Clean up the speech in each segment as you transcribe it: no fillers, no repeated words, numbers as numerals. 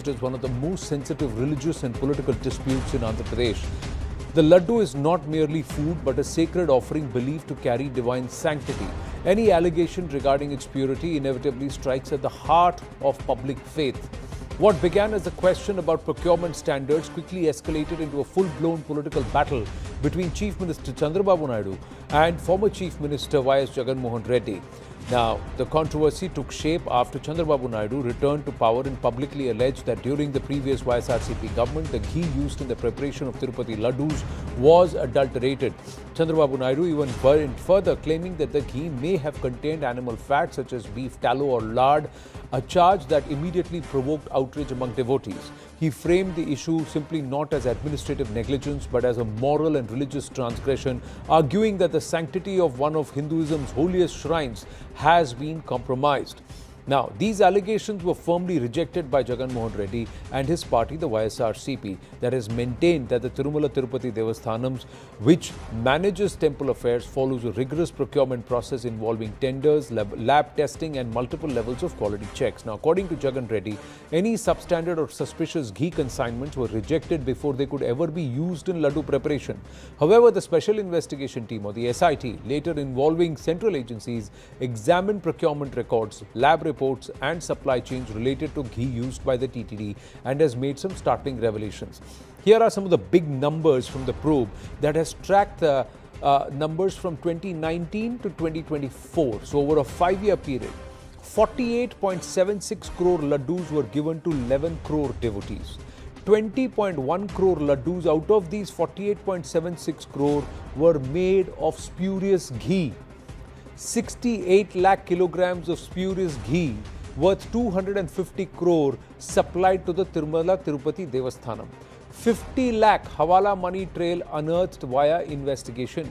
emerged as one of the most sensitive religious and political disputes in Andhra Pradesh. The laddu is not merely food but a sacred offering believed to carry divine sanctity. Any allegation regarding its purity inevitably strikes at the heart of public faith. What began as a question about procurement standards quickly escalated into a full-blown political battle between Chief Minister Chandrababu Naidu and former Chief Minister Y.S. Jagan Mohan Reddy. Now, the controversy took shape after Chandrababu Naidu returned to power and publicly alleged that during the previous YSRCP government, the ghee used in the preparation of Tirupati laddus was adulterated. Chandrababu Naidu even went further, claiming that the ghee may have contained animal fat such as beef tallow or lard, a charge that immediately provoked outrage among devotees. He framed the issue simply not as administrative negligence but as a moral and religious transgression, arguing that the sanctity of one of Hinduism's holiest shrines has been compromised. Now, these allegations were firmly rejected by Jagan Mohan Reddy and his party, the YSRCP, that has maintained that the Tirumala Tirupati Devasthanams, which manages temple affairs, follows a rigorous procurement process involving tenders, lab testing and multiple levels of quality checks. Now, according to Jagan Reddy, any substandard or suspicious ghee consignments were rejected before they could ever be used in laddu preparation. However, the Special Investigation Team, or the SIT, later involving central agencies, examined procurement records, lab reports and supply chains related to ghee used by the TTD and has made some startling revelations. Here are some of the big numbers from the probe that has tracked the numbers from 2019 to 2024. So over a 5-year period, 48.76 crore laddus were given to 11 crore devotees. 20.1 crore laddus out of these 48.76 crore were made of spurious ghee. 68 lakh kilograms of spurious ghee worth 250 crore supplied to the Tirumala Tirupati Devasthanam. 50 lakh Hawala money trail unearthed via investigation.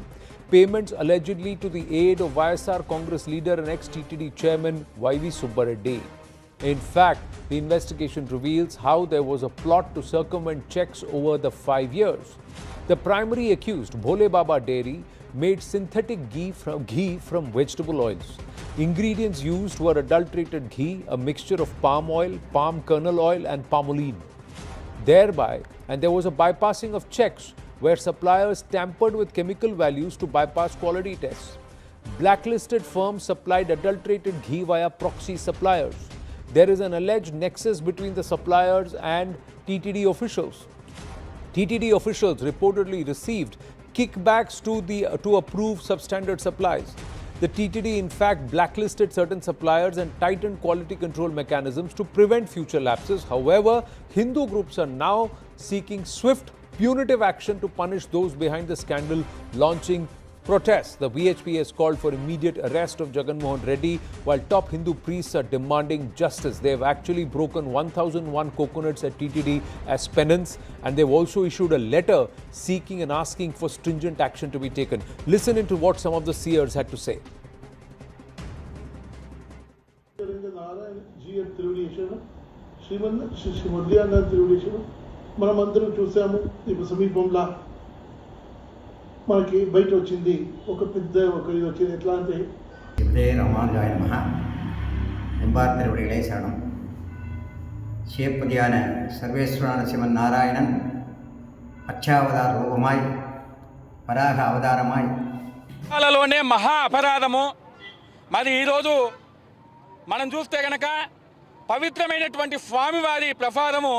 Payments allegedly to the aid of YSR Congress leader and ex-TTD chairman Y.V. Subba Reddy. In fact, the investigation reveals how there was a plot to circumvent checks over the 5 years. The primary accused, Bhole Baba Dairy, made synthetic ghee from vegetable oils. Ingredients used were adulterated ghee, a mixture of palm oil, palm kernel oil and palmolene. There was a bypassing of checks where suppliers tampered with chemical values to bypass quality tests. Blacklisted firms supplied adulterated ghee via proxy suppliers. There is an alleged nexus between the suppliers and TTD officials. TTD officials reportedly received kickbacks to approve substandard supplies. The TTD in fact blacklisted certain suppliers and tightened quality control mechanisms to prevent future lapses. However, Hindu groups are now seeking swift punitive action to punish those behind the scandal, launching protests. The VHP has called for immediate arrest of Jagan Mohan Reddy, while top Hindu priests are demanding justice. They have actually broken 1001 coconuts at TTD as penance, and they've also issued a letter seeking and asking for stringent action to be taken. Listen into what some of the seers had to say. మనకి బయట వచ్చింది ఒక పెద్ద ఒక ఇది వచ్చింది ఎట్లా అంటే இப்படியே ராமானுஜாய நமஹ எம்பார் திருவடிகளே சரணம் சிவப்பதியான சர்வேஸ்வரான சிவன் நாராயணன் అక్షావతార రూపమాయ్ వరాహ అవతారమాయ్ కాలలోనే మహా అపరాధము. మరి ఈరోజు మనం చూస్తే కనుక పవిత్రమైనటువంటి స్వామివారి ప్రసాదము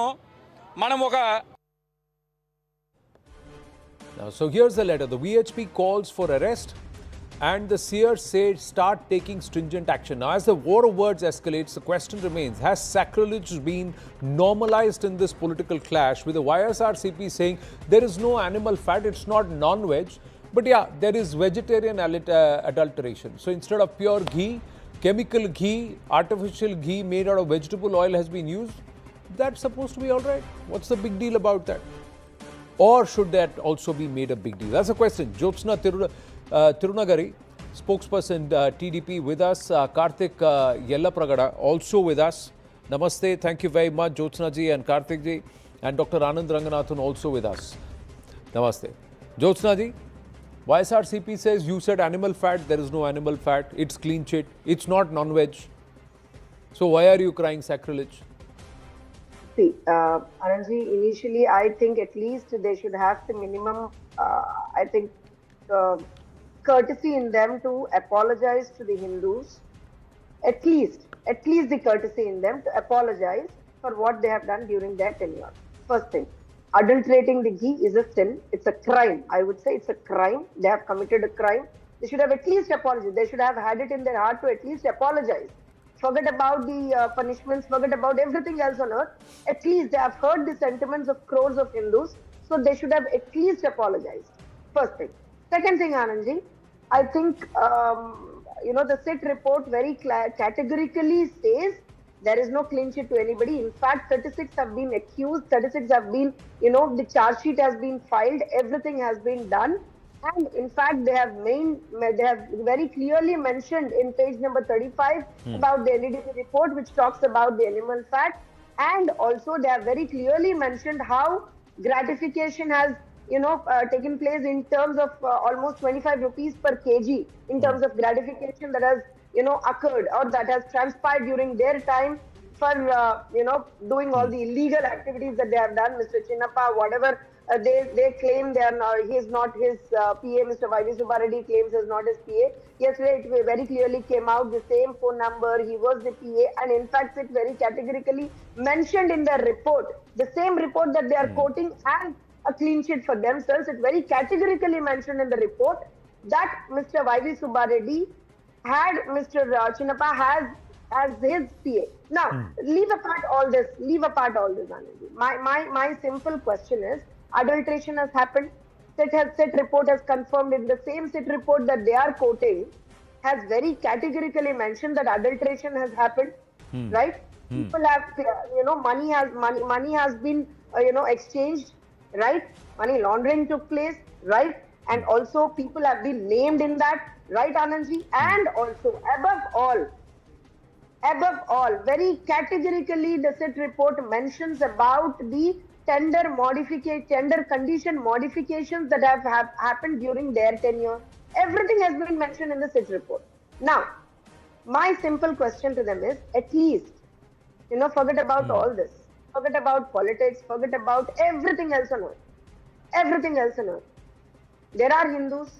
మనం ఒక Now, so here's the letter. The VHP calls for arrest and the seers say start taking stringent action. Now, as the war of words escalates, the question remains, has sacrilege been normalized in this political clash, with the YSRCP saying there is no animal fat, it's not non-veg, but yeah, there is vegetarian adulteration. So instead of pure ghee, chemical ghee, artificial ghee made out of vegetable oil has been used. That's supposed to be all right. What's the big deal about that? Or should that also be made a big deal? That's a question. Jyotsna Tirunagari, spokesperson TDP with us. Karthik Yellapragada also with us. Namaste. Thank you very much, Jyotsna ji and Karthik ji. And Dr. Anand Ranganathan also with us. Namaste. Jyotsna ji, YSRCP says you said animal fat. There is no animal fat. It's clean chit. It's not non-veg. So why are you crying sacrilege? See, Anandji, initially I think at least they should have the minimum, I think, uh, courtesy in them to apologize to the Hindus. At least the courtesy in them to apologize for what they have done during their tenure. First thing, adulterating the ghee is a sin. It's a crime. I would say it's a crime. They have committed a crime. They should have at least apologized. They should have had it in their heart to at least apologize. Forget about the punishments, forget about everything else on earth. At least they have heard the sentiments of crores of Hindus, so they should have at least apologized. First thing. Second thing, Anandji, I think the SIT report very categorically says there is no clean sheet to anybody. In fact, 36 have been accused, 36 have been, the charge sheet has been filed, everything has been done. And in fact, they have very clearly mentioned in page number 35 about the NEDP report, which talks about the animal fat. And also they have very clearly mentioned how gratification has, taken place in terms of almost 25 rupees per kg in terms of gratification that has, occurred or that has transpired during their time for, doing all the illegal activities that they have done. Mr. Chinnappa, whatever they claim they are not, he is not his PA. Mr. Y.V. Subbareddy claims he is not his PA. Yesterday it very clearly came out the same phone number, he was the PA, and in fact it very categorically mentioned in their report, the same report that they are quoting and a clean sheet for themselves, it very categorically mentioned in the report that Mr. Y.V. Subbareddy had Mr. Chinnappa has as his PA. Now, leave apart all this, Anandji. My simple question is, adulteration has happened. SIT report has confirmed in the same SIT report that they are quoting has very categorically mentioned that adulteration has happened, right? People have, money has been, exchanged, right? Money laundering took place, right? And also people have been named in that, right, Anandji? And also, above all, very categorically, the SIT report mentions about the tender condition modifications that have happened during their tenure. Everything has been mentioned in the SIT report. Now, my simple question to them is, at least, forget about all this. Forget about politics, forget about everything else on earth. Everything else on earth. There are Hindus.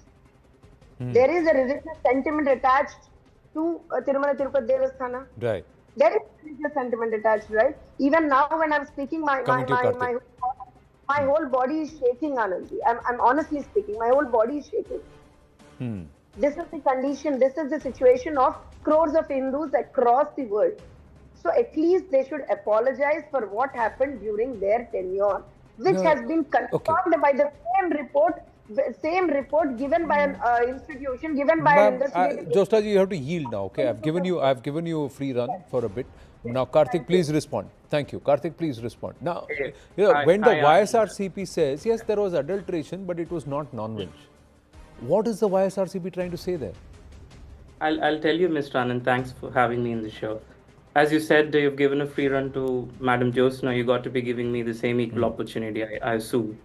There is a religious sentiment attached to Tirumala Tirupati Devasthana. Right. There is religious sentiment attached, right? Even now when I'm speaking, my whole body is shaking, Anandji. I'm honestly speaking, my whole body is shaking. This is the condition, this is the situation of crores of Hindus across the world. So at least they should apologize for what happened during their tenure, which has been confirmed by the same report given by an institution, given by an investigative. Josta ji, you have to yield now. Okay, I've given you a free run for a bit. Now, Karthik, please respond. Thank you, Karthik. Please respond. Now, when the YSRCP says yes, there was adulteration, but it was not non-veg. What is the YSRCP trying to say there? I'll tell you, Mr. Anand. Thanks for having me in the show. As you said, you've given a free run to Madam Josna. You got to be giving me the same equal opportunity, I assume.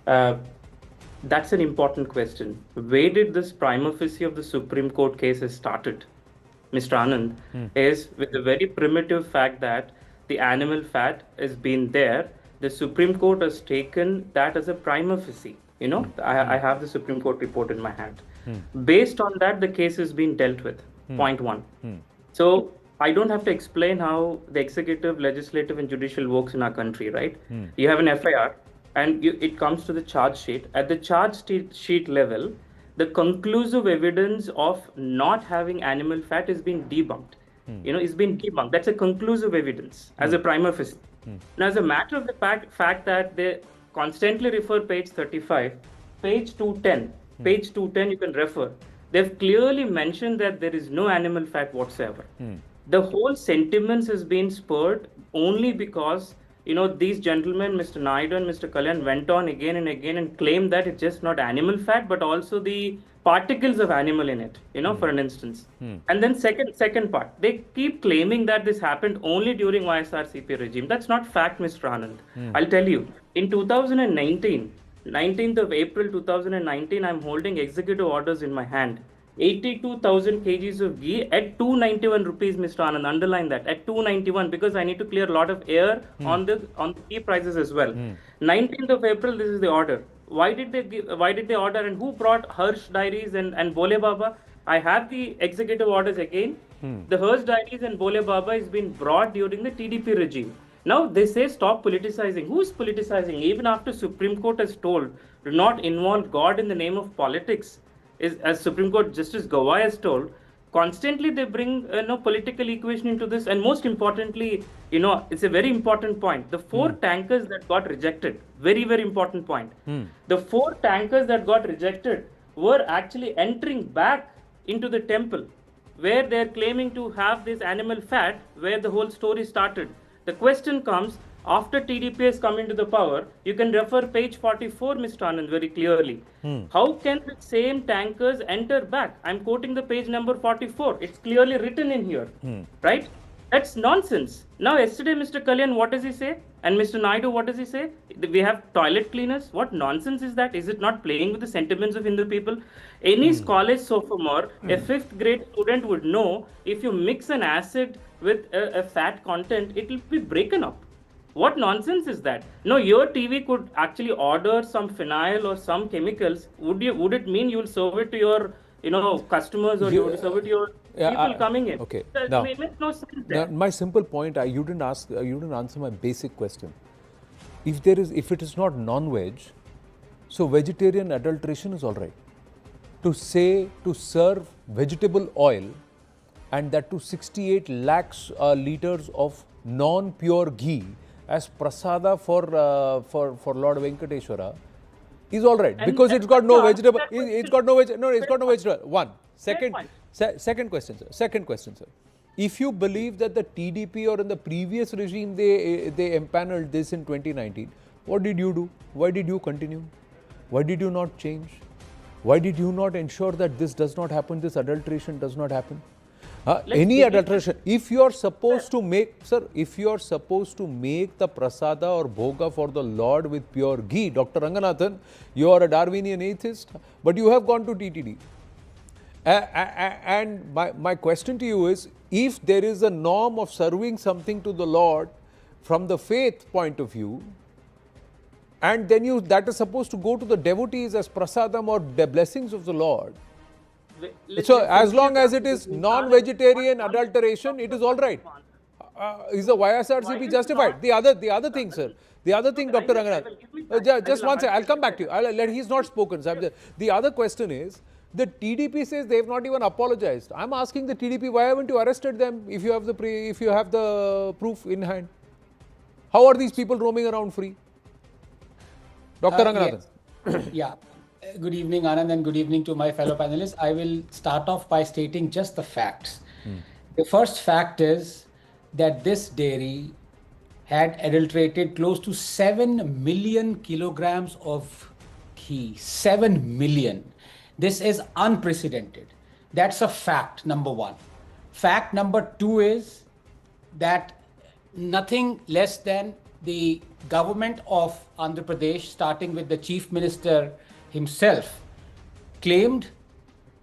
That's an important question. Where did this prima facie of the Supreme Court case has started, Mr. Anand, is with the very primitive fact that the animal fat has been there. The Supreme Court has taken that as a prima facie. I have the Supreme Court report in my hand. Based on that, the case has been dealt with. Point one. So I don't have to explain how the executive, legislative, and judicial works in our country, right? You have an FIR, and it comes to the charge sheet. At the charge sheet level, the conclusive evidence of not having animal fat is being debunked. It's been debunked. That's a conclusive evidence as a prima facie. Now, as a matter of the fact that they constantly refer page 35, page 210, you can refer. They've clearly mentioned that there is no animal fat whatsoever. The whole sentiments has been spurred only because these gentlemen, Mr. Naidu and Mr. Kalyan, went on again and again and claimed that it's just not animal fat, but also the particles of animal in it, for an instance. And then second part, they keep claiming that this happened only during YSRCP regime. That's not fact, Mr. Anand. I'll tell you, in 2019, 19th of April 2019, I'm holding executive orders in my hand, 82,000 kgs of ghee at 291 rupees, Mr. Anand. Underline that, at 291, because I need to clear a lot of air on the ghee prices as well. 19th of April, this is the order. Why did they order, and who brought Harsh Diaries and Bole Baba? I have the executive orders again. The Harsh Diaries and Bole Baba has been brought during the TDP regime. Now they say stop politicizing. Who is politicizing? Even after Supreme Court has told, do not involve God in the name of politics, is as Supreme Court Justice Gawai has told. Constantly they bring political equation into this, and most importantly, it's a very important point. The four tankers that got rejected, very very important point. The four tankers that got rejected were actually entering back into the temple, where they're claiming to have this animal fat, where the whole story started. The question comes, after TDP has come into the power, you can refer page 44, Mr. Anand, very clearly. How can the same tankers enter back? I'm quoting the page number 44. It's clearly written in here, right? That's nonsense. Now, yesterday, Mr. Kalyan, what does he say? And Mr. Naidu, what does he say? We have toilet cleaners. What nonsense is that? Is it not playing with the sentiments of Hindu people? Any college sophomore, a 5th grade student would know, if you mix an acid with a fat content, it will be broken up. What nonsense is that? No, your TV could actually order some phenyl or some chemicals. Would it mean you will serve it to your customers, or you would serve it to your people coming in? Okay. Now, it makes no sense there. My simple point, you didn't answer my basic question. If it is not non-veg, so vegetarian adulteration is all right. To serve vegetable oil, and that to 68 lakhs liters of non-pure ghee as prasada for Lord Venkateshwara is all right, because it's got no vegetable. It's got no vegetable. One. Second question, sir. If you believe that the TDP or in the previous regime they empaneled this in 2019, what did you do? Why did you continue? Why did you not change? Why did you not ensure that this does not happen, this adulteration does not happen? Any adulteration, if you are supposed to make the prasada or bhoga for the Lord with pure ghee, Dr. Ranganathan, you are a Darwinian atheist, but you have gone to TTD. And my question to you is, if there is a norm of serving something to the Lord from the faith point of view, and then that is supposed to go to the devotees as prasadam or the blessings of the Lord. So as long as it is non-vegetarian adulteration, it is all right. Is the YSRCP justified? The other thing, sir. The other thing, Dr. Ranganath. Just one second. I'll come back to you. He's not spoken. Sir. The other question is, the TDP says they have not even apologized. I'm asking the TDP, why haven't you arrested them if you have the proof in hand? How are these people roaming around free? Dr. Ranganathan. Yes. Yeah. Good evening, Anand, and good evening to my fellow panelists. I will start off by stating just the facts. The first fact is that this dairy had adulterated close to 7 million kilograms of ghee. 7 million. This is unprecedented. That's a fact, number one. Fact number two is that nothing less than the government of Andhra Pradesh, starting with the Chief Minister himself, claimed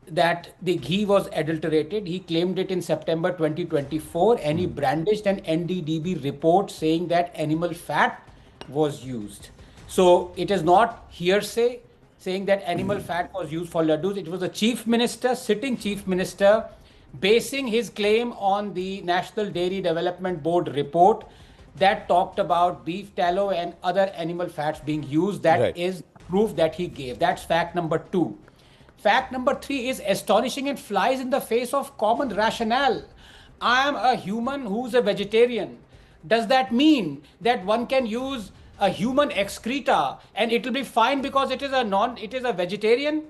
that the ghee was adulterated. He claimed it in September 2024, and he brandished an NDDB report saying that animal fat was used. So it is not hearsay saying that animal fat was used for laddus. It was the Chief Minister, sitting Chief Minister, basing his claim on the National Dairy Development Board report that talked about beef tallow and other animal fats being used. That is proof that he gave. That's fact number two. Fact number three is astonishing and flies in the face of common rationale. I am a human who's a vegetarian. Does that mean that one can use a human excreta and it will be fine because it is a vegetarian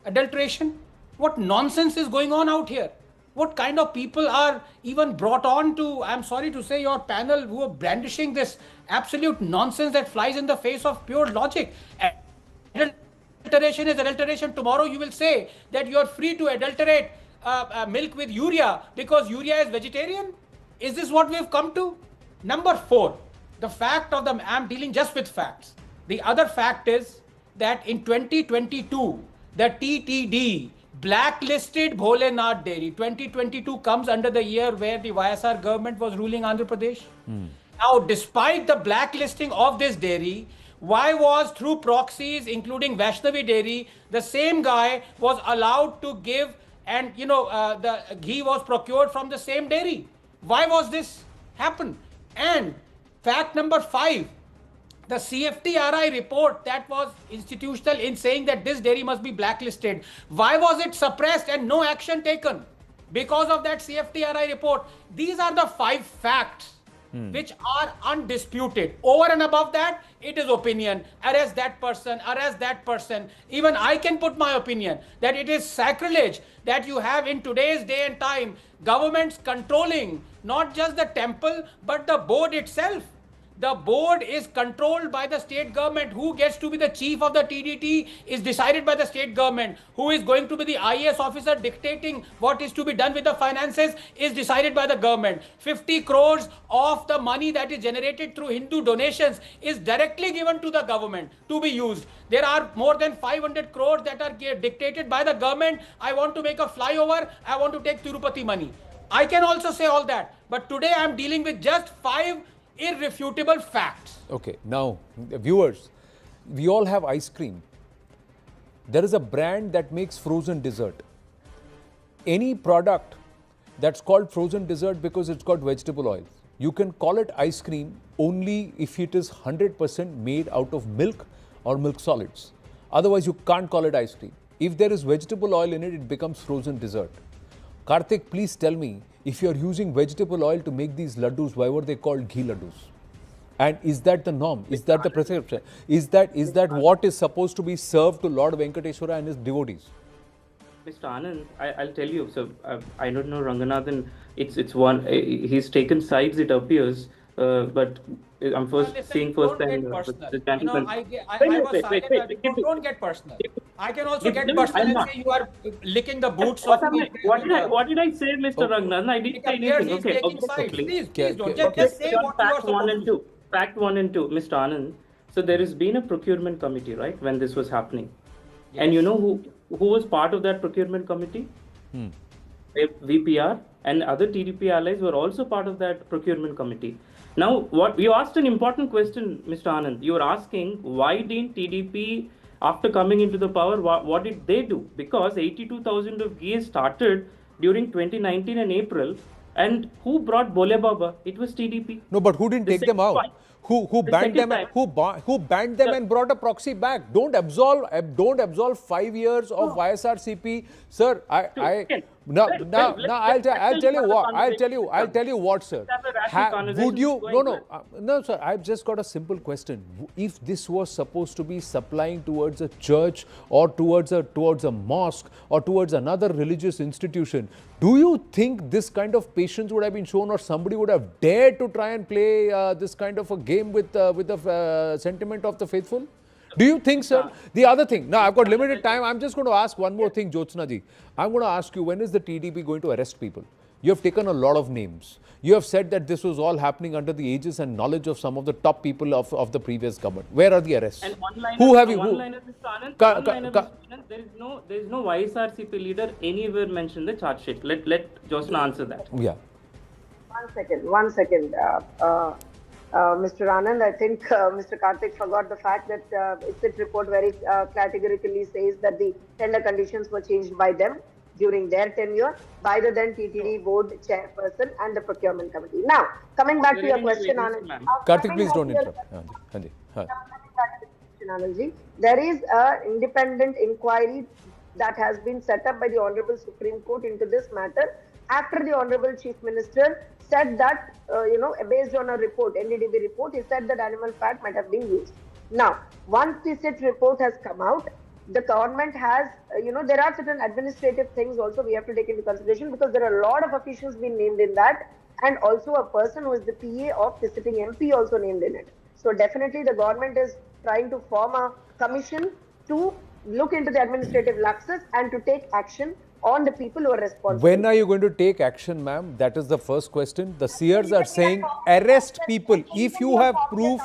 adulteration? What nonsense is going on out here? What kind of people are even brought on to, I'm sorry to say, your panel, who are brandishing this absolute nonsense that flies in the face of pure logic? Adulteration is adulteration. Tomorrow you will say that you are free to adulterate milk with urea because urea is vegetarian. Is this what we have come to? Number four, the fact of I'm dealing just with facts. The other fact is that in 2022, the TTD blacklisted Bholenath Dairy. 2022 comes under the year where the YSR government was ruling Andhra Pradesh. Now, despite the blacklisting of this dairy, why was through proxies, including Vaishnavi Dairy, the same guy was allowed to give, and the ghee was procured from the same dairy? Why was this happen? And fact number 5, the CFTRI report that was institutional in saying that this dairy must be blacklisted. Why was it suppressed and no action taken? Because of that CFTRI report. These are the 5 facts which are undisputed. Over and above that, it is opinion. Arrest that person, arrest that person. Even I can put my opinion that it is sacrilege that you have in today's day and time governments controlling not just the temple but the board itself. The board is controlled by the state government. Who gets to be the chief of the TDT is decided by the state government. Who is going to be the IAS officer dictating what is to be done with the finances is decided by the government. 50 crores of the money that is generated through Hindu donations is directly given to the government to be used. There are more than 500 crores that are dictated by the government. I want to make a flyover. I want to take Tirupati money. I can also say all that. But today I am dealing with just 5 irrefutable facts. Okay, now viewers, we all have ice cream. There is a brand that makes frozen dessert. Any product that's called frozen dessert because it's got vegetable oil, you can call it ice cream only if it is 100% made out of milk or milk solids. Otherwise, you can't call it ice cream. If there is vegetable oil in it, it becomes frozen dessert. Karthik, please tell me, if you are using vegetable oil to make these laddus, why were they called ghee laddus? And is that the norm? Is that the prescription? Is that what is supposed to be served to Lord Venkateswara and his devotees? Mr. Anand, I'll tell you. So I don't know Ranganathan. It's one. He's taken sides. It appears, but I'm seeing first time the gentleman. Don't get personal. I can also get personal and say you are licking the boots of me. What did I say, Mr. Ranganathan? I didn't say anything. Okay. Please don't. Just say what you are supposed to. Fact 1 and 2, Mr. Anand. So there has been a procurement committee, right, when this was happening. Yes. And you know who was part of that procurement committee? VPR and other TDP allies were also part of that procurement committee. Now, what you asked an important question, Mr. Anand. You were asking why didn't TDP, after coming into the power, what did they do? Because 82,000 of ghee started during 2019 in April. And who brought Bole Baba? It was TDP. No, but who didn't take them out? Who banned them? Who banned them and brought a proxy back? Don't absolve 5 years of YSRCP, sir. I'll tell you what, sir. Would you? No, sir. I've just got a simple question. If this was supposed to be supplying towards a church or towards a mosque or towards another religious institution, do you think this kind of patience would have been shown, or somebody would have dared to try and play this kind of a game with the sentiment of the faithful? Do you think, sir? The other thing, now I've got limited time. I'm just going to ask one more thing, Jyotsna ji. I'm going to ask you, when is the TDP going to arrest people? You have taken a lot of names. You have said that this was all happening under the aegis and knowledge of some of the top people of the previous government. Where are the arrests? And who have you? There is no YSRCP leader anywhere mentioned in the charge sheet. Let Jyotsna answer that. Yeah. One second. Mr. Anand, I think Mr. Karthik forgot the fact that ICIT report very categorically says that the tender conditions were changed by them during their tenure by the then TTD board chairperson and the procurement committee. Now, coming back to your question, Anand. Karthik, please don't interrupt. There is an independent inquiry that has been set up by the Honorable Supreme Court into this matter after the Honorable Chief Minister said that, based on a report, NDDB report, he said that animal fat might have been used. Now, once the CIT report has come out, the government has, there are certain administrative things also we have to take into consideration, because there are a lot of officials being named in that, and also a person who is the PA of the sitting MP also named in it. So definitely the government is trying to form a commission to look into the administrative lapses and to take action on the people who are responsible. When are you going to take action, ma'am? That is the first question. The seers are saying arrest people. If you have proof,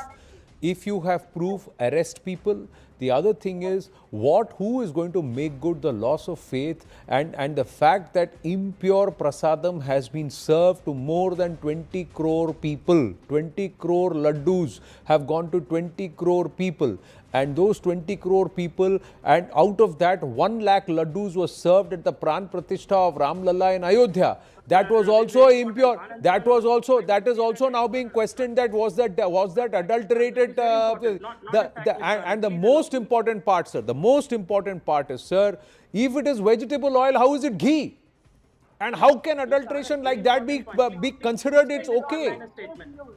If you have proof, arrest people. The other thing is who is going to make good the loss of faith and the fact that impure prasadam has been served to more than 20 crore people. 20 crore laddus have gone to 20 crore people. And those 20 crore people, and out of that 1 lakh laddus were served at the Pran Pratishtha of Ram Lalla in Ayodhya. That was also impure. That is also now being questioned. That was that adulterated. And the most important part, sir. The most important part is, sir, if it is vegetable oil, how is it ghee? And how can adulteration like that be considered? It's okay.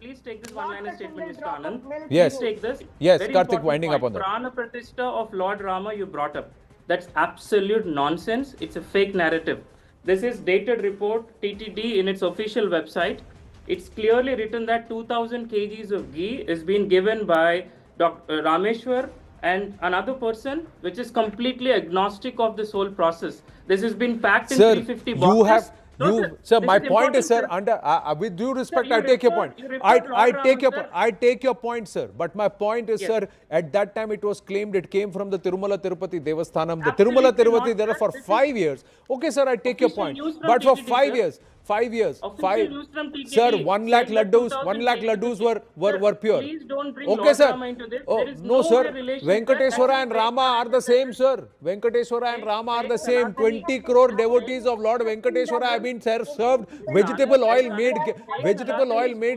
Please take this one-liner statement, Mr. Anand. Yes. Please take this. Yes, Very Karthik, important winding up on point. that. Prana Pratishtha of Lord Rama you brought up. That's absolute nonsense. It's a fake narrative. This is dated report TTD in its official website. It's clearly written that 2000 kgs of ghee is being given by Dr. Rameshwar and another person, which is completely agnostic of this whole process. This has been packed in 350 boxes. Sir, my point is, sir, with due respect, I take your point. I take your point, sir. But my point is, sir, at that time it was claimed it came from the Tirumala Tirupati Devasthanam. The Tirumala Tirupati there for 5 years. Okay, sir, I take your point. But for 5 years, 5 years, sir, 1 lakh laddus were pure. Please don't bring Okay, Lord sir. Rama into this. Oh, There is no, sir. relation. Venkateswara and Rama are the same, sir. Venkateswara and Rama are the same. 20 crore devotees of Lord Venkateswara have been served vegetable oil made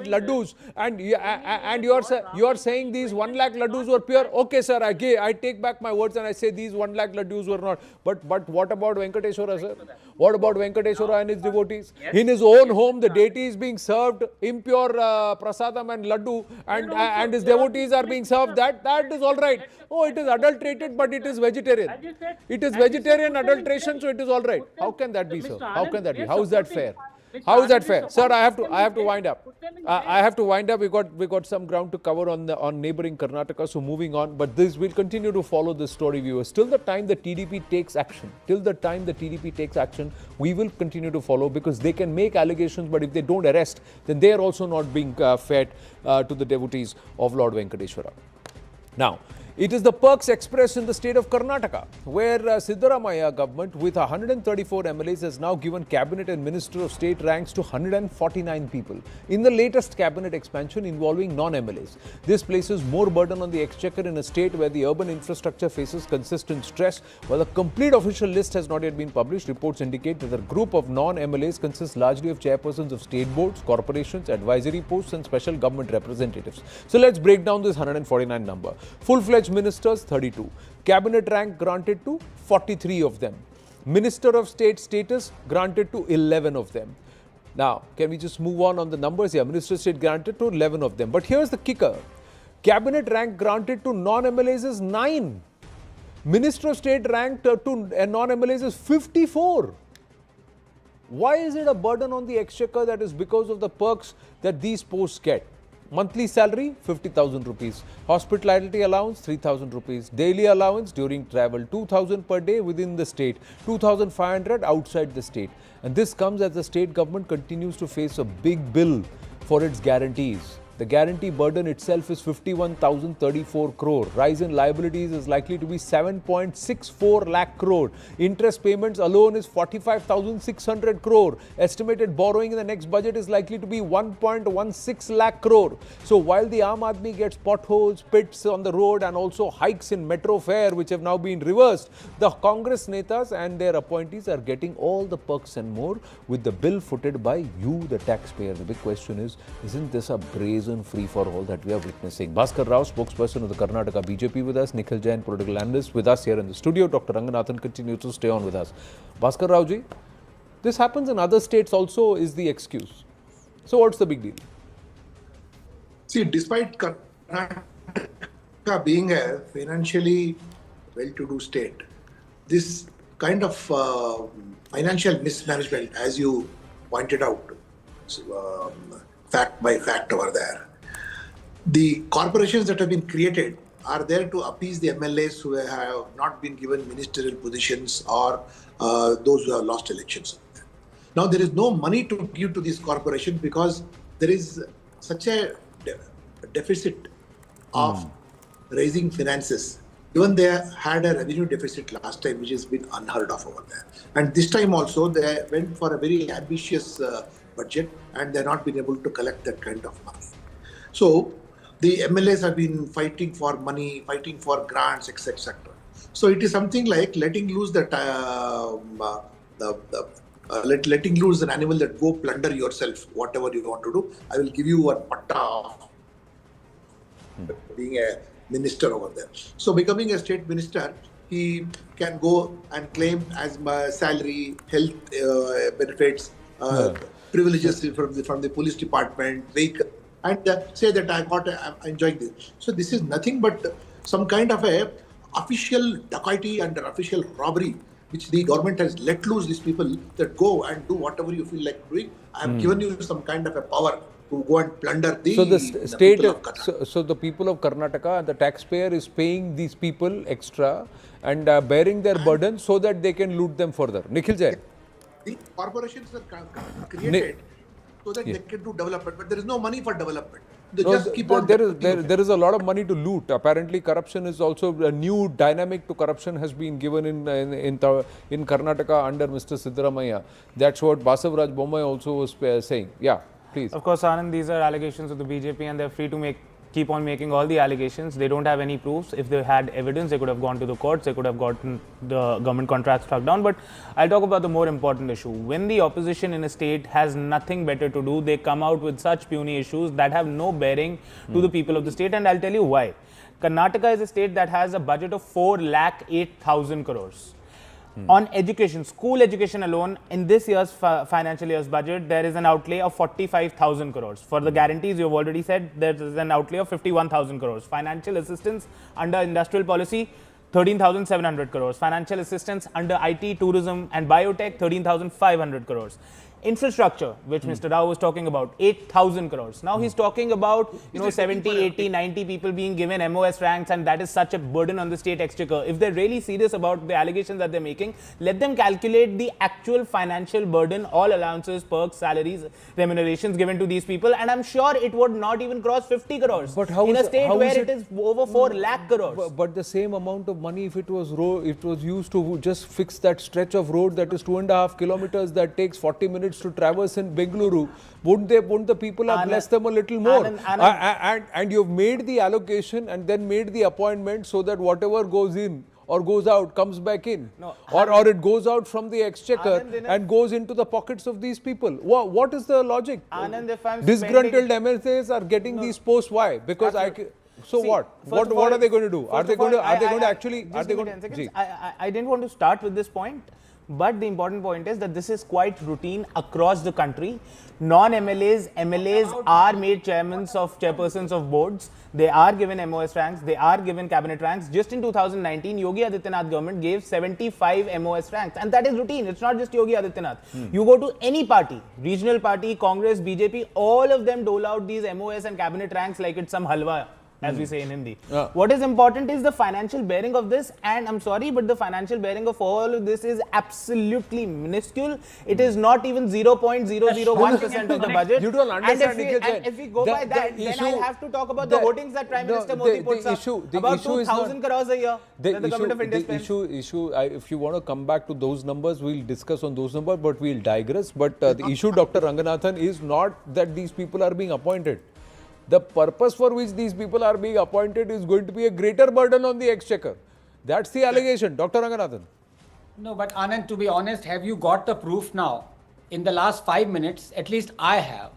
laddus, and you are saying these 1 lakh laddus were pure. Okay, sir. I take back my words and I say these 1 lakh laddus were not. But what about Venkateswara, sir? What about Venkateswara and his devotees? In his own home, the deity is being served impure prasadam and laddu, and his devotees are being served that is all right. Oh, it is adulterated, but it is vegetarian. It is vegetarian adulteration, so it is all right. How can that be, sir? How can that be? How is that fair? How is that fair, sir? I have to wind up. I have to wind up. We got some ground to cover on neighboring Karnataka. So moving on, but we'll continue to follow this story, viewers. Till the time the TDP takes action, we will continue to follow, because they can make allegations, but if they don't arrest, then they are also not being fair to the devotees of Lord Venkateswara. Now, it is the perks expressed in the state of Karnataka, where Siddaramaiah government with 134 MLAs has now given cabinet and minister of state ranks to 149 people in the latest cabinet expansion involving non-MLAs. This places more burden on the exchequer in a state where the urban infrastructure faces consistent stress. While a complete official list has not yet been published, reports indicate that the group of non-MLAs consists largely of chairpersons of state boards, corporations, advisory posts and special government representatives. So let's break down this 149 number. Full-fledged ministers 32, cabinet rank granted to 43 of them, minister of state status granted to 11 of them. Now, can we just move on the numbers here? Minister of state granted to 11 of them. But here's the kicker. Cabinet rank granted to non-MLAs is 9. Minister of state ranked to non-MLAs is 54. Why is it a burden on the exchequer? That is because of the perks that these posts get. Monthly salary 50,000 rupees, hospitality allowance 3,000 rupees, daily allowance during travel 2,000 per day within the state, 2,500 outside the state. And this comes as the state government continues to face a big bill for its guarantees. The guarantee burden itself is 51,034 crore. Rise in liabilities is likely to be 7.64 lakh crore. Interest payments alone is 45,600 crore. Estimated borrowing in the next budget is likely to be 1.16 lakh crore. So while the Aam Aadmi gets potholes, pits on the road and also hikes in metro fare which have now been reversed, the Congress netas and their appointees are getting all the perks and more with the bill footed by you, the taxpayer. The big question is, isn't this a brazen free-for-all that we are witnessing? Bhaskar Rao, spokesperson of the Karnataka BJP with us, Nikhil Jain, political analyst with us here in the studio. Dr. Ranganathan continues to stay on with us. Bhaskar Rao ji, this happens in other states also is the excuse. So what's the big deal? See, despite Karnataka being a financially well-to-do state, this kind of financial mismanagement, as you pointed out, fact by fact over there. The corporations that have been created are there to appease the MLAs who have not been given ministerial positions or those who have lost elections. Now there is no money to give to these corporations because there is such a deficit of raising finances. Even they had a revenue deficit last time, which has been unheard of over there. And this time also, they went for a very ambitious budget, and they're not been able to collect that kind of money. So the MLAs have been fighting for money, fighting for grants, etc. So it is something like letting loose that letting loose an animal that go plunder yourself, whatever you want to do. I will give you a patta of being a minister over there. So becoming a state minister, he can go and claim as salary, health benefits, privileges from the police department, vehicle, and say that I'm enjoying this. So this is nothing but some kind of a official dacoity and official robbery, which the government has let loose these people that go and do whatever you feel like doing. I have given you some kind of a power to go and plunder the state. people of Karnataka. So the people of Karnataka, the taxpayer is paying these people extra and bearing their burden so that they can loot them further. Nikhil Jain. The corporations are created so that they can do development, but there is no money for development. They just keep on. There is a lot of money to loot. Apparently, corruption is also a new dynamic to corruption has been given in Karnataka under Mr. Siddaramaiah. That's what Basavaraj Bommai also was saying. Yeah, please. Of course, Anand, these are allegations of the BJP, and they're free to keep on making all the allegations. They don't have any proofs. If they had evidence, they could have gone to the courts, they could have gotten the government contracts struck down. But I'll talk about the more important issue. When the opposition in a state has nothing better to do, they come out with such puny issues that have no bearing to the people of the state, and I'll tell you why. Karnataka is a state that has a budget of 4,08,000 crores. On education, school education alone, in this year's financial year's budget, there is an outlay of 45,000 crores. For the guarantees, you've already said, there is an outlay of 51,000 crores. Financial assistance under industrial policy, 13,700 crores. Financial assistance under IT, tourism and biotech, 13,500 crores. Infrastructure, which Mr. Rao was talking about, 8,000 crores. Now he's talking about, 70, 80, 90 people being given MOS ranks, and that is such a burden on the state exchequer. If they're really serious about the allegations that they're making, let them calculate the actual financial burden, all allowances, perks, salaries, remunerations given to these people, and I'm sure it would not even cross 50 crores. But how in is a state where it is over 4 lakh crores. But the same amount of money, if it was used to just fix that stretch of road that is 2.5 kilometers that takes 40 minutes to traverse in Bengaluru, wouldn't the people have blessed them a little more? And you've made the allocation and then made the appointment so that whatever goes in or goes out comes back in, or it goes out from the exchequer and goes into the pockets of these people. What is the logic? Anand, if I'm disgruntled MLAs are getting these posts. Why? Because what are they going to do? Are they going to actually? I didn't want to start with this point. But the important point is that this is quite routine across the country. Non-MLAs, MLAs are made chairpersons of boards. They are given MOS ranks. They are given cabinet ranks. Just in 2019, Yogi Adityanath government gave 75 MOS ranks. And that is routine. It's not just Yogi Adityanath. You go to any party, regional party, Congress, BJP, all of them dole out these MOS and cabinet ranks like it's some halwa, as we say in Hindi. What is important is the financial bearing of this, and I'm sorry, but the financial bearing of all of this is absolutely minuscule. It is not even 0.001% of the budget. You don't understand. And if we go by that, then I'll have to talk about the votings that Prime Minister Modi puts up. About 2,000 crores a year that the government of India spends. If you want to come back to those numbers, we'll discuss on those numbers, but we'll digress. But the issue, Dr. Ranganathan, is not that these people are being appointed. The purpose for which these people are being appointed is going to be a greater burden on the exchequer. That's the allegation. Dr. Ranganathan. No, but Anand, to be honest, have you got the proof now? In the last 5 minutes, at least I have,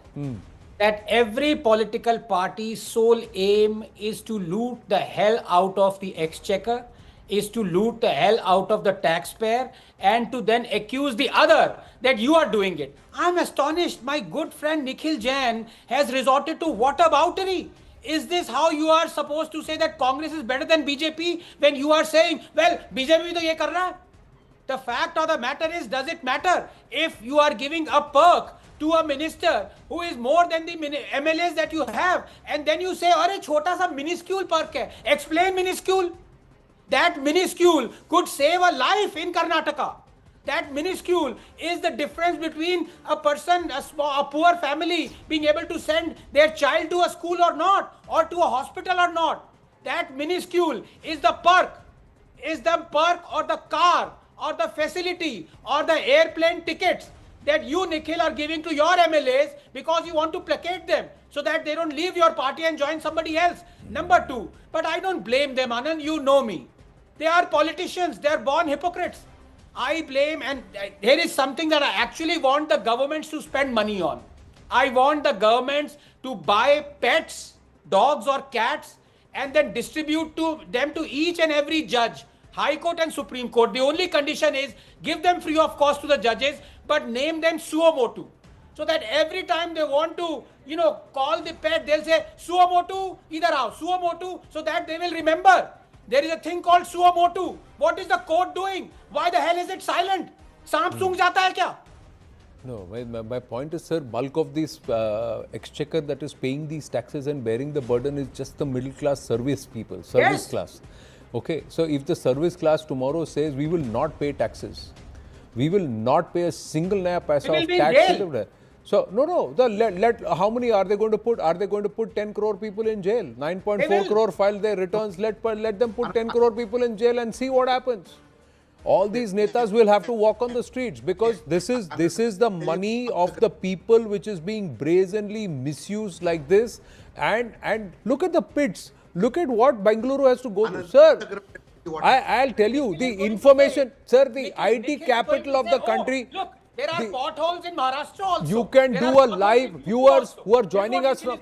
that every political party's sole aim is to loot the hell out of the exchequer, is to loot the hell out of the taxpayer, and to then accuse the other that you are doing it. I'm astonished. My good friend Nikhil Jain has resorted to whataboutery. Is this how you are supposed to say that Congress is better than BJP when you are saying, well, BJP bhi to ye kar raha hai? The fact of the matter is, does it matter if you are giving a perk to a minister who is more than the MLAs that you have, and then you say, "Arey chota sa minuscule perk hai." Explain minuscule. That minuscule could save a life in Karnataka. That minuscule is the difference between a person, a poor family being able to send their child to a school or not, or to a hospital or not. That minuscule is the perk or the car or the facility or the airplane tickets that you, Nikhil, are giving to your MLAs because you want to placate them so that they don't leave your party and join somebody else. Number two, but I don't blame them, Anand, you know me. They are politicians, they are born hypocrites. I blame, and here is something that I actually want the governments to spend money on. I want the governments to buy pets, dogs or cats, and then distribute them to each and every judge, High Court and Supreme Court. The only condition is give them free of cost to the judges, but name them suo motu. So that every time they want to, call the pet, they'll say suo motu, idhar aao, suo motu, so that they will remember. There is a thing called suo motu. What is the court doing? Why the hell is it silent? Saap soong jata hai kya? No, my point is, sir, bulk of this exchequer that is paying these taxes and bearing the burden is just the middle class service people, service class. Okay, so if the service class tomorrow says we will not pay taxes, we will not pay a single naya paisa of tax. So, how many are they going to put? Are they going to put 10 crore people in jail? 9.4 crore file their returns. Let them put 10 crore people in jail and see what happens. All these netas will have to walk on the streets because this is the money of the people which is being brazenly misused like this. And look at the pits. Look at what Bengaluru has to go through. Sir, I'll tell you, the information, sir, the IT capital of the country. Look, there are potholes in Maharashtra also. You can do a live, viewers who are joining us from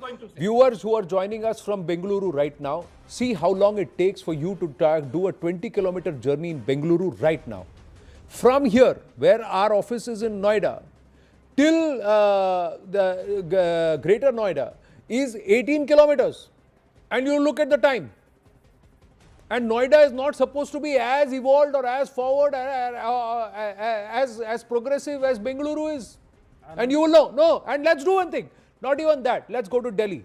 Bengaluru right now. See how long it takes for you to do a 20-kilometer journey in Bengaluru right now. From here, where our office is in Noida, till the Greater Noida is 18 kilometers. And you look at the time. And Noida is not supposed to be as evolved or as forward, as progressive as Bengaluru is. And you will know. No, and let's do one thing. Not even that. Let's go to Delhi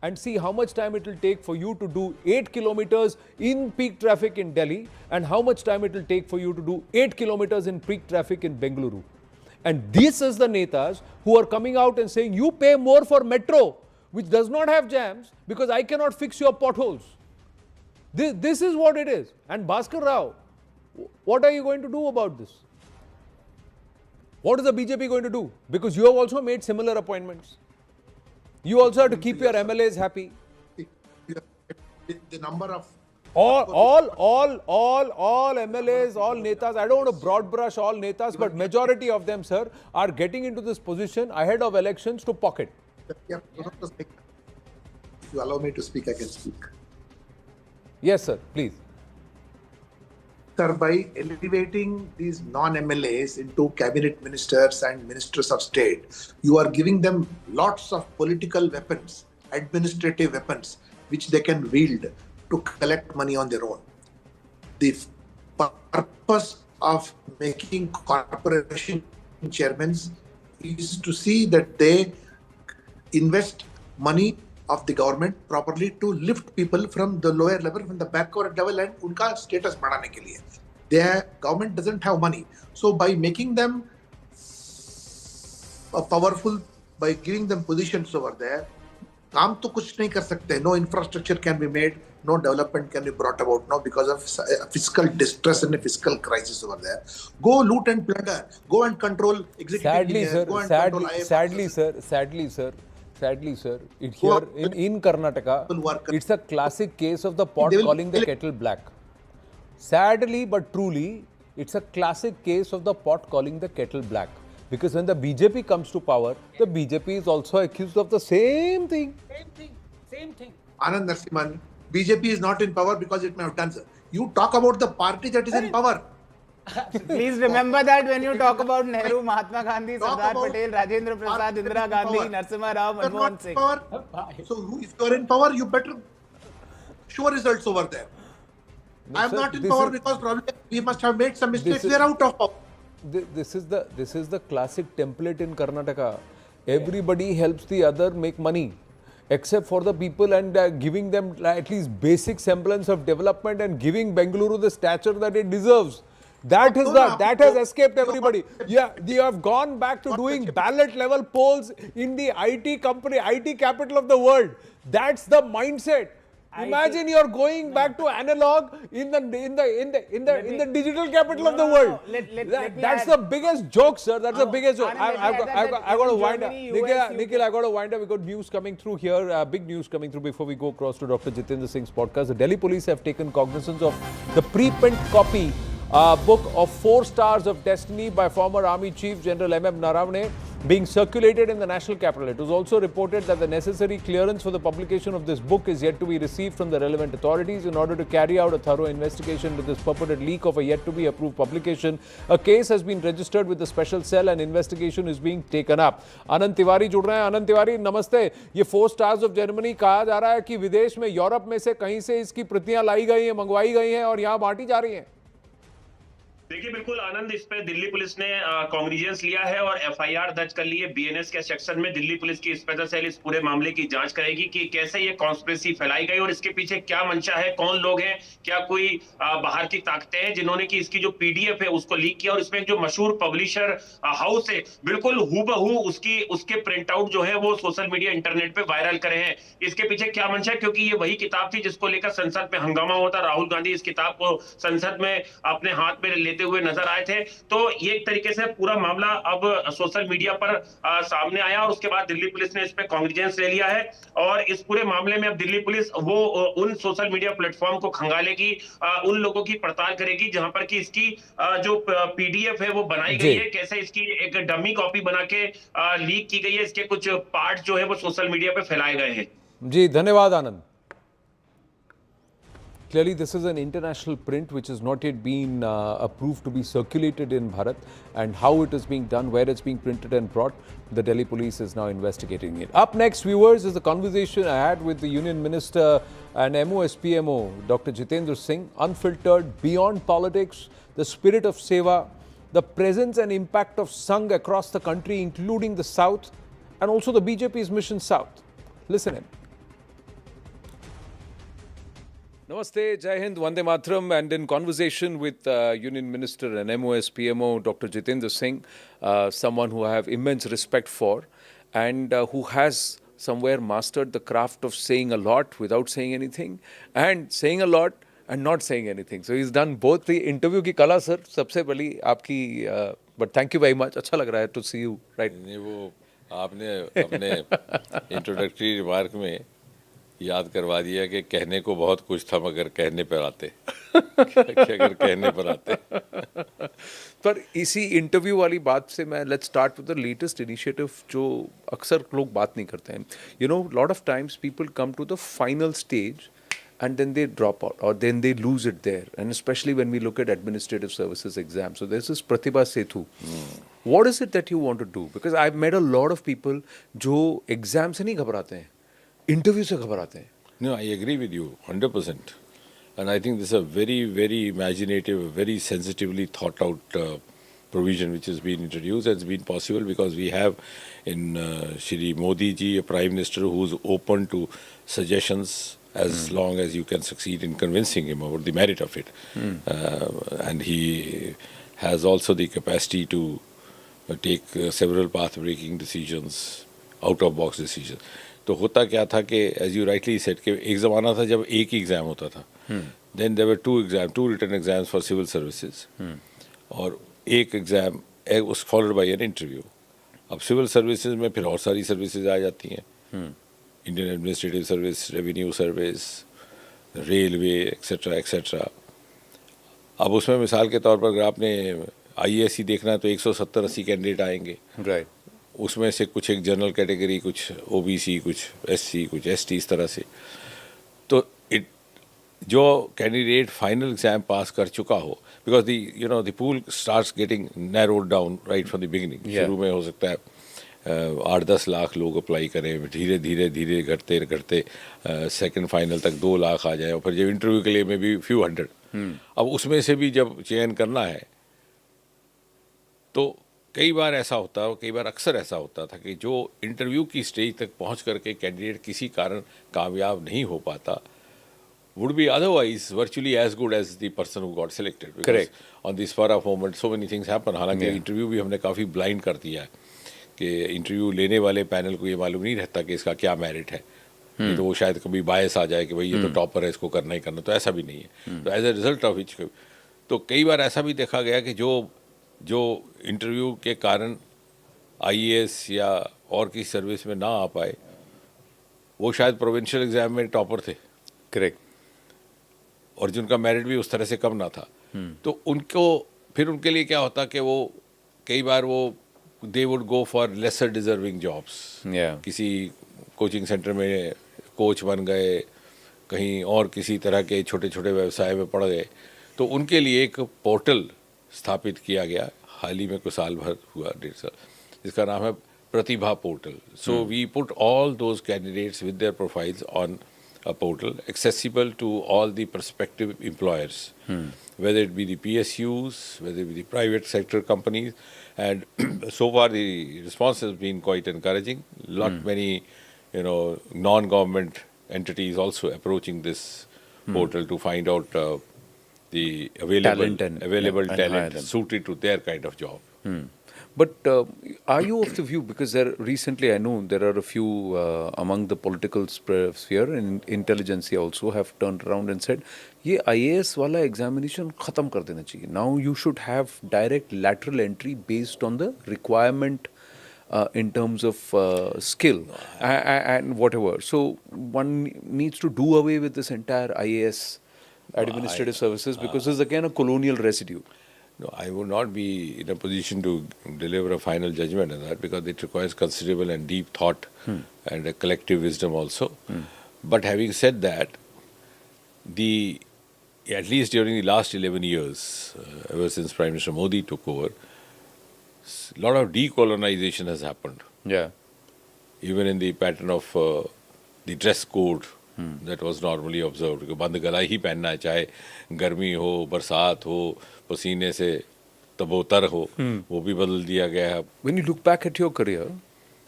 and see how much time it will take for you to do 8 kilometers in peak traffic in Delhi and how much time it will take for you to do 8 kilometers in peak traffic in Bengaluru. And this is the netas who are coming out and saying, you pay more for metro, which does not have jams, because I cannot fix your potholes. This is what it is. And Bhaskar Rao, what are you going to do about this? What is the BJP going to do? Because you have also made similar appointments. You also have to keep your MLAs happy. The number of all MLAs, all netas, I don't want to broad brush all netas, but majority of them, sir, are getting into this position ahead of elections to pocket. If you allow me to speak, I can speak. Yes, sir, please. Sir, by elevating these non-MLAs into cabinet ministers and ministers of state, you are giving them lots of political weapons, administrative weapons, which they can wield to collect money on their own. The purpose of making corporation chairmen is to see that they invest money of the government properly to lift people from the lower level, from the backward level, and unka status बढ़ाने के लिए. Their government doesn't have money. So by making them powerful, by giving them positions over there, काम तो कुछ नहीं कर सकते. No infrastructure can be made, no development can be brought about now because of fiscal distress and a fiscal crisis over there. Go loot and plunder. Go and control executive engineers. Go and control IAS officers. Sadly, sir, in Karnataka, it's a classic case of the pot calling the kettle black. Sadly but truly, it's a classic case of the pot calling the kettle black. Because when the BJP comes to power, the BJP is also accused of the same thing. Same thing. Anand Narsimhan, BJP is not in power because it may have done so. You talk about the party that is in power. Please remember that when you talk about Nehru, Mahatma Gandhi, Sardar Patel, Rajendra Prasad, Indira Gandhi, Narasimha Rao, Manmohan Singh. So if you are in power, you better show results over there. No, I am sir, not in power because probably we must have made some mistakes. We are out of power. This is the classic template in Karnataka. Everybody helps the other make money, except for the people, and giving them at least basic semblance of development and giving Bengaluru the stature that it deserves. That is the no, that has escaped everybody. Yeah, you have gone back to doing ballot level polls in the IT company, IT capital of the world. That's the mindset. Imagine you're going back to analog in the digital capital of the world. That's the biggest joke, sir. That's the biggest joke. I've got to wind up. Nikhil, I got to wind up. We got news coming through here. Big news coming through before we go across to Dr. Jitendra Singh's podcast. The Delhi police have taken cognizance of the preprint copy book of 4 Stars of Destiny by former Army Chief General M.M. Naravane being circulated in the national capital. It was also reported that the necessary clearance for the publication of this book is yet to be received from the relevant authorities. In order to carry out a thorough investigation into this purported leak of a yet to be approved publication, a case has been registered with the special cell and investigation is being taken up. Anand Tiwari जुड़ रहे हैं. Anand Tiwari, नमस्ते. ये 4 Stars of Germany कहा जा रहा है कि विदेश में, यूरोप में से कहीं से इसकी प्रतियां लाई गई हैं, मंगवाई गई हैं और यहाँ बांटी जा रही हैं. देखिए बिल्कुल आनंद, इस पे दिल्ली पुलिस ने कॉग्निजेंस लिया है और एफआईआर दर्ज कर ली है। बीएनएस के सेक्शन में दिल्ली पुलिस की स्पेशल सेल इस पूरे मामले की जांच करेगी कि कैसे ये कॉन्स्पिरेसी फैलाई गई और इसके पीछे क्या मंशा है, कौन लोग हैं, क्या कोई बाहर की ताकतें हैं जिन्होंने की इसकी जो पीडीएफ है उसको लीक किया और इसमें जो मशहूर पब्लिशर हाउस है बिल्कुल हूबहू उसके प्रिंट आउट जो है वो सोशल मीडिया इंटरनेट पे वायरल करे हैं। इसके पीछे क्या मंशा है, क्योंकि ये वही किताब थी जिसको लेकर संसद में हंगामा होता। राहुल गांधी इस किताब को संसद में अपने हाथ में लेते हुए नजर आए थे। तो ये एक तरीके से पूरा मामला अब सोशल मीडिया पर सामने आया और उसके बाद दिल्ली पुलिस ने इस पे कॉग्निजेंस ले लिया है और इस पूरे मामले में अब दिल्ली पुलिस वो उन सोशल मीडिया प्लेटफॉर्म को खंगालेगी, उन लोगों की पड़ताल करेगी जहां पर कि इसकी जो पीडीएफ है वो बनाई गई है, कैसे इसकी एक डमी कॉपी बना के लीक की गई है, इसके कुछ पार्ट जो है वो सोशल मीडिया पे फैलाए गए हैं। जी धन्यवाद आनंद. Clearly, this is an international print which has not yet been approved to be circulated in Bharat, and how it is being done, where it's being printed and brought, the Delhi police is now investigating it. Up next, viewers, is the conversation I had with the Union Minister and MOSPMO, Dr. Jitendra Singh. Unfiltered, beyond politics, the spirit of seva, the presence and impact of Sangh across the country, including the South, and also the BJP's Mission South. Listen in. Namaste, Jai Hind, Vande Mataram, and in conversation with Union Minister and MOSPMO, Dr. Jitendra Singh, someone who I have immense respect for and who has somewhere mastered the craft of saying a lot without saying anything and saying a lot and not saying anything. So he's done both. The interview की कला sir सबसे पहली आपकी, but thank you very much. अच्छा लग रहा है to see you, right? नहीं, वो आपने अपने इंट्रोडक्टरी रिमार्क में याद करवा दिया कि कहने को बहुत कुछ था मगर कहने पर आते अगर कहने पर आते. पर इसी इंटरव्यू वाली बात से मैं let's start with the latest initiative जो अक्सर लोग बात नहीं करते हैं. You know, lot of times people come to the final stage and then they drop out or then they lose it there, and especially when we look at administrative services exams. So there's this Pratibha Setu. What is it that you want to do? Because I've met a lot of people जो exam से नहीं घबराते हैं, interview से घबराते हैं. No, I agree with you 100%. And I think this is a very, very imaginative, very sensitively thought out provision which has been introduced. It's been possible because we have in Shri Modi ji a Prime Minister who's open to suggestions as long as you can succeed in convincing him about the merit of it. And he has also the capacity to take several path-breaking decisions, out-of-box decisions. तो होता क्या था कि as you rightly said कि एक ज़माना था जब एक ही एग्ज़ाम होता था. Then there were two written exams for civil services. और एक exam was followed by an interview. अब सिविल सर्विसेज में फिर और सारी सर्विसेज आ जाती हैं. Indian administrative service, revenue service, railway, etcetera etcetera. अब उसमें मिसाल के तौर पर अगर आपने IAS ही देखना है तो 170-80 कैंडिडेट आएंगे. राइट. उसमें से कुछ एक जनरल कैटेगरी, कुछ OBC, कुछ SC, कुछ ST, इस तरह से. तो जो कैंडिडेट फाइनल एग्जाम पास कर चुका हो, because the pool starts getting narrowed down right from the beginning. शुरू में हो सकता है 8-10 लाख लोग अप्लाई करें, धीरे धीरे धीरे घटते घटते सेकंड फाइनल तक 2 लाख आ जाए और फिर जब इंटरव्यू के लिए में भी फ्यू हंड्रेड. अब उसमें से भी जब चयन करना है तो कई बार ऐसा होता है, कई बार अक्सर ऐसा होता था कि जो इंटरव्यू की स्टेज तक पहुंच करके कैंडिडेट किसी कारण कामयाब नहीं हो पाता, would be otherwise virtually as good as the person who got selected. Because Correct. On the spur of moment, so many things happen. हालांकि इंटरव्यू भी हमने काफ़ी ब्लाइंड कर दिया है कि इंटरव्यू लेने वाले पैनल को ये मालूम नहीं रहता कि इसका क्या मेरिट है. नहीं तो वो शायद कभी बायस आ जाए कि भाई ये तो टॉपर है, इसको करना ही करना. तो ऐसा भी नहीं है. तो as a result of which, तो कई बार ऐसा भी देखा गया कि जो इंटरव्यू के कारण आईएएस या और किसी सर्विस में ना आ पाए, वो शायद प्रोविंशियल एग्जाम में टॉपर थे. करेक्ट. और जिनका मेरिट भी उस तरह से कम ना था. तो उनको फिर उनके लिए क्या होता कि वो कई बार वो they would go for lesser deserving jobs. किसी कोचिंग सेंटर में कोच बन गए, कहीं और किसी तरह के छोटे छोटे व्यवसाय में पड़ गए. तो उनके लिए एक पोर्टल स्थापित किया गया, हाल ही में कुछ साल भर हुआ, 1.5 साल, जिसका नाम है Pratibha portal. So we put all those candidates with their profiles on a portal accessible to all the prospective employers, whether it be the PSUs, whether it be the private sector companies, and so far the response has been quite encouraging. Many, non-government entities also approaching this portal to find out the available talent suited to their kind of job. But are you of the view, because recently I know there are a few among the political sphere and intelligentsia also have turned around and said, ये IAS वाला examination खत्म कर देना चाहिए. Now you should have direct lateral entry based on the requirement in terms of skill and whatever. So one needs to do away with this entire IAS administrative services, because it's again a colonial residue. No, I would not be in a position to deliver a final judgment on that, because it requires considerable and deep thought and a collective wisdom also. But having said that, at least during the last 11 years, ever since Prime Minister Modi took over, a lot of decolonization has happened. Yeah. Even in the pattern of the dress code that was normally observed. बंद गला ही पहनना है, चाहे गर्मी हो, बरसात हो, पसीने से तबोतर हो, वो भी बदल दिया गया है. When you look back at your career,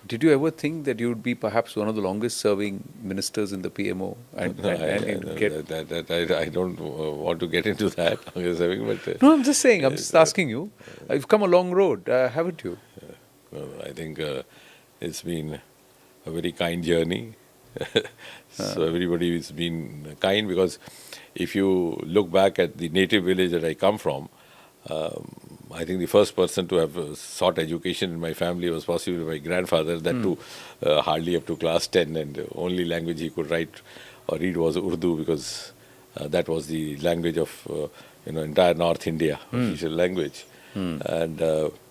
did you ever think that you would be perhaps one of the longest serving ministers in the PMO? I don't want to get into that. But, no, I'm just saying, I'm just asking you. You've come a long road, haven't you? I think it's been a very kind journey. So everybody has been kind, because if you look back at the native village that I come from, I think the first person to have sought education in my family was possibly my grandfather, that too hardly up to class 10, and the only language he could write or read was Urdu, because that was the language of entire North India, official language. And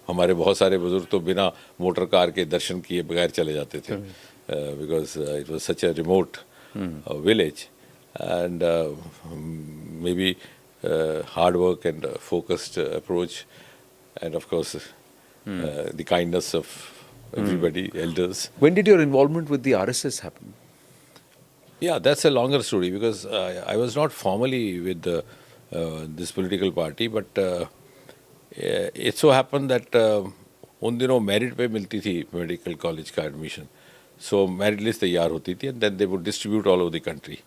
हमारे बहुत सारे बुजुर्ग तो बिना motor car के दर्शन किए बगैर चले जाते थे, because it was such a remote village, and maybe hard work and focused approach, and of course the kindness of everybody, elders. When did your involvement with the RSS happen? Yeah, that's a longer story, because I was not formally with this political party, but it so happened that उन दिनों merit पे मिलती थी medical college का admission. So merit list तैयार होती थी, and then they would distribute all over the country.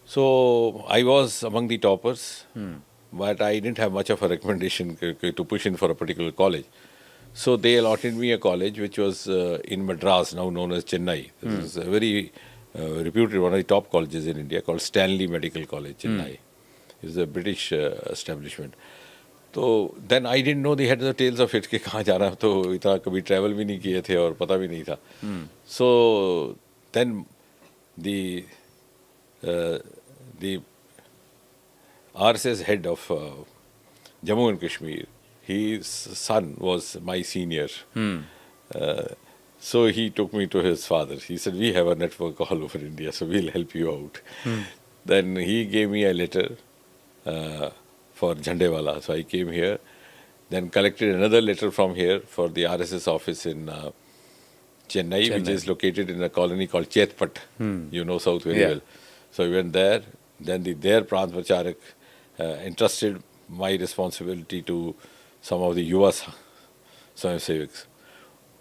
So I was among the toppers, but I didn't have much of a recommendation to push in for a particular college. So they allotted me a college which was in Madras, now known as Chennai. This is a very reputed, one of the top colleges in India, called Stanley Medical College, Chennai. It's a British establishment. So then I didn't know the heads or tails of it कि कहाँ जाना, तो इतना कभी travel भी नहीं किए थे और पता भी नहीं था. So then the RSS head of Jammu and Kashmir, his son was my senior. So he took me to his father. He said, we have a network all over India, so we'll help you out. Then he gave me a letter for Jhandewala. So I came here, then collected another letter from here for the RSS office in Chennai, which is located in a colony called Chetpat. You know South very well. So I went there. Then their Prant Pracharak entrusted my responsibility to some of the Yuva Swayamsevaks,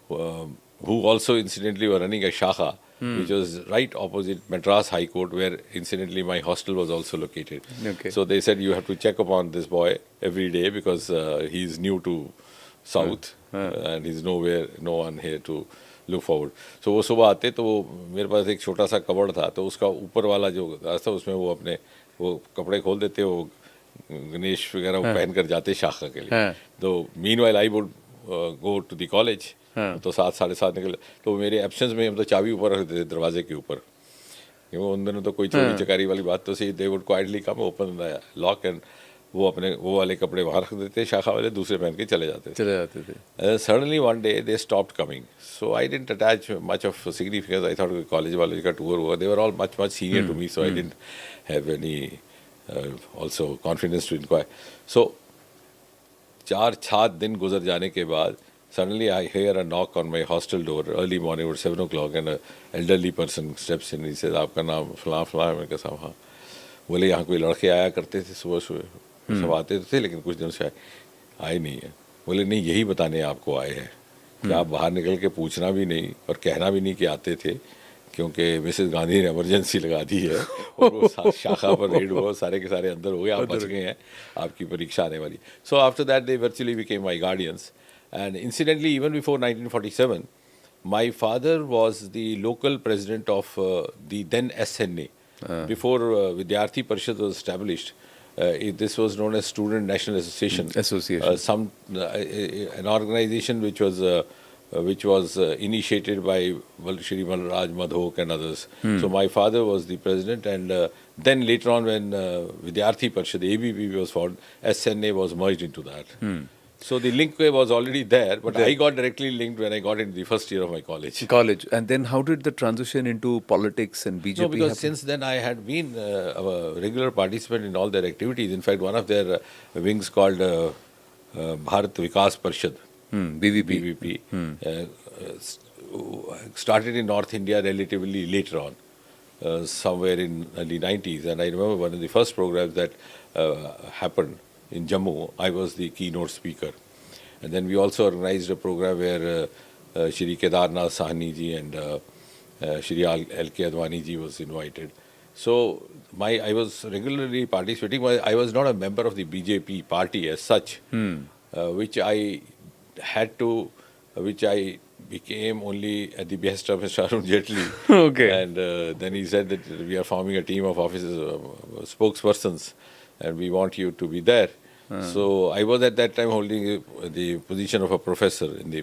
who also incidentally were running a shakha which was right opposite Madras High Court, where incidentally my hostel was also located. Okay. So they said you have to check upon this boy every day because he's new to South and he's no one here to look forward. So वो सुबह आते तो वो मेरे पास एक छोटा सा cupboard था तो उसका ऊपर वाला जो रास्ता उसमें वो अपने वो कपड़े खोल देते वो गणेश वगैरह पहन कर जाते शाखा के लिए. तो meanwhile I would go to the college तो 7 साढ़े 7 निकले तो मेरे एब्सेंस में हम तो चाबी ऊपर रख देते दरवाजे के ऊपर क्योंकि उन दिनों तो कोई चोरी चकारी वाली बात तो सही they would quietly come open the lock and वो अपने वो वाले कपड़े वहाँ रख देते शाखा वाले दूसरे पहन के चले जाते थे. Suddenly one day they stopped coming so I didn't attach much of significance. I thought college वाले का टूर हुआ they were all much senior to me so I didn't have any also confidence to inquire. So 4-7 दिन गुजर जाने के बाद suddenly I hear a knock on my hostel door early morning at 7 o'clock and an elderly person steps in. He says, आपका नाम फलां फलां. मैंने कहा साहब हाँ. बोले यहाँ कोई लड़के आया करते थे सुबह सब आते थे लेकिन कुछ दिनों से आए नहीं है. बोले नहीं यही बताने आपको आए हैं कि आप बाहर निकल के पूछना भी नहीं और कहना भी नहीं कि आते थे क्योंकि मिसेस गांधी ने इमरजेंसी लगा दी है और वो शाखा पर रेड हुआ सारे के सारे अंदर हो गए आप बच गए हैं आपकी परीक्षा आने वाली. So after that they virtually became my guardians. And incidentally, even before 1947, my father was the local president of the then SNA. Before Vidyarthi Parishad was established, this was known as Student National Association. An organization which was initiated by Shri Malraj Madhok and others. So my father was the president, and then later on when Vidyarthi Parishad, ABP was formed, SNA was merged into that. So the link was already there, but I got directly linked when I got into the first year of my college. And then how did the transition into politics and BJP No, because happen? since then I had been a regular participant in all their activities. In fact, one of their wings called Bharat Vikas Parishad, BVP, started in North India relatively later on, somewhere in early 90s. And I remember one of the first programs that happened in Jammu, I was the keynote speaker. And then we also organized a program where Shri Kedarnath Sahni ji and Shri L.K. Advani ji was invited. So I was regularly participating. I was not a member of the BJP party as such, which I became only at the behest of Mr. Arun Jaitley. Okay. And then he said that we are forming a team of officers, spokespersons, and we want you to be there. So I was at that time holding the position of a professor in the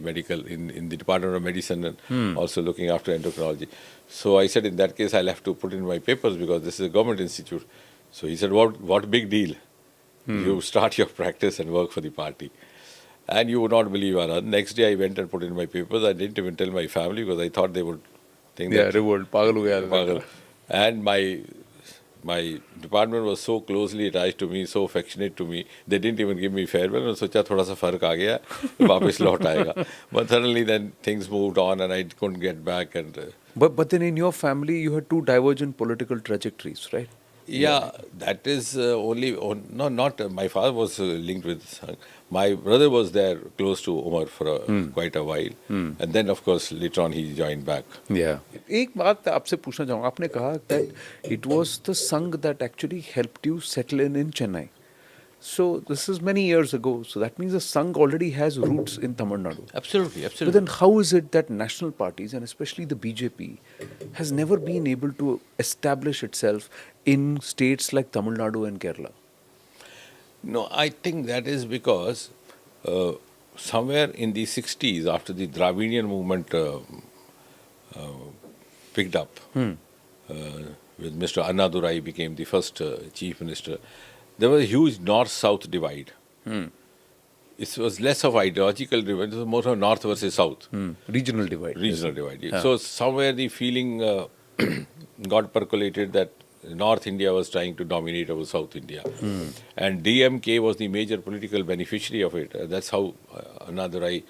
in the Department of Medicine and also looking after endocrinology. So I said, in that case, I'll have to put in my papers because this is a government institute. So he said, what big deal? You start your practice and work for the party. And you would not believe, Anand. Next day I went and put in my papers. I didn't even tell my family because I thought they would think that... revolt. Pagal. And my department was so closely attached to me, so affectionate to me. They didn't even give me farewell. I thought, thoda sa fark aa gaya, वापस लौट आएगा. But suddenly then things moved on and I couldn't get back. And But then in your family you had two divergent political trajectories, right? Yeah, that is not my father was linked with Sangh. My brother was there close to Umar for quite a while. And then of course later on he joined back. Yeah. एक बात आपसे पूछना चाहूँगा. आपने कहा that it was the Sangh that actually helped you settle in Chennai. So this is many years ago. So that means the Sangh already has roots in Tamil Nadu. Absolutely. But then how is it that national parties and especially the BJP has never been able to establish itself in states like Tamil Nadu and Kerala? No, I think that is because somewhere in the 60s, after the Dravidian movement picked up, with Mr. Annadurai became the first chief minister, there was a huge north-south divide. It was less of ideological divide, it was more of north versus south. Regional divide. Regional divide. So somewhere the feeling got percolated that North India was trying to dominate over South India. And DMK was the major political beneficiary of it. That's how Annadurai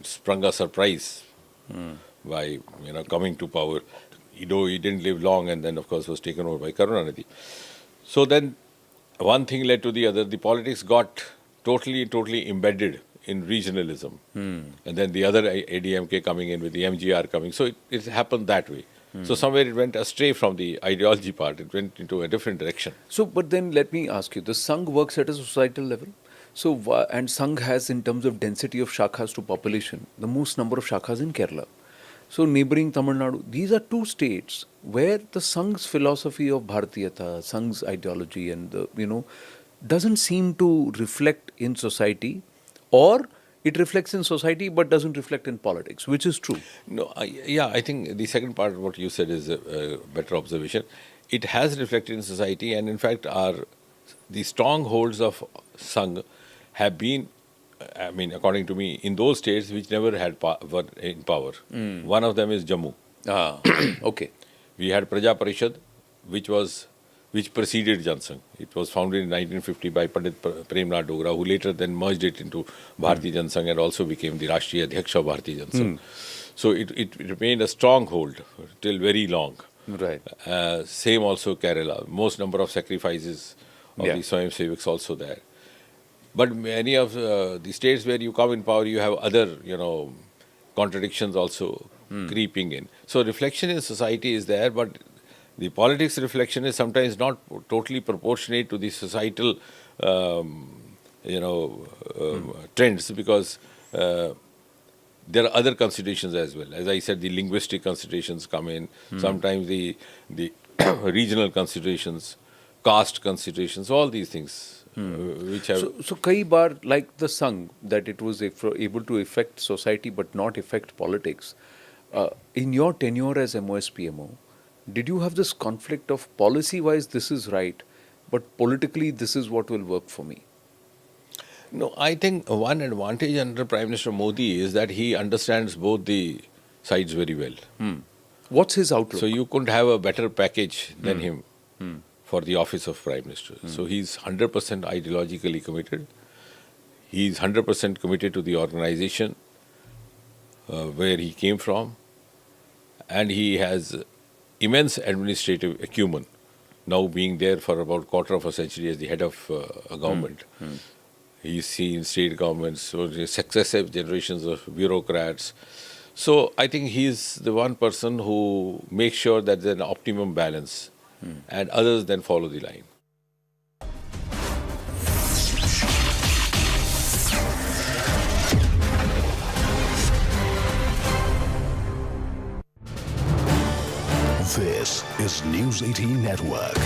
sprung a surprise by coming to power. Though he didn't live long and then of course was taken over by Karunanidhi. So then one thing led to the other. The politics got totally embedded in regionalism. And then the other ADMK coming in with the MGR coming. So it happened that way. So somewhere it went astray from the ideology part. It went into a different direction. So, but then let me ask you, the Sangh works at a societal level. So, and Sangh has, in terms of density of shakhas to population, the most number of shakhas in Kerala. So, neighboring Tamil Nadu, these are two states where the Sangh's philosophy of Bharatiyata, Sangh's ideology, and the, doesn't seem to reflect in society, or it reflects in society but doesn't reflect in politics, which is true. No, I think the second part of what you said is a better observation. It has reflected in society, and in fact, the strongholds of Sangh have been, I mean, according to me, in those states which never were in power. One of them is Jammu. Okay. We had Praja Parishad, which preceded Jansangh. It was founded in 1950 by Pandit Premnath Dogra, who later then merged it into Bharatiya Jansangh and also became the Rashtriya Adhyaksha of Bharatiya Jansangh. So it remained a stronghold till very long. Right. Same also Kerala. Most number of sacrifices of the Swayam Sevaks also there. But many of the states where you come in power, you have other, contradictions also creeping in. So reflection in society is there, but the politics reflection is sometimes not totally proportionate to the societal, trends, because there are other considerations as well. As I said, the linguistic considerations come in. Sometimes the regional considerations, caste considerations, all these things, which have. So, kai bar, like the Sangh, that it was able to affect society but not affect politics. In your tenure as MOSPMO, did you have this conflict of policy-wise this is right, but politically this is what will work for me? No, I think one advantage under Prime Minister Modi is that he understands both the sides very well. What's his outlook? So you couldn't have a better package than him for the office of Prime Minister. So he's 100% ideologically committed. He's 100% committed to the organization where he came from. And he has immense administrative acumen, now being there for about quarter of a century as the head of a government. He's seen state governments, so successive generations of bureaucrats. So I think he's the one person who makes sure that there's an optimum balance, and others then follow the line. This is News 18 Network.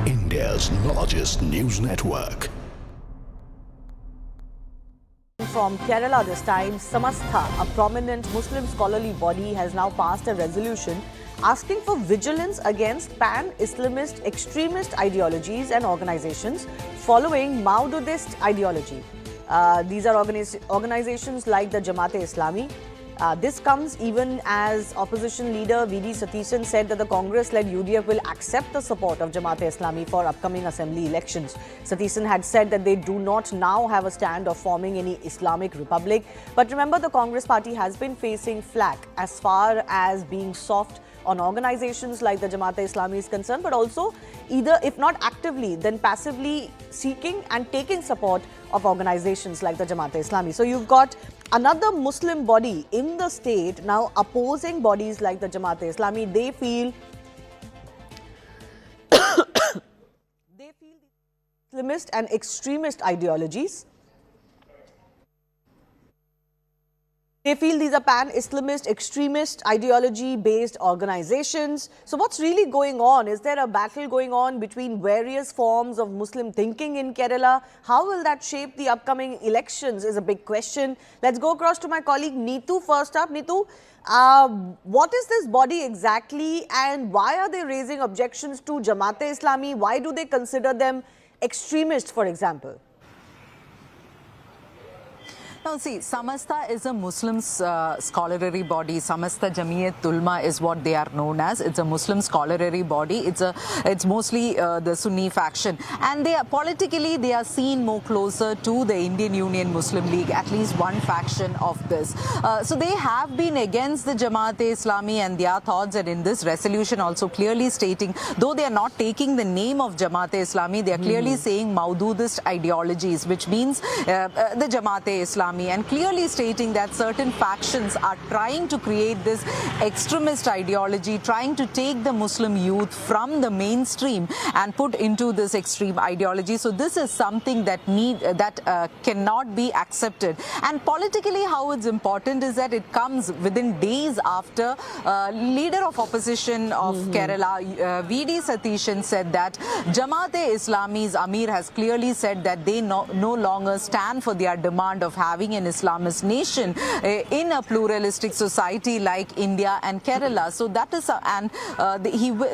India's largest news network. From Kerala this time, Samastha, a prominent Muslim scholarly body, has now passed a resolution asking for vigilance against pan-Islamist extremist ideologies and organizations following Maududist ideology. These are organizations like the Jamaat-e-Islami. This comes even as opposition leader V.D. Satishan said that the Congress-led UDF will accept the support of Jamaat-e-Islami for upcoming assembly elections. Satishan had said that they do not now have a stand of forming any Islamic republic. But remember, the Congress party has been facing flack as far as being soft on organizations like the Jamaat-e-Islami is concerned, but also either, if not actively, then passively seeking and taking support of organizations like the Jamaat-e-Islami. So you've got another Muslim body in the state now opposing bodies like the Jamaat-e-Islami. They feel Islamist and extremist ideologies. They feel these are pan-Islamist, extremist, ideology-based organizations. So what's really going on? Is there a battle going on between various forms of Muslim thinking in Kerala? How will that shape the upcoming elections is a big question. Let's go across to my colleague Neetu first up. Neetu, what is this body exactly and why are they raising objections to Jamaat-e-Islami? Why do they consider them extremists, for example? Now, see, Samasta is a Muslim scholarly body. Samasta Jamiyat Ulama is what they are known as. It's a Muslim scholarly body. It's mostly the Sunni faction, and they are politically they are seen more closer to the Indian Union Muslim League, at least one faction of this. So they have been against the Jamaat-e-Islami and their thoughts, and in this resolution also clearly stating, though they are not taking the name of Jamaat-e-Islami, they are clearly saying Maududist ideologies, which means the Jamaat-e-Islami, and clearly stating that certain factions are trying to create this extremist ideology, trying to take the Muslim youth from the mainstream and put into this extreme ideology. So this is something that cannot be accepted. And politically, how it's important is that it comes within days after leader of opposition of Kerala, V.D. Satishan, said that Jamaat-e-Islami's Amir has clearly said that they no longer stand for their demand of having an Islamist nation in a pluralistic society like India and Kerala. So that is,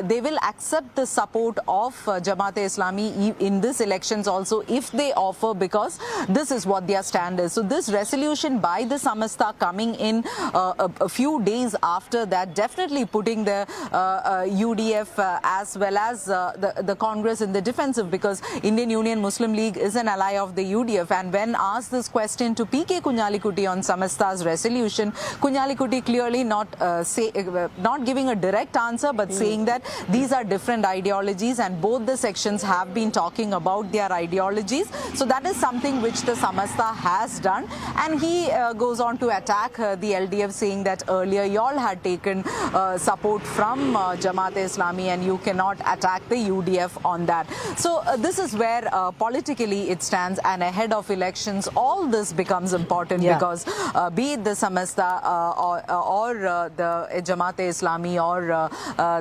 they will accept the support of Jamaat-e-Islami in this elections also if they offer, because this is what their stand is. So this resolution by the Samasta coming in a few days after that, definitely putting the UDF as well as the Congress in the defensive, because Indian Union Muslim League is an ally of the UDF. And when asked this question to P.K. Kunyalikutti on Samasta's resolution, Kunyalikutti clearly not giving a direct answer, but saying that these are different ideologies and both the sections have been talking about their ideologies. So that is something which the Samasta has done. And he goes on to attack the LDF, saying that earlier you all had taken support from Jamaat-e-Islami and you cannot attack the UDF on that. So this is where politically it stands, and ahead of elections all this becomes important, because be it the Samasta or the Jamaat-e-Islami or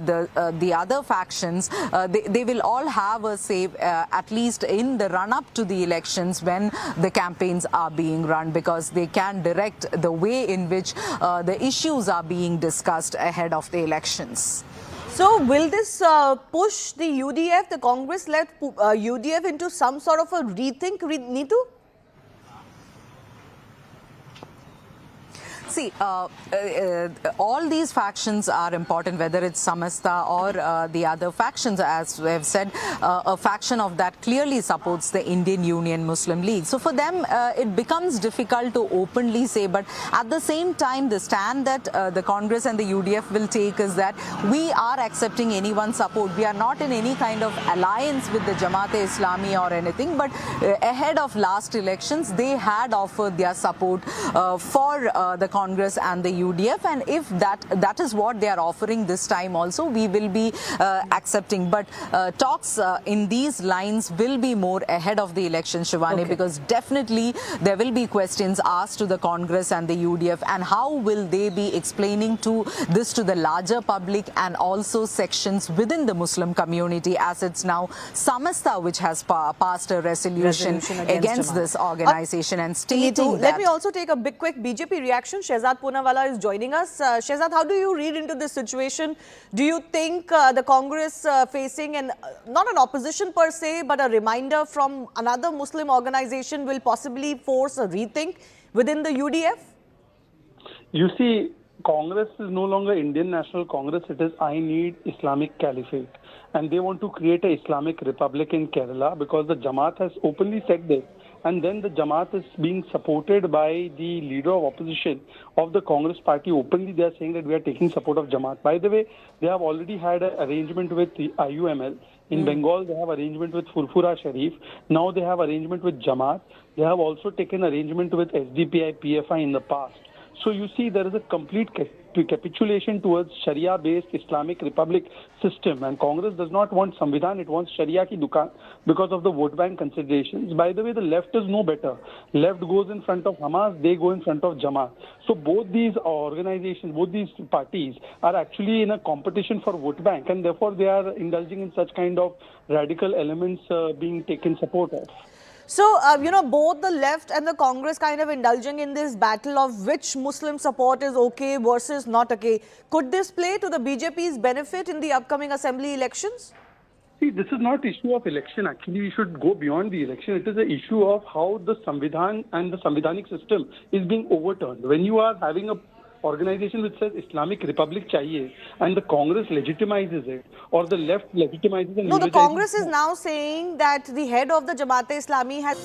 the other factions, they will all have a say at least in the run-up to the elections when the campaigns are being run, because they can direct the way in which the issues are being discussed ahead of the elections. So will this push the UDF, the Congress-led UDF, into some sort of a rethink, Neetu? See, all these factions are important, whether it's Samasta or the other factions. As we have said, a faction of that clearly supports the Indian Union Muslim League. So for them, it becomes difficult to openly say, but at the same time, the stand that the Congress and the UDF will take is that we are accepting anyone's support. We are not in any kind of alliance with the Jamaat-e-Islami or anything, but ahead of last elections, they had offered their support for the Congress and the UDF, and if that is what they are offering this time also, we will be accepting. But talks in these lines will be more ahead of the election, Shivani, because definitely there will be questions asked to the Congress and the UDF, and how will they be explaining to the larger public and also sections within the Muslim community, as it's now Samasta which has passed a resolution against this organization and stating that. Let me also take a big quick BJP reaction. Shehzad Poonawalla is joining us. Shehzad, how do you read into this situation? Do you think the Congress facing not an opposition per se, but a reminder from another Muslim organization will possibly force a rethink within the UDF? You see, Congress is no longer Indian National Congress. It is I Need Islamic Caliphate. And they want to create an Islamic Republic in Kerala, because the Jamaat has openly said this. And then the Jamaat is being supported by the leader of opposition of the Congress party. Openly they are saying that we are taking support of Jamaat. By the way, they have already had an arrangement with the IUML. In Bengal, they have arrangement with Furfura Sharif. Now they have arrangement with Jamaat. They have also taken arrangement with SDPI, PFI in the past. So you see, there is a complete capitulation towards Sharia-based Islamic Republic system, and Congress does not want Samvidhan, it wants Sharia ki dukaan because of the vote bank considerations. By the way, the left is no better. Left goes in front of Hamas, they go in front of Jamaat. So both these organizations, both these parties are actually in a competition for vote bank, and therefore they are indulging in such kind of radical elements being taken support of. So, both the left and the Congress kind of indulging in this battle of which Muslim support is okay versus not okay. Could this play to the BJP's benefit in the upcoming assembly elections? See, this is not issue of election. Actually, we should go beyond the election. It is an issue of how the Samvidhan and the Samvidhanic system is being overturned. When you are having a organization which says Islamic Republic chahiye and the Congress legitimizes it, or the left legitimizes and No, the eulogizes Congress is it. now saying that the head of the Jamaat-e-Islami has...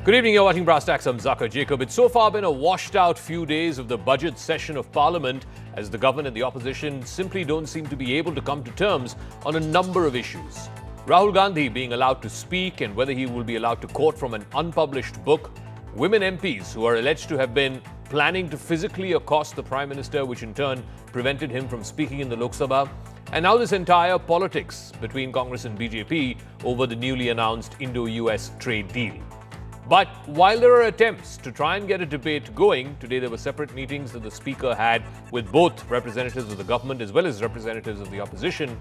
Good evening, you're watching Brass Tacks. I'm Zakir Jacob. It's so far been a washed out few days of the budget session of Parliament as the government and the opposition simply don't seem to be able to come to terms on a number of issues. Rahul Gandhi being allowed to speak and whether he will be allowed to quote from an unpublished book, women MPs who are alleged to have been planning to physically accost the Prime Minister, which in turn prevented him from speaking in the Lok Sabha, and now this entire politics between Congress and BJP over the newly announced Indo-US trade deal. But while there are attempts to try and get a debate going, today there were separate meetings that the Speaker had with both representatives of the government as well as representatives of the opposition.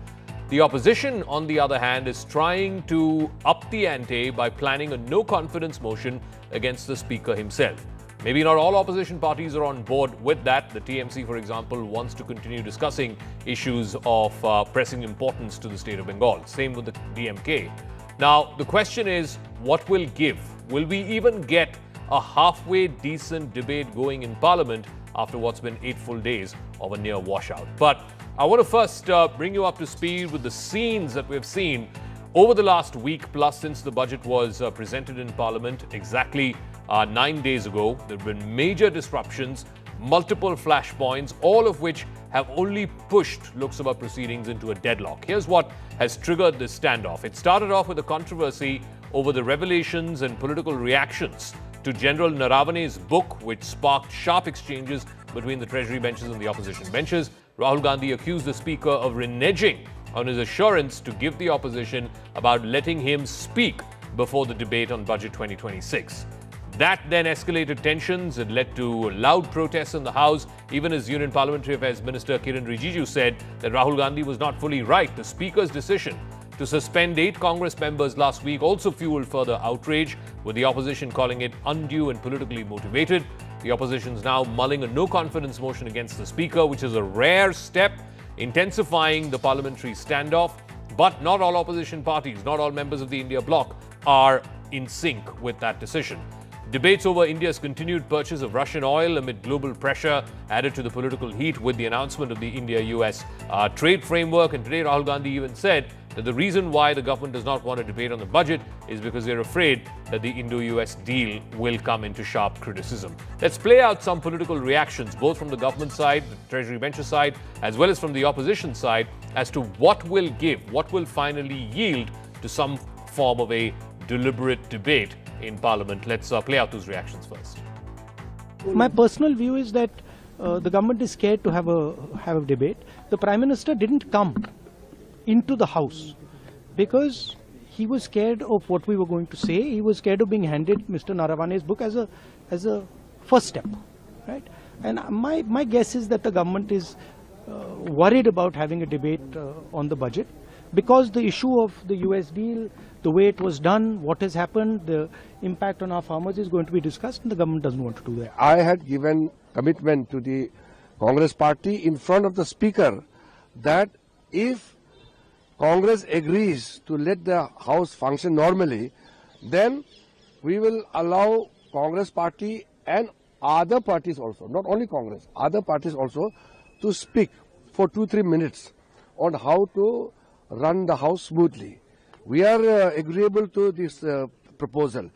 The opposition, on the other hand, is trying to up the ante by planning a no-confidence motion against the Speaker himself. Maybe not all opposition parties are on board with that. The TMC, for example, wants to continue discussing issues of pressing importance to the state of Bengal. Same with the DMK. Now, the question is, what will give? Will we even get a halfway decent debate going in Parliament after what's been 8 full days of a near washout? But I want to first bring you up to speed with the scenes that we've seen over the last week plus since the budget was presented in Parliament exactly 9 days ago. There have been major disruptions, multiple flashpoints, all of which have only pushed Lok Sabha proceedings into a deadlock. Here's what has triggered this standoff. It started off with a controversy over the revelations and political reactions to General Naravane's book, which sparked sharp exchanges between the Treasury benches and the opposition benches. Rahul Gandhi accused the Speaker of reneging on his assurance to give the opposition about letting him speak before the debate on Budget 2026. That then escalated tensions. It led to loud protests in the House, even as Union Parliamentary Affairs Minister Kiran Rijiju said that Rahul Gandhi was not fully right. The Speaker's decision to suspend 8 Congress members last week also fueled further outrage, with the opposition calling it undue and politically motivated. The opposition is now mulling a no-confidence motion against the Speaker, which is a rare step, intensifying the parliamentary standoff. But not all opposition parties, not all members of the India bloc are in sync with that decision. Debates over India's continued purchase of Russian oil amid global pressure added to the political heat with the announcement of the India-US trade framework. And today Rahul Gandhi even said that the reason why the government does not want a debate on the budget is because they're afraid that the Indo-US deal will come into sharp criticism. Let's play out some political reactions, both from the government side, the Treasury benches side, as well as from the opposition side, as to what will give, what will finally yield to some form of a deliberate debate in Parliament. Let's play out those reactions first. My personal view is that the government is scared to have a debate. The Prime Minister didn't come into the House because he was scared of what we were going to say. He was scared of being handed Mr. Naravane's book as a first step, right? And my guess is that the government is worried about having a debate on the budget because the issue of the US deal, the way it was done, what has happened, the impact on our farmers is going to be discussed, and the government doesn't want to do that. I had given commitment to the Congress party in front of the Speaker that if Congress agrees to let the House function normally, then we will allow Congress party and other parties also, not only Congress, other parties also, to speak for 2-3 minutes on how to run the House smoothly. We are agreeable to this proposal,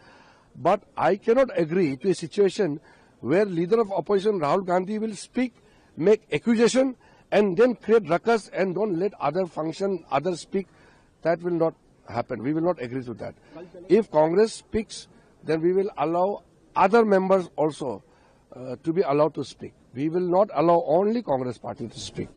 but I cannot agree to a situation where leader of opposition Rahul Gandhi will speak, make accusation, and then create ruckus and don't let others speak. That will not happen. We will not agree to that. If Congress speaks, then we will allow other members also to be allowed to speak. We will not allow only Congress party to speak.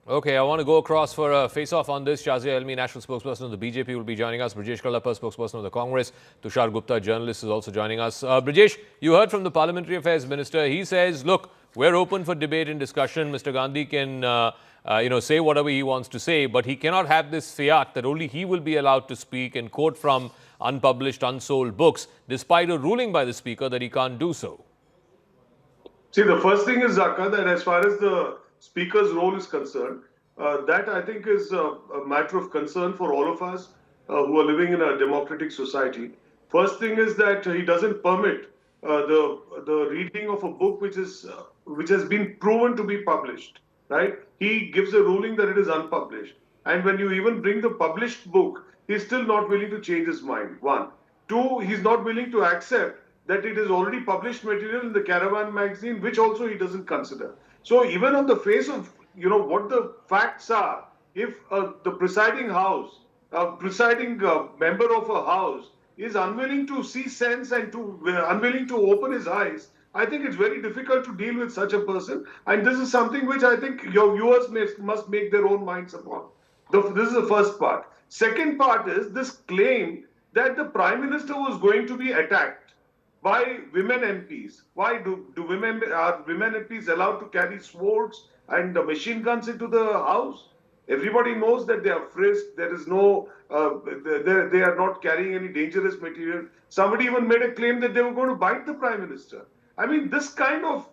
Okay, I want to go across for a face-off on this. Shazia Elmi, national spokesperson of the BJP, will be joining us. Brajesh Kalappa, spokesperson of the Congress. Tushar Gupta, journalist, is also joining us. Brajesh, you heard from the Parliamentary Affairs Minister. He says, look, we're open for debate and discussion. Mr. Gandhi can, say whatever he wants to say, but he cannot have this fiat that only he will be allowed to speak and quote from unpublished, unsold books, despite a ruling by the Speaker that he can't do so. See, the first thing is, Zaka, that as far as the speaker's role is concerned, that I think is a matter of concern for all of us who are living in a democratic society. First thing is that he doesn't permit the reading of a book which has been proven to be published, right? He gives a ruling that it is unpublished. And when you even bring the published book, he's still not willing to change his mind, one. Two, he's not willing to accept that it is already published material in the Caravan magazine, which also he doesn't consider. So even on the face of, what the facts are, if the presiding house, presiding member of a house is unwilling to see sense and unwilling to open his eyes, I think it's very difficult to deal with such a person. And this is something which I think your viewers must make their own minds upon. This is the first part. Second part is this claim that the Prime Minister was going to be attacked by women MPs. Why are women MPs allowed to carry swords and machine guns into the house? Everybody knows that they are frisked. There is no, they are not carrying any dangerous material. Somebody even made a claim that they were going to bite the Prime Minister. I mean, this kind of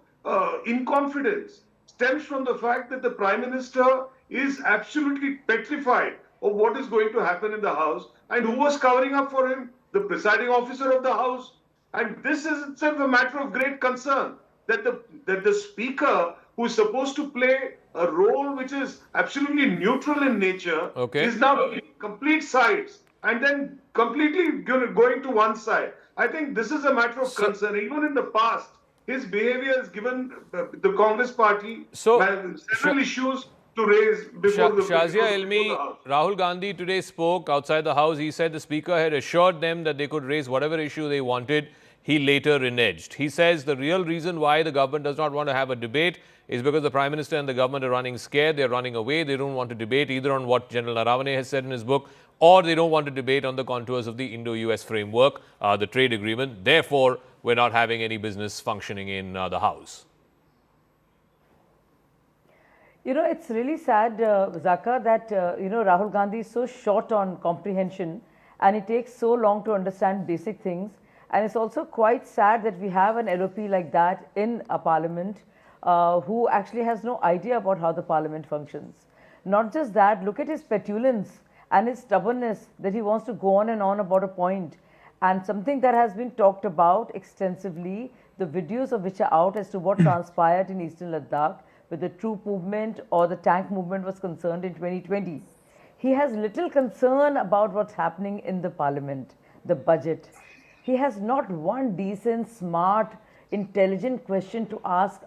inconfidence stems from the fact that the Prime Minister is absolutely petrified of what is going to happen in the House. And who was covering up for him? The presiding officer of the House. And this is itself a matter of great concern, that the Speaker, who is supposed to play a role which is absolutely neutral in nature, is now taking complete sides and then completely going to one side. I think this is a matter of concern. Even in the past, his behavior has given the Congress party several issues to raise before the Shazia before Ilmi, the House. Rahul Gandhi today spoke outside the House. He said the Speaker had assured them that they could raise whatever issue they wanted. He later reneged. He says the real reason why the government does not want to have a debate is because the Prime Minister and the government are running scared. They're running away. They don't want to debate either on what General Naravane has said in his book, or they don't want to debate on the contours of the Indo-US framework, the trade agreement. Therefore, we're not having any business functioning in the House. It's really sad, Zaka, that, Rahul Gandhi is so short on comprehension and it takes so long to understand basic things. And it's also quite sad that we have an LOP like that in a parliament who actually has no idea about how the parliament functions. Not just that, look at his petulance and his stubbornness that he wants to go on and on about a point. And something that has been talked about extensively, the videos of which are out as to what transpired in Eastern Ladakh with the troop movement or the tank movement was concerned in 2020. He has little concern about what's happening in the parliament, the budget. He has not one decent, smart, intelligent question to ask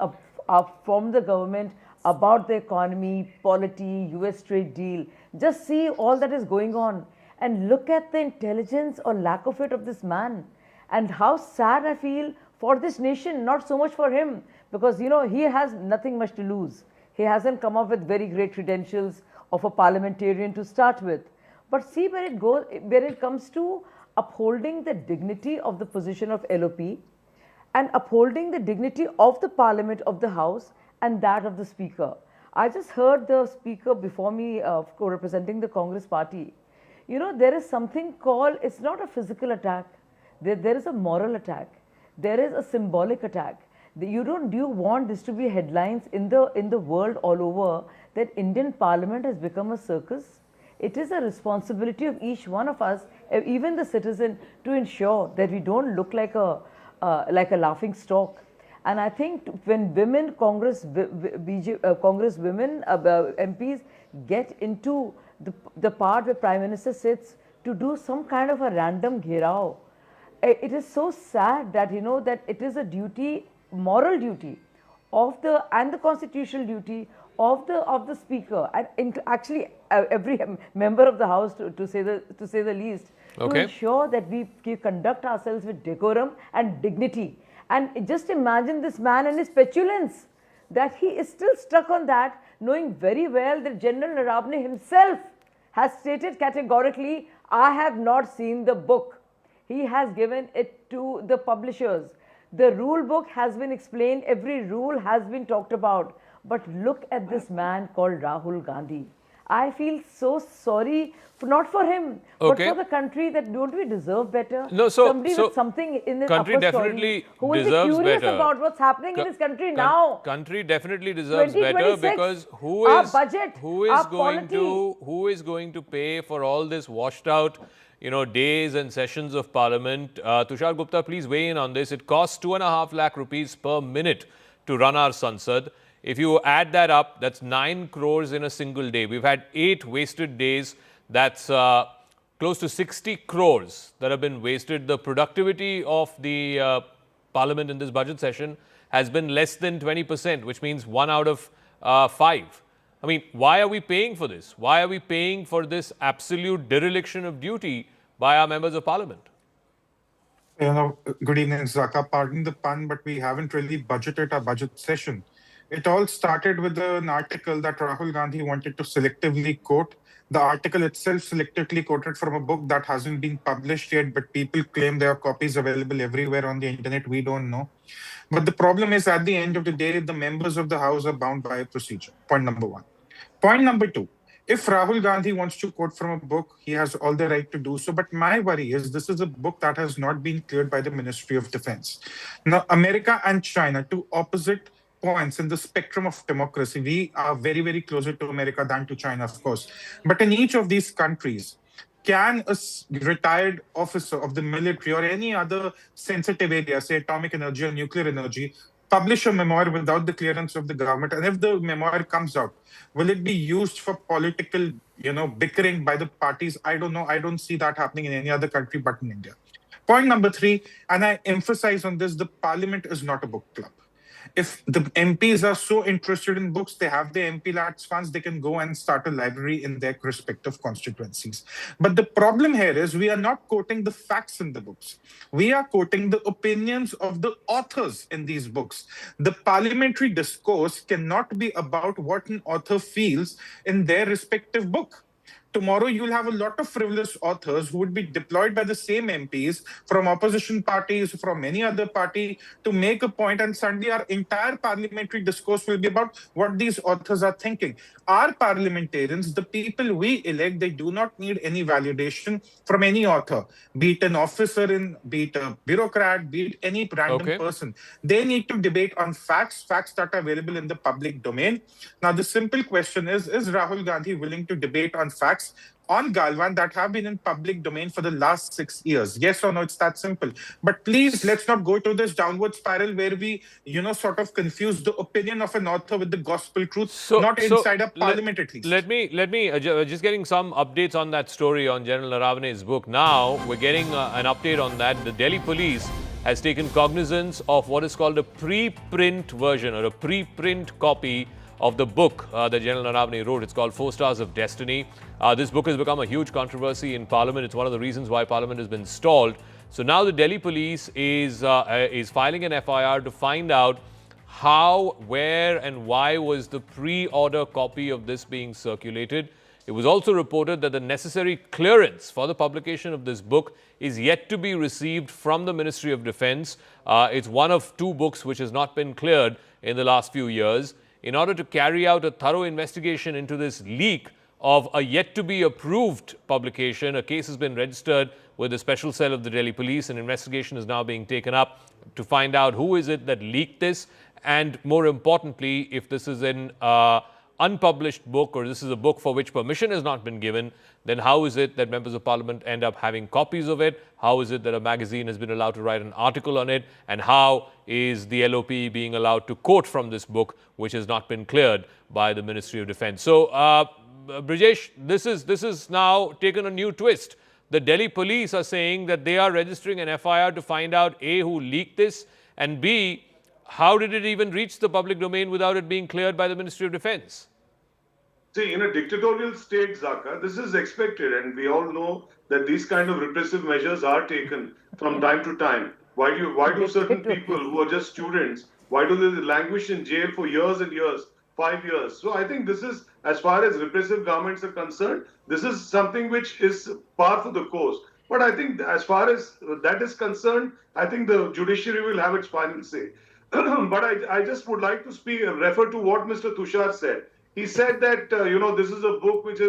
from the government about the economy, polity, US trade deal. Just see all that is going on and look at the intelligence or lack of it of this man, and how sad I feel for this nation, not so much for him, because he has nothing much to lose. He hasn't come up with very great credentials of a parliamentarian to start with. But see where it comes to upholding the dignity of the position of LOP and upholding the dignity of the parliament, of the House, and that of the Speaker. I just heard the Speaker before me representing the Congress party. There is something called, it's not a physical attack, there is a moral attack, there is a symbolic attack. Do you want this to be headlines in the world all over that Indian Parliament has become a circus? It is a responsibility of each one of us, even the citizen, to ensure that we don't look like a laughing stock. And I think when women Congress women MPs get into the part where Prime Minister sits to do some kind of a random gherao, it is so sad that that it is a duty, moral duty of the constitutional duty of the Speaker, and actually every member of the House to say the least, to ensure that we conduct ourselves with decorum and dignity. And just imagine this man and his petulance, that he is still stuck on that, knowing very well that General Naravane himself has stated categorically, I have not seen the book. He has given it to the publishers. The rule book has been explained, every rule has been talked about. But look at this man called Rahul Gandhi. I feel so sorry, not for him, but for the country. That don't we deserve better? No, somebody with something in his country upper definitely story who will be deserves curious better. about what's happening in his country now. Country definitely deserves better, because who is going to pay for all this washed out, days and sessions of Parliament? Tushar Gupta, please weigh in on this. It costs 2.5 lakh rupees per minute to run our Sansad. If you add that up, that's 9 crores in a single day. We've had 8 wasted days. That's close to 60 crores that have been wasted. The productivity of the Parliament in this budget session has been less than 20%, which means 1 out of 5. I mean, why are we paying for this? Why are we paying for this absolute dereliction of duty by our members of Parliament? Good evening, Zaka. Pardon the pun, but we haven't really budgeted our budget session. It all started with an article that Rahul Gandhi wanted to selectively quote. The article itself selectively quoted from a book that hasn't been published yet, but people claim there are copies available everywhere on the internet. We don't know. But the problem is, at the end of the day, the members of the House are bound by a procedure. Point number 1. Point number 2. If Rahul Gandhi wants to quote from a book, he has all the right to do so. But my worry is this is a book that has not been cleared by the Ministry of Defense. Now, America and China, two opposite points in the spectrum of democracy. We are very, very closer to America than to China, of course. But in each of these countries, can a retired officer of the military or any other sensitive area, say atomic energy or nuclear energy, publish a memoir without the clearance of the government? And if the memoir comes out, will it be used for political, bickering by the parties? I don't know. I don't see that happening in any other country but in India. Point number 3, and I emphasize on this, the Parliament is not a book club. If the MPs are so interested in books, they have the MP Lads funds, they can go and start a library in their respective constituencies. But the problem here is we are not quoting the facts in the books. We are quoting the opinions of the authors in these books. The parliamentary discourse cannot be about what an author feels in their respective book. Tomorrow, you'll have a lot of frivolous authors who would be deployed by the same MPs from opposition parties, from any other party, to make a point, and suddenly our entire parliamentary discourse will be about what these authors are thinking. Our parliamentarians, the people we elect, they do not need any validation from any author, be it an officer, be it a bureaucrat, be it any random person. They need to debate on facts that are available in the public domain. Now, the simple question is Rahul Gandhi willing to debate on facts on Galwan that have been in public domain for the last 6 years? Yes or no? It's that simple. But please, let's not go to this downward spiral where we, sort of confuse the opinion of an author with the gospel truth, inside a parliament at least. Let me just getting some updates on that story on General Naravane's book. Now, we're getting an update on that. The Delhi police has taken cognizance of what is called a pre-print version or a pre-print copy of the book that General Naravane wrote. It's called 4 Stars of Destiny. This book has become a huge controversy in Parliament. It's one of the reasons why Parliament has been stalled. So now the Delhi police is filing an FIR to find out how, where and why was the pre-order copy of this being circulated. It was also reported that the necessary clearance for the publication of this book is yet to be received from the Ministry of Defense. It's one of 2 books which has not been cleared in the last few years. In order to carry out a thorough investigation into this leak of a yet-to-be-approved publication, a case has been registered with the special cell of the Delhi police. An investigation is now being taken up to find out who is it that leaked this, and more importantly, if this is an unpublished book or this is a book for which permission has not been given, then how is it that members of Parliament end up having copies of it? How is it that a magazine has been allowed to write an article on it? And how is the LOP being allowed to quote from this book, which has not been cleared by the Ministry of Defense? So, Brijesh, this is now taken a new twist. The Delhi police are saying that they are registering an FIR to find out A, who leaked this, and B, how did it even reach the public domain without it being cleared by the Ministry of Defense? See, in a dictatorial state, Zaka, this is expected, and we all know that these kind of repressive measures are taken from time to time. Why do certain people who are just students, why do they languish in jail for years and years, 5 years? So I think this is, as far as repressive governments are concerned, this is something which is par for the course. But I think as far as that is concerned, I think the judiciary will have its final say. But I just would like to refer to what Mr. Tushar said. he said that this is a book which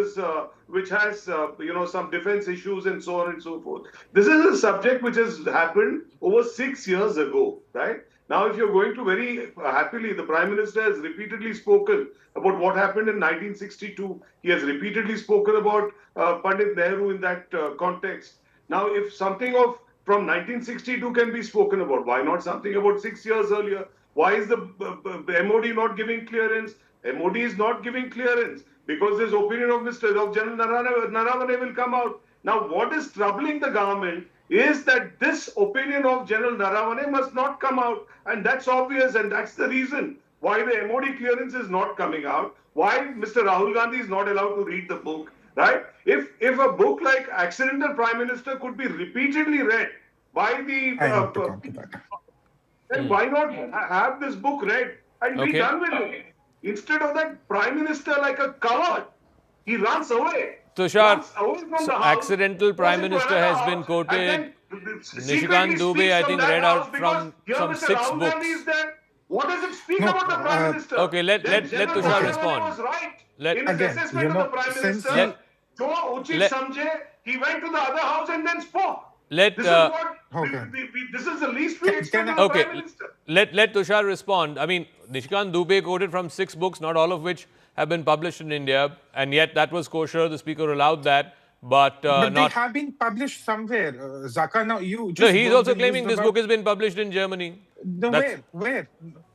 has some defense issues and so on and so forth. This is a subject which has happened over 6 years ago, right? Now, if you're going to very happily, the Prime Minister has repeatedly spoken about what happened in 1962. He has repeatedly spoken about Pandit Nehru in that context. Now, if something of from 1962 can be spoken about, why not something about 6 years earlier? Why is the MOD not giving clearance? MOD is not giving clearance because this opinion of General Naravane will come out. Now, what is troubling the government is that this opinion of General Naravane must not come out, and that's obvious, and that's the reason why the MOD clearance is not coming out, why Mr. Rahul Gandhi is not allowed to read the book, right? If a book like Accidental Prime Minister could be repeatedly read by the then why not have this book read and be done with it? Instead of that, Prime Minister, like a coward, he runs away. Tushar, so Accidental Prime Minister has been quoted. Nishikant Dubey, I think, read out from 6 books. What does it speak about the Prime Minister? Okay, let Tushar respond. Was right. Let, in his assessment of the Prime Minister, he went to the other house and then spoke. This is the least we expect of the Prime Minister. Let Tushar respond. I mean, Nishikant Dubey quoted from 6 books, not all of which have been published in India, and yet that was kosher. The speaker allowed that, but not. They have been published somewhere. Zaka, now you. No, he's also claiming this book has been published in Germany. Where?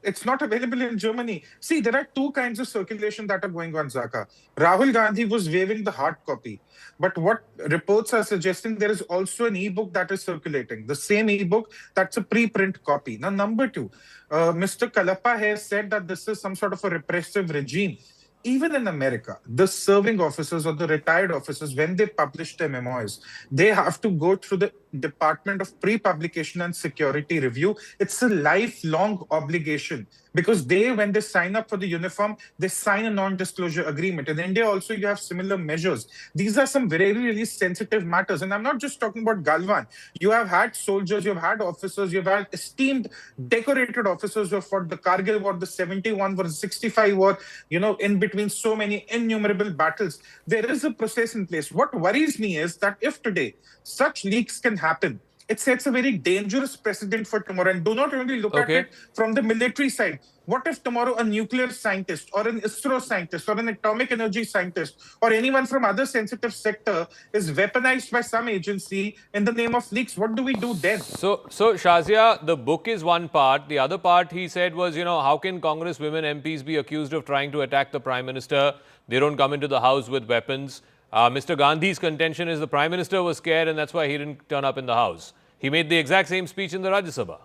It's not available in Germany. See, there are 2 kinds of circulation that are going on, Zaka. Rahul Gandhi was waving the hard copy. But what reports are suggesting, there is also an e-book that is circulating. The same e-book, that's a pre-print copy. Now, number 2, Mr. Kalappa has said that this is some sort of a repressive regime. Even in America, the serving officers or the retired officers, when they publish their memoirs, they have to go through the Department of Pre-Publication and Security Review. It's a lifelong obligation because when they sign up for the uniform, they sign a non-disclosure agreement. In India also, you have similar measures. These are some very, really sensitive matters. And I'm not just talking about Galwan. You have had soldiers, you've had officers, you've had esteemed, decorated officers who have fought the Kargil War, the 71 War, the 65 War, in between so many innumerable battles. There is a process in place. What worries me is that if today such leaks can happen, it sets a very dangerous precedent for tomorrow. And do not only look at it from the military side. What if tomorrow a nuclear scientist or an ISRO scientist or an atomic energy scientist or anyone from other sensitive sector is weaponized by some agency in the name of leaks? What do we do then? So Shazia, the book is one part. The other part, he said, was, how can Congress women MPs be accused of trying to attack the Prime Minister? They don't come into the house with weapons. Mr. Gandhi's contention is the Prime Minister was scared and that's why he didn't turn up in the house. He made the exact same speech in the Rajya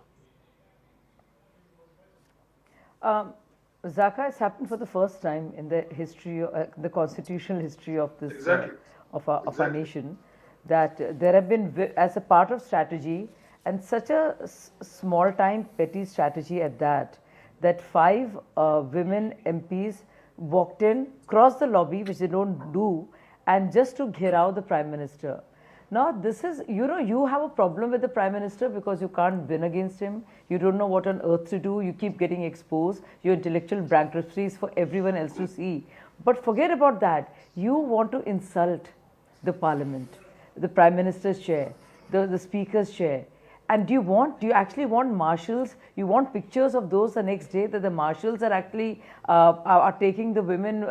Sabha. Zaka, has happened for the first time in the history, the constitutional history of this of our nation, that there have been, as a part of strategy, and such a small-time petty strategy at that 5 women MPs walked in, crossed the lobby, which they don't do, and just to gherav the Prime Minister. Now, this is, you have a problem with the Prime Minister because you can't win against him. You don't know what on earth to do. You keep getting exposed. Your intellectual bankruptcies for everyone else to see. But forget about that. You want to insult the Parliament, the Prime Minister's chair, the Speaker's chair. And do you actually want marshals? You want pictures of those the next day that the marshals are actually are taking the women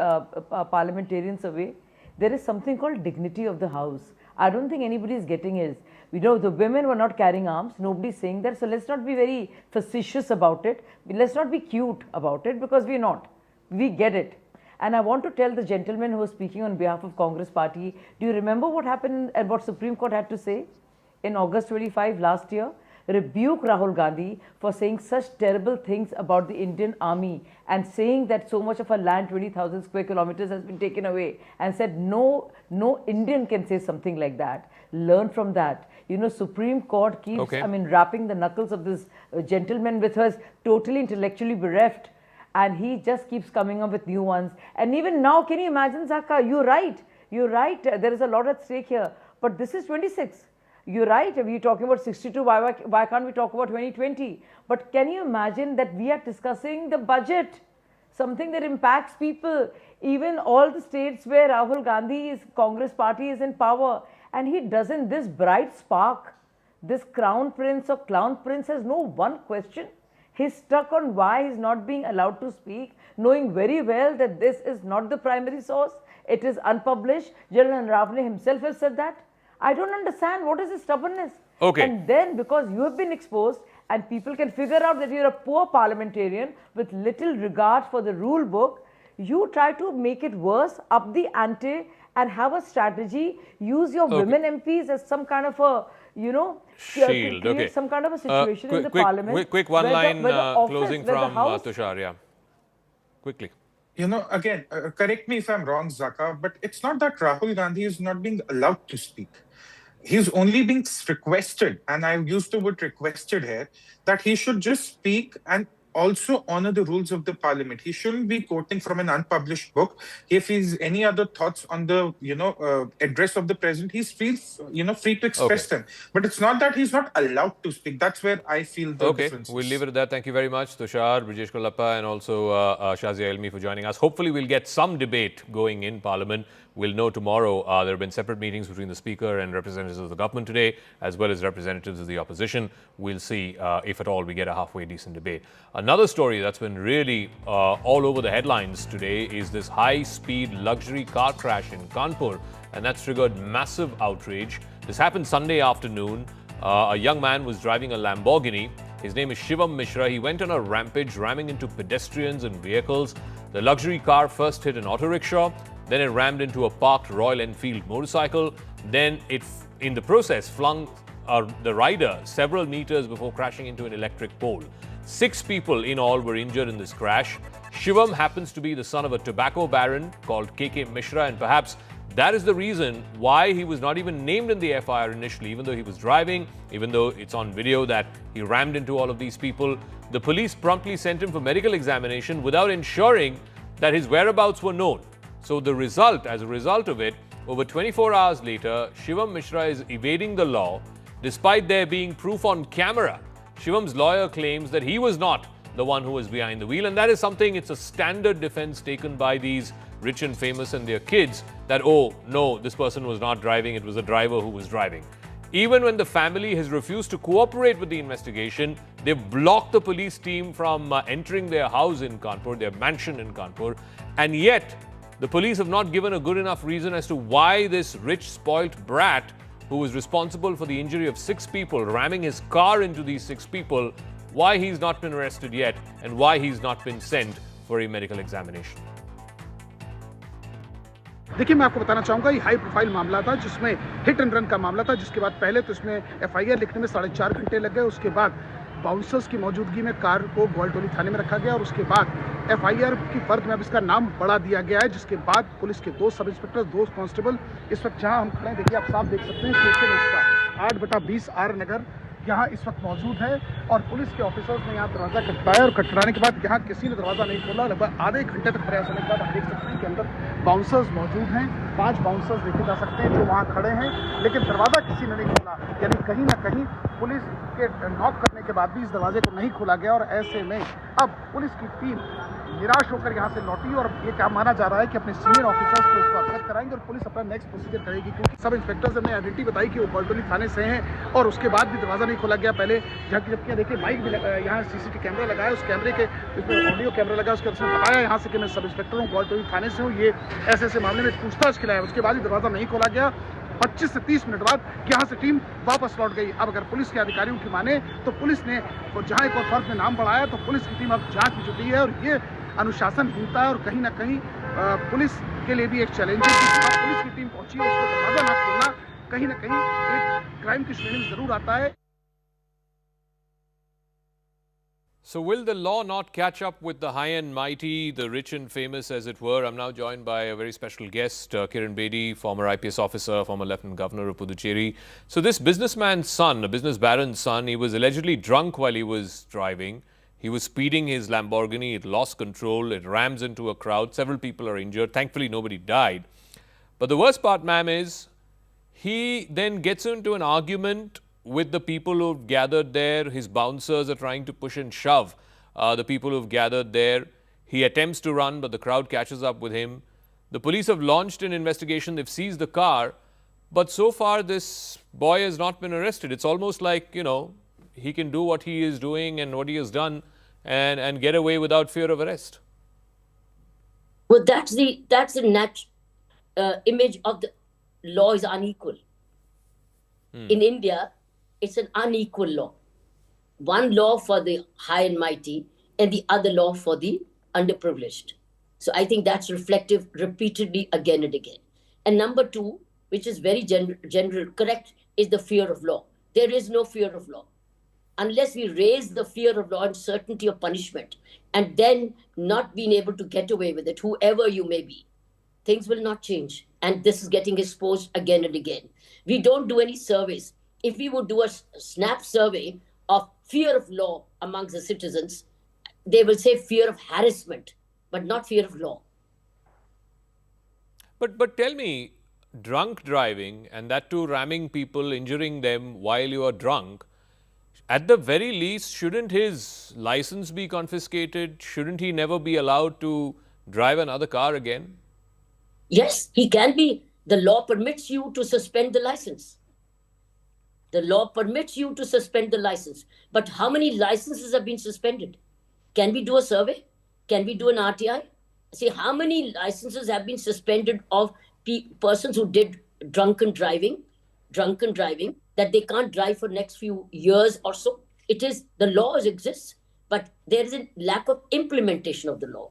parliamentarians away? There is something called dignity of the House. I don't think anybody is getting it. The women were not carrying arms. Nobody's saying that. So let's not be very facetious about it. Let's not be cute about it because we're not. We get it. And I want to tell the gentleman who was speaking on behalf of Congress Party, do you remember what happened and what Supreme Court had to say in August 25 last year? Rebuke Rahul Gandhi for saying such terrible things about the Indian army and saying that so much of our land, 20,000 square kilometers, has been taken away, and said no Indian can say something like that. Learn from that. Supreme Court keeps, wrapping the knuckles of this gentleman with her totally intellectually bereft, and he just keeps coming up with new ones. And even now, can you imagine, Zaka? You're right. There is a lot at stake here. But this is 26. You're right, we're talking about 62, why can't we talk about 2020? But can you imagine that we are discussing the budget? something that impacts people. Even all the states where Rahul Gandhi's Congress party is in power, and he doesn't, this bright spark, this crown prince or clown prince has no one question. He's stuck on why he's not being allowed to speak, knowing very well that this is not the primary source. It is unpublished. General Ravne himself has said that. I don't understand what is his stubbornness. Okay. And then because you have been exposed and people can figure out that you're a poor parliamentarian with little regard for the rule book, you try to make it worse, up the ante and have a strategy, use your women MPs as some kind of a, you know, shield. create Okay. some kind of a situation in the parliament. Quick one line closing from House, Tushar. Yeah. Quickly. You know, again, correct me if I'm wrong, Zaka, but it's not that Rahul Gandhi is not being allowed to speak. He's only being requested, and I used the word requested here, that he should just speak and also honor the rules of the parliament. He shouldn't be quoting from an unpublished book. If he's any other thoughts on the, address of the president, he's free to express them. But it's not that he's not allowed to speak. That's where I feel the difference. We'll leave it at that. Thank you very much, Tushar, Brijesh Kolappa, and also Shazia Elmi for joining us. Hopefully, we'll get some debate going in Parliament. We'll know tomorrow. There have been separate meetings between the Speaker and representatives of the government today, as well as representatives of the opposition. We'll see if at all we get a halfway decent debate. Another story that's been really all over the headlines today is this high-speed luxury car crash in Kanpur, and that's triggered massive outrage. This happened Sunday afternoon. A young man was driving a Lamborghini. His name is Shivam Mishra. He went on a rampage, ramming into pedestrians and vehicles. The luxury car first hit an auto rickshaw, then it rammed into a parked Royal Enfield motorcycle. Then it, in the process, flung the rider several meters before crashing into an electric pole. 6 people in all were injured in this crash. Shivam happens to be the son of a tobacco baron called KK Mishra, and perhaps that is the reason why he was not even named in the FIR initially, even though he was driving, even though it's on video that he rammed into all of these people. The police promptly sent him for medical examination without ensuring that his whereabouts were known. So as a result of it, over 24 hours later, Shivam Mishra is evading the law despite there being proof on camera. Shivam's lawyer claims that he was not the one who was behind the wheel, and that is something, it's a standard defense taken by these rich and famous and their kids, that, oh, no, this person was not driving, it was a driver who was driving. Even when the family has refused to cooperate with the investigation, they've blocked the police team from entering their house in Kanpur, their mansion in Kanpur, and yet the police have not given a good enough reason as to why this rich, spoilt brat who was responsible for the injury of 6 people, ramming his car into these 6 people, why he's not been arrested yet and why he's not been sent for a medical examination. देखिए, मैं आपको बताना चाहूँगा, ये high profile मामला था जिसमें hit and run का मामला था, जिसके बाद पहले तो इसमें FIR लिखने में 4.5 घंटे लग गए। उसके बाद बाउंसर्स की मौजूदगी में कार को ग्वालटोली थाने में रखा गया और उसके बाद FIR की फर्द में अब इसका नाम बढ़ा दिया गया है, जिसके बाद पुलिस के 2 सब इंस्पेक्टर, 2 कांस्टेबल इस वक्त जहां हम खड़े हैं, देखिए आप साफ देख सकते हैं, स्टेशन इसका 8/20 आर नगर यहाँ इस वक्त मौजूद है और पुलिस के ऑफिसर्स ने यहाँ दरवाज़ा खटखटाया और खटखटाने के बाद यहाँ किसी ने दरवाज़ा नहीं खोला। लगभग आधे घंटे तक प्रयास होने के बाद आप देख सकते हैं कि अंदर बाउंसर्स मौजूद हैं, 5 बाउंसर्स देखे जा सकते हैं जो वहाँ खड़े हैं, लेकिन दरवाज़ा किसी ने नहीं खोला। यानी कहीं ना कहीं पुलिस के नॉक करने के बाद भी इस दरवाजे को नहीं खोला गया और ऐसे में अब पुलिस की टीम निराश होकर यहाँ से लौटी और ये क्या माना जा रहा है कि अपने सीनियर ऑफिसर्स को इसको अवगत कराएंगे और पुलिस अपना नेक्स्ट प्रोसीजर करेगी, क्योंकि सब इंस्पेक्टर्स ने आइडेंटिटी बताई कि वो ग्वालटोली थाने से हैं और उसके बाद भी दरवाज़ा नहीं खोला गया। पहले जबकि देखिए माइक भी यहाँ CCTV कैमरा लगाया, उस कैमरे के उसमें ऑडियो कैमरा लगा, उसके उसने बताया यहाँ से कि मैं सब इंस्पेक्टर हूँ, ग्वालटोली थाने से हूँ, ये ऐसे मामले में पूछताछ खिलाया। उसके बाद ही दरवाज़ा नहीं खोला गया। 25 से 30 मिनट बाद यहाँ से टीम वापस लौट गई। अब अगर पुलिस के अधिकारियों की माने तो पुलिस ने जहाँ एक और फर्द में नाम बढ़ाया तो पुलिस की टीम अब जांच में जुटी है और ये अनुशासनहीनता है और कहीं ना कहीं पुलिस के लिए भी एक चैलेंज है कि पुलिस की टीम पहुंची है, उसको दरवाजा ना खोलना कहीं ना कहीं एक क्राइम की श्रेणी में जरूर आता है। So will the law not catch up with the high and mighty, the rich and famous, as it were? I'm now joined by a very special guest, Kiran Bedi, former IPS officer, former Lieutenant Governor of Puducherry. So this businessman's son, a business baron's son, he was allegedly drunk while he was driving. He was speeding his Lamborghini, it lost control, it rams into a crowd, several people are injured. Thankfully, nobody died. But the worst part, ma'am, is he then gets into an argument with the people who've gathered there. His bouncers are trying to push and shove the people who've gathered there. He attempts to run, but the crowd catches up with him. The police have launched an investigation. They've seized the car. But so far, this boy has not been arrested. It's almost like, he can do what he is doing and what he has done and get away without fear of arrest. Well, that's the image of the law is unequal. In India, it's an unequal law. One law for the high and mighty and the other law for the underprivileged. So I think that's reflective repeatedly again and again. And number two, which is very general, correct, is the fear of law. There is no fear of law. Unless we raise the fear of law and certainty of punishment, and then not being able to get away with it, whoever you may be, things will not change. And this is getting exposed again and again. We don't do any surveys. If we would do a snap survey of fear of law amongst the citizens, they will say fear of harassment, but not fear of law. But tell me, drunk driving, and that too ramming people, injuring them while you are drunk, at the very least, shouldn't his license be confiscated? Shouldn't he never be allowed to drive another car again? Yes, he can be. The law permits you to suspend the license. The law permits you to suspend the license. But how many licenses have been suspended? Can we do a survey? Can we do an RTI? See, how many licenses have been suspended of persons who did drunken driving, that they can't drive for next few years or so? It is, the laws exist, but there is a lack of implementation of the law.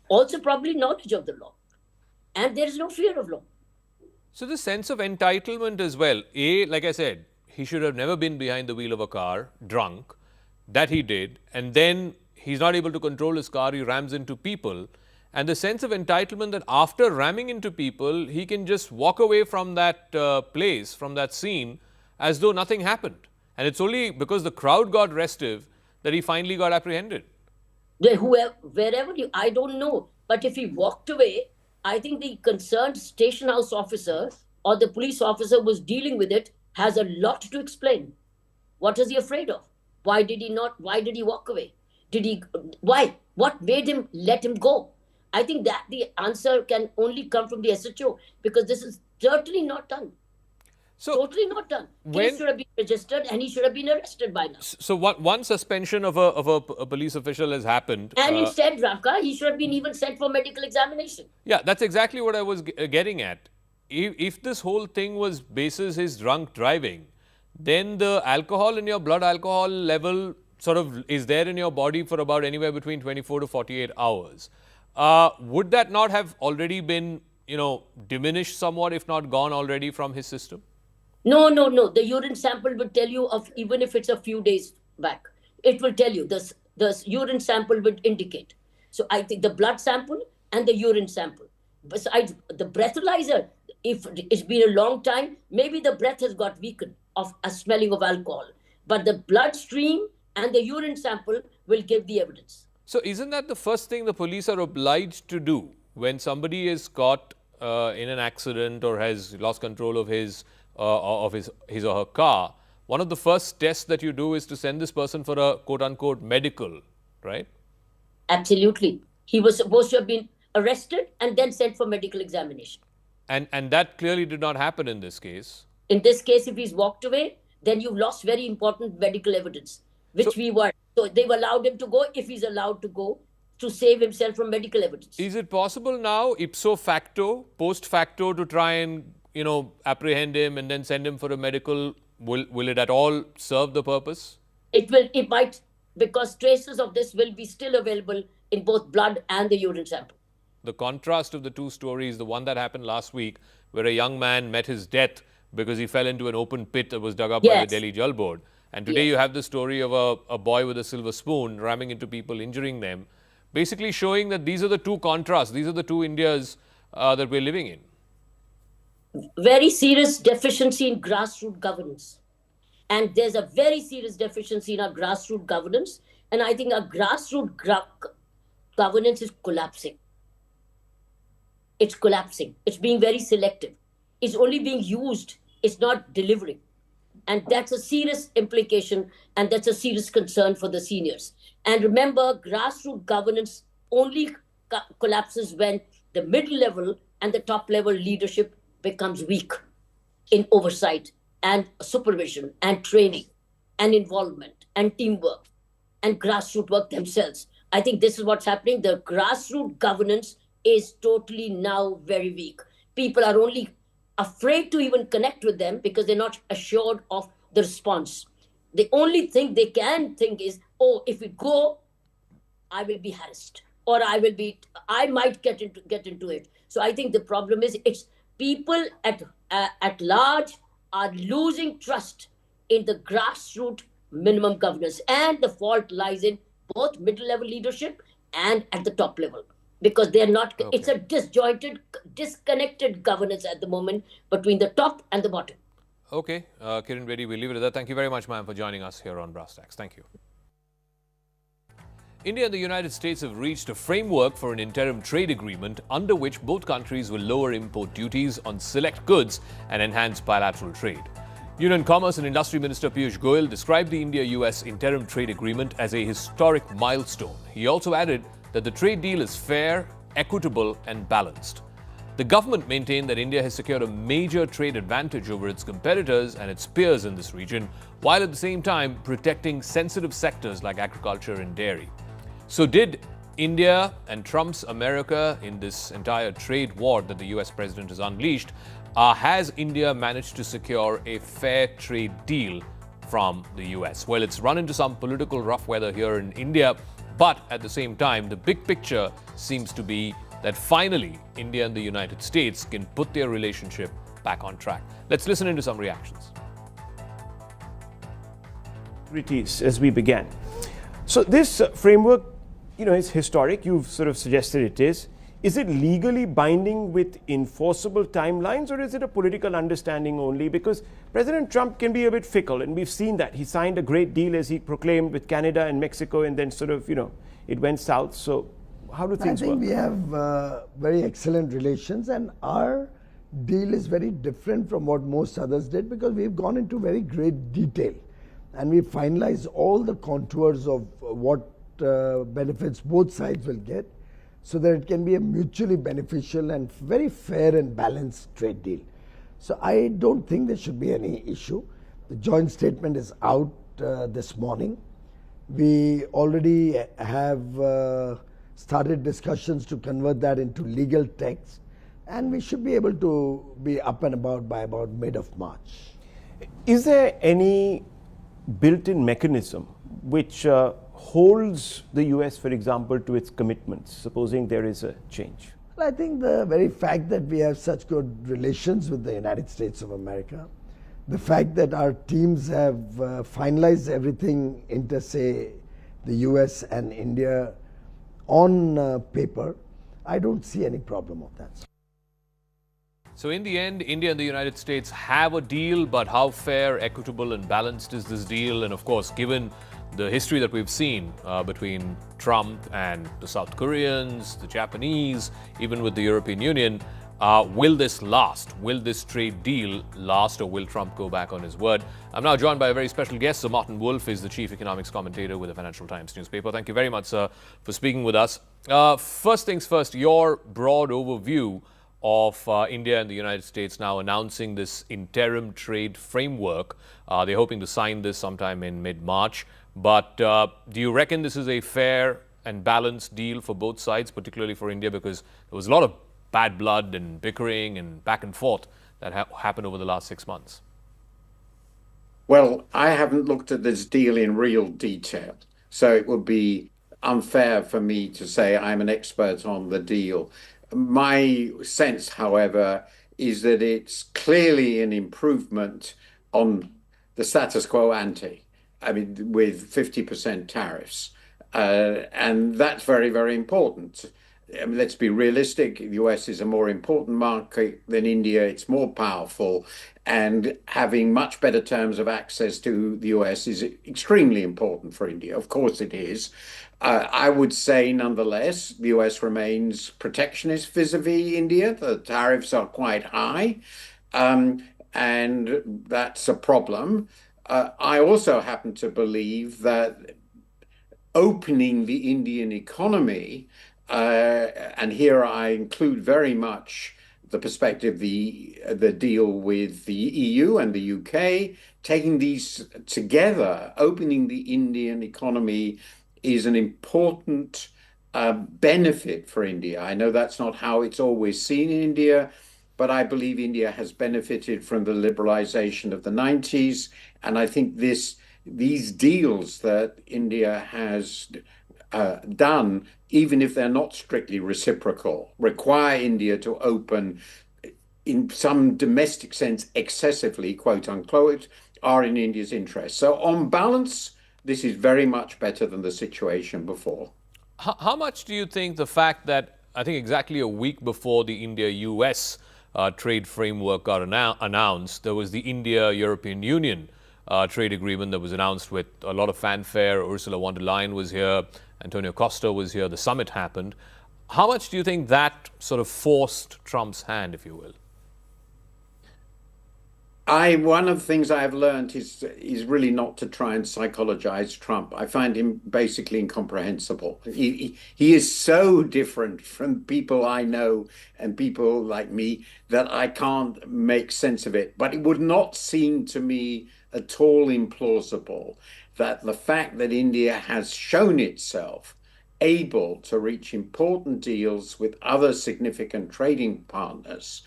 Also probably knowledge of the law. And there is no fear of law. So the sense of entitlement as well. Like I said, he should have never been behind the wheel of a car, drunk. That he did. And then he's not able to control his car, he rams into people. And the sense of entitlement that after ramming into people, he can just walk away from that place, from that scene, as though nothing happened. And it's only because the crowd got restive that he finally got apprehended. Wherever I don't know. But if he walked away, I think the concerned station house officer or the police officer who was dealing with it has a lot to explain. What is he afraid of? Why did he walk away? Why? What made him let him go? I think that the answer can only come from the SHO, because this is certainly not done. Totally not done. Case should have been registered and he should have been arrested by now. So one suspension of a police official has happened. And instead, Raka, he should have been even sent for medical examination. Yeah, that's exactly what I was getting at. If this whole thing was basis his drunk driving, then the alcohol in your blood alcohol level sort of is there in your body for about anywhere between 24 to 48 hours. Would that not have already been, diminished somewhat, if not gone already from his system? No. The urine sample will tell you of, even if it's a few days back, it will tell you. The urine sample would indicate. So I think the blood sample and the urine sample. Besides the breathalyzer, if it's been a long time, maybe the breath has got weakened of a smelling of alcohol. But the bloodstream and the urine sample will give the evidence. So isn't that the first thing the police are obliged to do when somebody is caught in an accident or has lost control of his or her car? One of the first tests that you do is to send this person for a quote-unquote medical, right? Absolutely. He was supposed to have been arrested and then sent for medical examination. And that clearly did not happen in this case. In this case, if he's walked away, then you've lost very important medical evidence, which we were. So they've allowed him to go, if he's allowed to go, to save himself from medical evidence. Is it possible now, ipso facto, post facto, to try and, apprehend him and then send him for a medical? Will it at all serve the purpose? It might, because traces of this will be still available in both blood and the urine sample. The contrast of the two stories, the one that happened last week, where a young man met his death because he fell into an open pit that was dug up by the Delhi Jal Board. And today you have the story of a boy with a silver spoon ramming into people, injuring them, basically showing that these are the two contrasts, these are the two Indias that we're living in. Very serious deficiency in grassroots governance. And there's a very serious deficiency in our grassroots governance. And I think our grassroots governance is collapsing. It's collapsing. It's being very selective. It's only being used. It's not delivering. And that's a serious implication, and that's a serious concern for the seniors. And remember, grassroots governance only collapses when the middle level and the top level leadership becomes weak in oversight and supervision and training and involvement and teamwork and grassroots work themselves. I think this is what's happening. The grassroots governance is totally now very weak. People are only afraid to even connect with them because they're not assured of the response. The only thing they can think is, oh, if we go, I will be harassed, or I might get into it. So I think the problem is it's people at large are losing trust in the grassroots minimum governance, and the fault lies in both middle level leadership and at the top level, because they're not. Okay. It's a disjointed, disconnected governance at the moment between the top and the bottom. Okay, Kiran Bedi, we'll leave it at that. Thank you very much, ma'am, for joining us here on Brass Tacks. Thank you. India and the United States have reached a framework for an interim trade agreement under which both countries will lower import duties on select goods and enhance bilateral trade. Union Commerce and Industry Minister Piyush Goyal described the India-US interim trade agreement as a historic milestone. He also added that the trade deal is fair, equitable and balanced. The government maintained that India has secured a major trade advantage over its competitors and its peers in this region, while at the same time protecting sensitive sectors like agriculture and dairy. So did India and Trump's America in this entire trade war that the US president has unleashed, has India managed to secure a fair trade deal from the US? Well, it's run into some political rough weather here in India, but at the same time, the big picture seems to be that finally India and the United States can put their relationship back on track. Let's listen into some reactions. As we began. So this framework, is historic. You've sort of suggested it is. Is it legally binding with enforceable timelines, or is it a political understanding only? Because President Trump can be a bit fickle, and we've seen that. He signed a great deal, as he proclaimed, with Canada and Mexico, and then sort of, it went south. So how do things work? I think we have very excellent relations, and our deal is very different from what most others did, because we've gone into very great detail, and we've finalized all the contours of what benefits both sides will get, so that it can be a mutually beneficial and very fair and balanced trade deal. So I don't think there should be any issue. The joint statement is out this morning. We already have started discussions to convert that into legal text, and we should be able to be up and about by about mid of March. Is there any built-in mechanism which holds the US, for example, to its commitments, supposing there is a change? Well, I think the very fact that we have such good relations with the United States of America, the fact that our teams have finalized everything inter, say, the US and India on paper, I don't see any problem of that. So in the end, India and the United States have a deal, but how fair, equitable and balanced is this deal? And of course, given the history that we've seen between Trump and the South Koreans, the Japanese, even with the European Union, will this last? Will this trade deal last, or will Trump go back on his word? I'm now joined by a very special guest. Sir Martin Wolf is the chief economics commentator with the Financial Times newspaper. Thank you very much, sir, for speaking with us. First things first, your broad overview of India and the United States now announcing this interim trade framework. They're hoping to sign this sometime in mid-March. But do you reckon this is a fair and balanced deal for both sides, particularly for India, because there was a lot of bad blood and bickering and back and forth that happened over the last 6 months? Well, I haven't looked at this deal in real detail, so it would be unfair for me to say I'm an expert on the deal. My sense, however, is that it's clearly an improvement on the status quo ante. I mean, with 50% tariffs. And that's very, very important. I mean, let's be realistic. The US is a more important market than India. It's more powerful. And having much better terms of access to the US is extremely important for India. Of course it is. I would say, nonetheless, the US remains protectionist vis-a-vis India. The tariffs are quite high. And that's a problem. I also happen to believe that opening the Indian economy and here I include very much the perspective, the deal with the EU and the UK, taking these together, opening the Indian economy is an important benefit for India. I know that's not how it's always seen in India, but I believe India has benefited from the liberalization of the 90s. And I think these deals that India has done, even if they're not strictly reciprocal, require India to open, in some domestic sense, excessively, quote unquote, are in India's interest. So on balance, this is very much better than the situation before. How much do you think the fact that I think exactly a week before the India-US trade framework got announced, there was the India-European Union trade agreement that was announced with a lot of fanfare. Ursula von der Leyen was here, Antonio Costa was here, the summit happened. How much do you think that sort of forced Trump's hand, if you will? One of the things I have learned is really not to try and psychologize Trump. I find him basically incomprehensible. He is so different from people I know and people like me that I can't make sense of it. But it would not seem to me at all implausible that the fact that India has shown itself able to reach important deals with other significant trading partners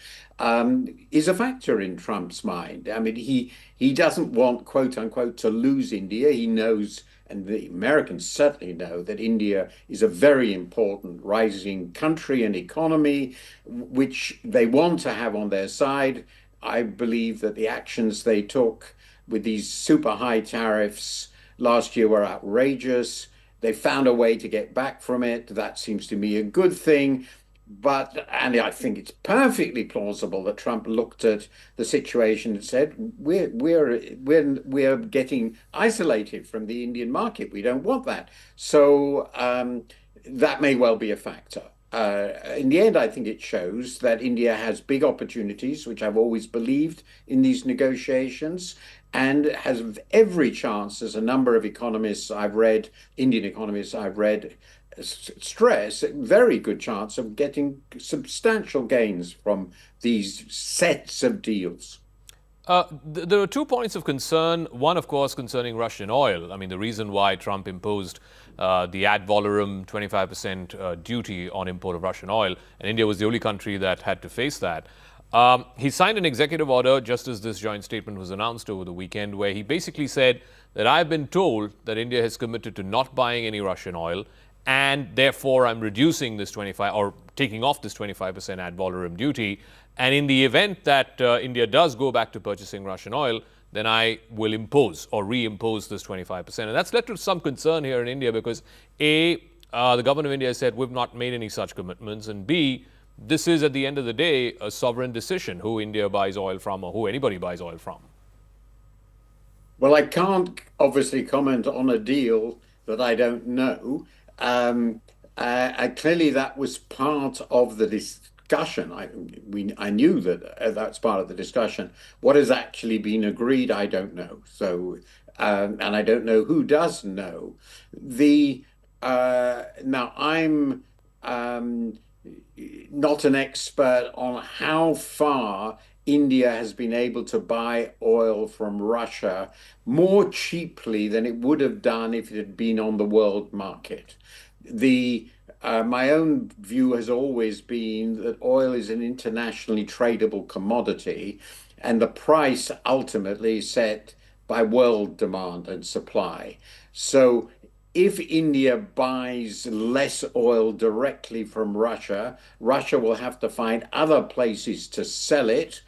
is a factor in Trump's mind. I mean, he doesn't want, quote unquote, to lose India. He knows, and the Americans certainly know, that India is a very important rising country and economy, which they want to have on their side. I believe that the actions they took with these super high tariffs last year were outrageous. They found a way to get back from it. That seems to me a good thing. And I think it's perfectly plausible that Trump looked at the situation and said, we're getting isolated from the Indian market. We don't want that. So that may well be a factor. In the end, I think it shows that India has big opportunities, which I've always believed in these negotiations, and has every chance, as a number of economists I've read, Indian economists I've read, stress, very good chance of getting substantial gains from these sets of deals. There are 2 points of concern. One, of course, concerning Russian oil. I mean, the reason why Trump imposed the ad valorem 25% duty on import of Russian oil, and India was the only country that had to face that. He signed an executive order just as this joint statement was announced over the weekend, where he basically said that I've been told that India has committed to not buying any Russian oil, and therefore I'm reducing this 25 or taking off this 25% ad valorem duty. And in the event that India does go back to purchasing Russian oil, then I will impose or reimpose this 25%. And that's led to some concern here in India because A, the government of India has said we've not made any such commitments, and B, this is at the end of the day a sovereign decision who India buys oil from or who anybody buys oil from. Well, I can't obviously comment on a deal that I don't know. Clearly, that was part of the discussion. I knew that that's part of the discussion. What has actually been agreed, I don't know. So, and I don't know who does know. Now, I'm not an expert on how far India has been able to buy oil from Russia more cheaply than it would have done if it had been on the world market. My own view has always been that oil is an internationally tradable commodity, and the price ultimately is set by world demand and supply. So if India buys less oil directly from Russia, Russia will have to find other places to sell it,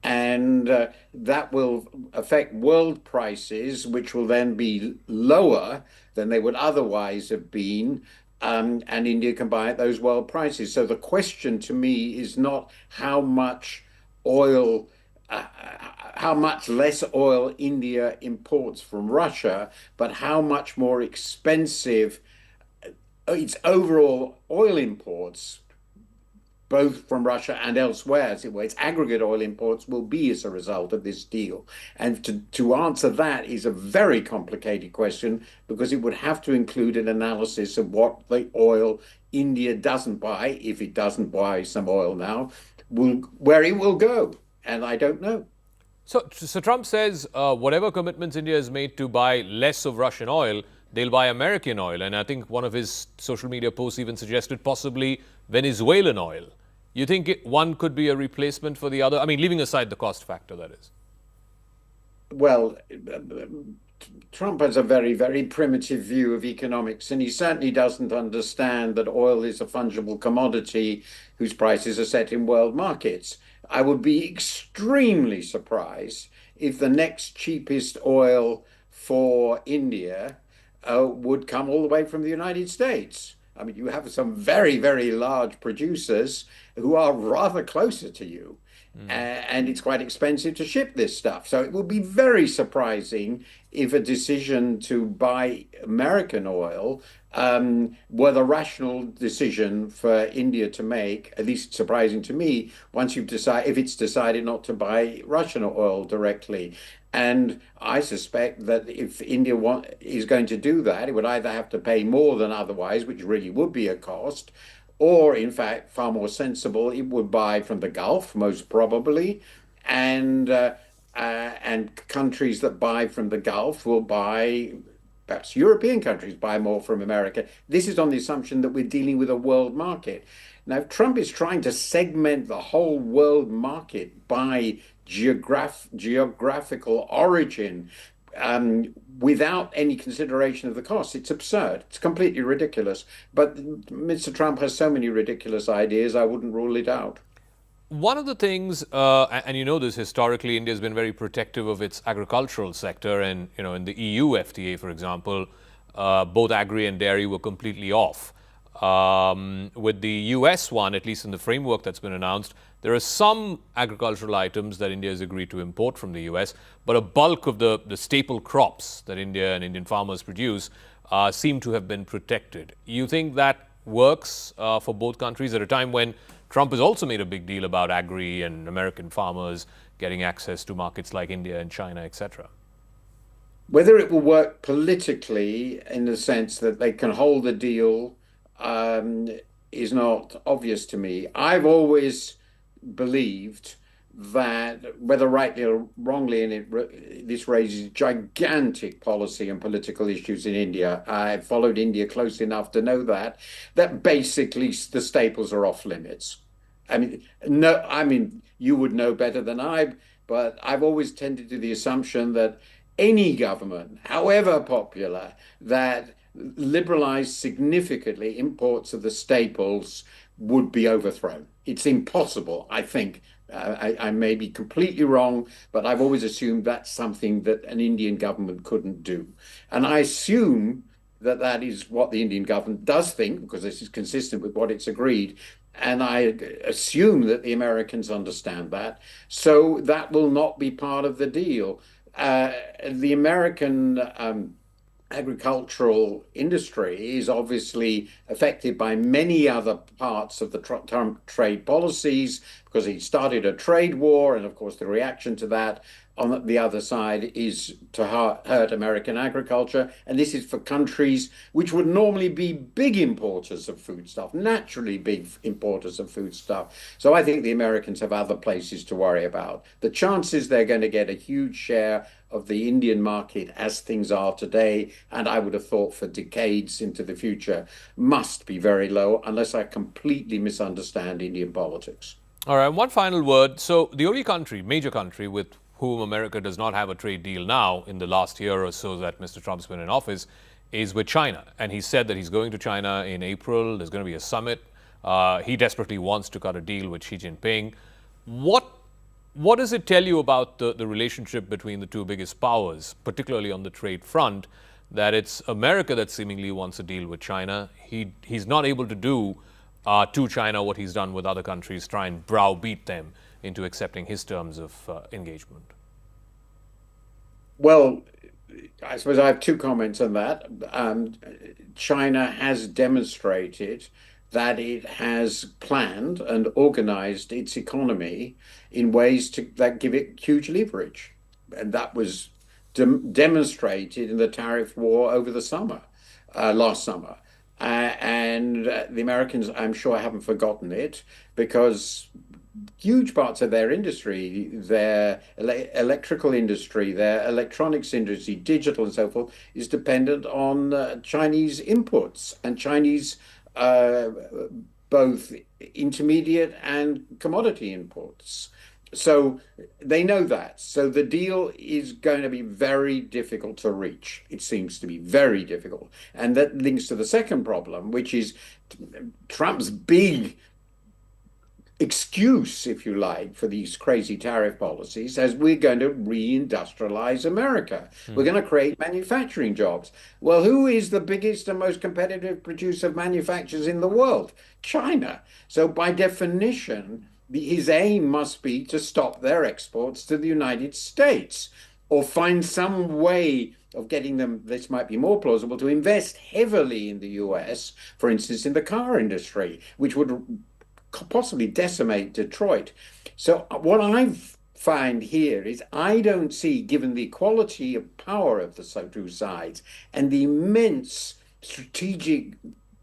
and that will affect world prices, which will then be lower than they would otherwise have been, and India can buy at those world prices. So the question to me is not how much oil, how much less oil India imports from Russia, but how much more expensive its overall oil imports both from Russia and elsewhere, as it were. Its aggregate oil imports will be as a result of this deal. And to answer that is a very complicated question, because it would have to include an analysis of what the oil India doesn't buy, if it doesn't buy some oil now, where it will go. And I don't know. So Trump says whatever commitments India has made to buy less of Russian oil, they'll buy American oil. And I think one of his social media posts even suggested possibly Venezuelan oil. You think one could be a replacement for the other? I mean, leaving aside the cost factor, that is. Well, Trump has a very, very primitive view of economics, and he certainly doesn't understand that oil is a fungible commodity whose prices are set in world markets. I would be extremely surprised if the next cheapest oil for India would come all the way from the United States. I mean, you have some very, very large producers who are rather closer to you. And it's quite expensive to ship this stuff. So it will be very surprising if a decision to buy American oil were the rational decision for India to make, at least surprising to me, once you've decided, if it's decided not to buy Russian oil directly. And I suspect that if India is going to do that, it would either have to pay more than otherwise, which really would be a cost, or in fact, far more sensible, it would buy from the Gulf, most probably, and countries that buy from the Gulf will buy, perhaps European countries buy more from America. This is on the assumption that we're dealing with a world market. Now, if Trump is trying to segment the whole world market by geographical origin, without any consideration of the cost. It's absurd. It's completely ridiculous. But Mr. Trump has so many ridiculous ideas, I wouldn't rule it out. One of the things, and you know this, historically, India has been very protective of its agricultural sector. And, you know, in the EU FTA, for example, both agri and dairy were completely off. With the US one, at least in the framework that's been announced, there are some agricultural items that India has agreed to import from the US, but a bulk of the staple crops that India and Indian farmers produce seem to have been protected. You think that works for both countries at a time when Trump has also made a big deal about agri and American farmers getting access to markets like India and China, etc.? Whether it will work politically in the sense that they can hold a deal is not obvious to me. I've always believed that, whether rightly or wrongly, this raises gigantic policy and political issues in India. I've followed India close enough to know that basically the staples are off limits. You would know better than I, but I've always tended to the assumption that any government, however popular, that liberalized significantly imports of the staples would be overthrown. It's impossible, I think. I may be completely wrong, but I've always assumed that's something that an Indian government couldn't do. And I assume that that is what the Indian government does think, because this is consistent with what it's agreed. And I assume that the Americans understand that. So that will not be part of the deal. The American agricultural industry is obviously affected by many other parts of the Trump trade policies, because he started a trade war, and of course the reaction to that on the other side is to hurt American agriculture. And this is for countries which would normally be big importers of foodstuff, naturally big importers of foodstuff. So I think the Americans have other places to worry about. The chances they're going to get a huge share of the Indian market as things are today, and I would have thought for decades into the future, must be very low, unless I completely misunderstand Indian politics. All right, one final word. So the only country, major country, with whom America does not have a trade deal now in the last year or so that Mr. Trump's been in office, is with China. And he said that he's going to China in April. There's going to be a summit. He desperately wants to cut a deal with Xi Jinping. What does it tell you about the relationship between the two biggest powers, particularly on the trade front, that it's America that seemingly wants a deal with China? He's not able to do to China what he's done with other countries, try and browbeat them into accepting his terms of engagement. Well, I suppose I have two comments on that. China has demonstrated that it has planned and organized its economy in ways that give it huge leverage. And that was demonstrated in the tariff war over the summer, last summer. And the Americans, I'm sure, haven't forgotten it, because huge parts of their industry, their electrical industry, their electronics industry, digital and so forth, is dependent on Chinese inputs and Chinese both intermediate and commodity imports. So they know that. So the deal is going to be very difficult to reach. It seems to be very difficult. And that links to the second problem, which is Trump's big excuse, if you like, for these crazy tariff policies, as we're going to reindustrialize America. We're going to create manufacturing jobs. Well, who is the biggest and most competitive producer of manufacturers in the world? China. So by definition, his aim must be to stop their exports to the United States, or find some way of getting them, this might be more plausible, to invest heavily in the US, for instance, in the car industry, which would possibly decimate Detroit. So what I find here is I don't see, given the equality of power of the two sides and the immense strategic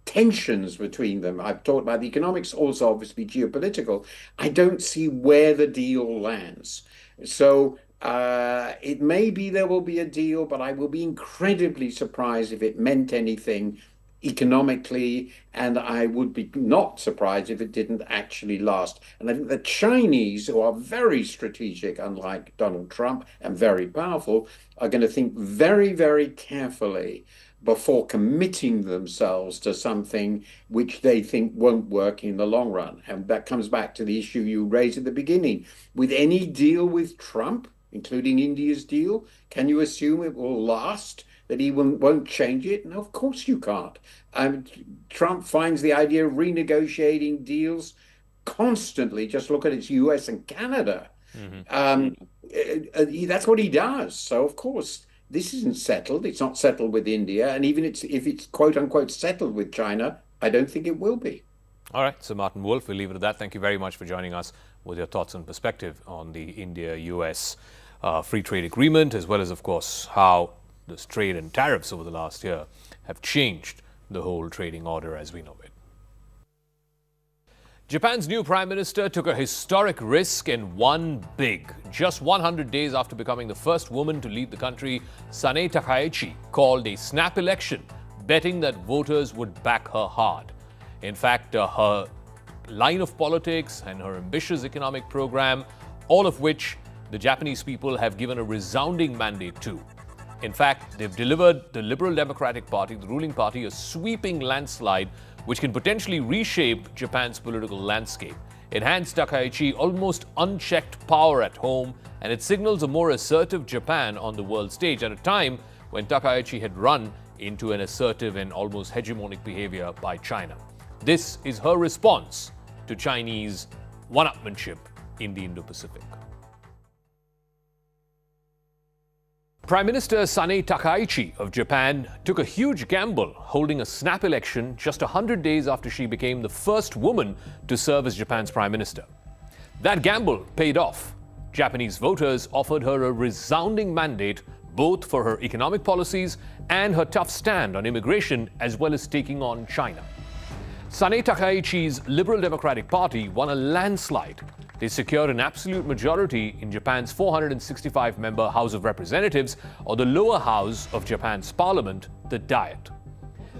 tensions between them, I've talked about the economics, also obviously geopolitical, I don't see where the deal lands. So it may be there will be a deal, but I will be incredibly surprised if it meant anything economically, and I would be not surprised if it didn't actually last. And I think the Chinese, who are very strategic, unlike Donald Trump, and very powerful, are going to think very, very carefully before committing themselves to something which they think won't work in the long run. And that comes back to the issue you raised at the beginning. With any deal with Trump, including India's deal, can you assume it will last? That he won't change it? No, of course you can't. Trump finds the idea of renegotiating deals constantly. Just look at its US and Canada. That's what he does. So, of course, this isn't settled. It's not settled with India. And even if it's quote unquote settled with China, I don't think it will be. All right. So, Martin Wolf, we'll leave it at that. Thank you very much for joining us with your thoughts and perspective on the India-US free trade agreement, as well as, of course, how this trade and tariffs over the last year have changed the whole trading order as we know it. Japan's new Prime Minister took a historic risk and won big. Just 100 days after becoming the first woman to lead the country, Sanae Takaichi called a snap election, betting that voters would back her hard. In fact, her line of politics and her ambitious economic program, all of which the Japanese people have given a resounding mandate to. In fact, they've delivered the Liberal Democratic Party, the ruling party, a sweeping landslide which can potentially reshape Japan's political landscape. It hands Takaichi almost unchecked power at home, and it signals a more assertive Japan on the world stage at a time when Takaichi had run into an assertive and almost hegemonic behavior by China. This is her response to Chinese one-upmanship in the Indo-Pacific. Prime Minister Sanae Takaichi of Japan took a huge gamble holding a snap election just 100 days after she became the first woman to serve as Japan's Prime Minister. That gamble paid off. Japanese voters offered her a resounding mandate both for her economic policies and her tough stand on immigration, as well as taking on China. Sanae Takaichi's Liberal Democratic Party won a landslide. They secured an absolute majority in Japan's 465-member House of Representatives, or the lower house of Japan's parliament, the Diet.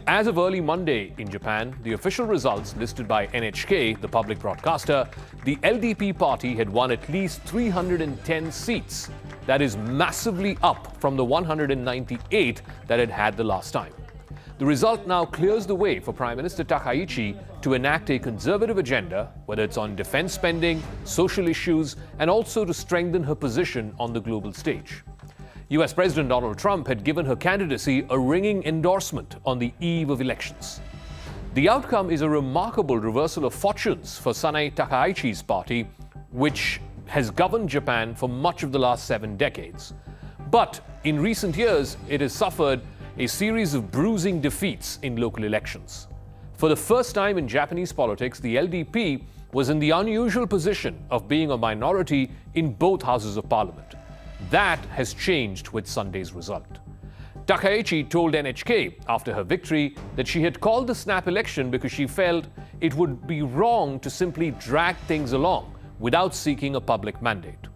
As of early Monday in Japan, the official results listed by NHK, the public broadcaster, the LDP party had won at least 310 seats. That is massively up from the 198 that it had the last time. The result now clears the way for Prime Minister Takaichi to enact a conservative agenda, whether it's on defense spending, social issues, and also to strengthen her position on the global stage. US President Donald Trump had given her candidacy a ringing endorsement on the eve of elections. The outcome is a remarkable reversal of fortunes for Sanae Takaichi's party, which has governed Japan for much of the last 7 decades. But in recent years, it has suffered a series of bruising defeats in local elections. For the first time in Japanese politics, the LDP was in the unusual position of being a minority in both houses of parliament. That has changed with Sunday's result. Takaichi told NHK after her victory that she had called the snap election because she felt it would be wrong to simply drag things along without seeking a public mandate.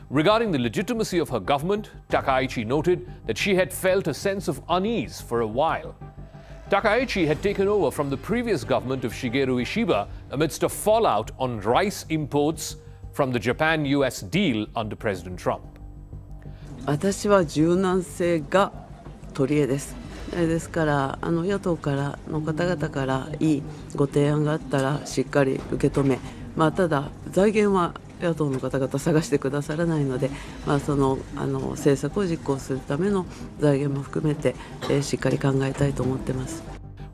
Regarding the legitimacy of her government, Takaichi noted that she had felt a sense of unease for a while. Takaichi had taken over from the previous government of Shigeru Ishiba amidst a fallout on rice imports from the Japan-US deal under President Trump. 私は柔軟性が取り柄です。ですから野党からの方々からいいご提案があったらしっかり受け止め、ただ財源は野党の方々探してくださらないので、その政策を実行するための財源も含めてしっかり考えたいと思ってます。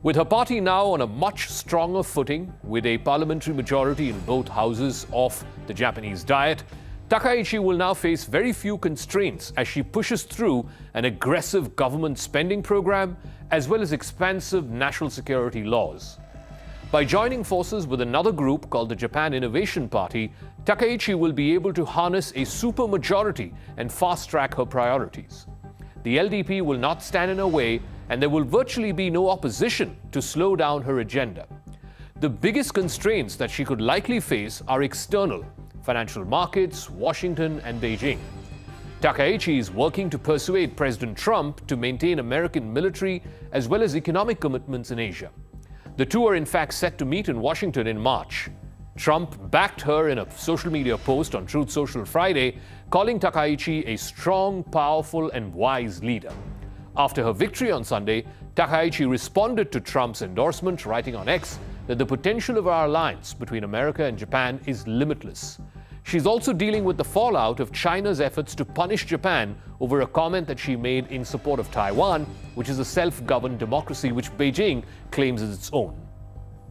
With her party now on a much stronger footing, with a parliamentary majority in both houses of the Japanese Diet, Takaichi will now face very few constraints as she pushes through an aggressive government spending program as well as expansive national security laws. By joining forces with another group called the Japan Innovation Party, Takaichi will be able to harness a supermajority and fast-track her priorities. The LDP will not stand in her way, and there will virtually be no opposition to slow down her agenda. The biggest constraints that she could likely face are external: financial markets, Washington, and Beijing. Takaichi is working to persuade President Trump to maintain American military as well as economic commitments in Asia. The two are in fact set to meet in Washington in March. Trump backed her in a social media post on Truth Social Friday, calling Takaichi a strong, powerful, and wise leader. After her victory on Sunday, Takaichi responded to Trump's endorsement, writing on X that the potential of our alliance between America and Japan is limitless. She's also dealing with the fallout of China's efforts to punish Japan over a comment that she made in support of Taiwan, which is a self-governed democracy which Beijing claims as its own.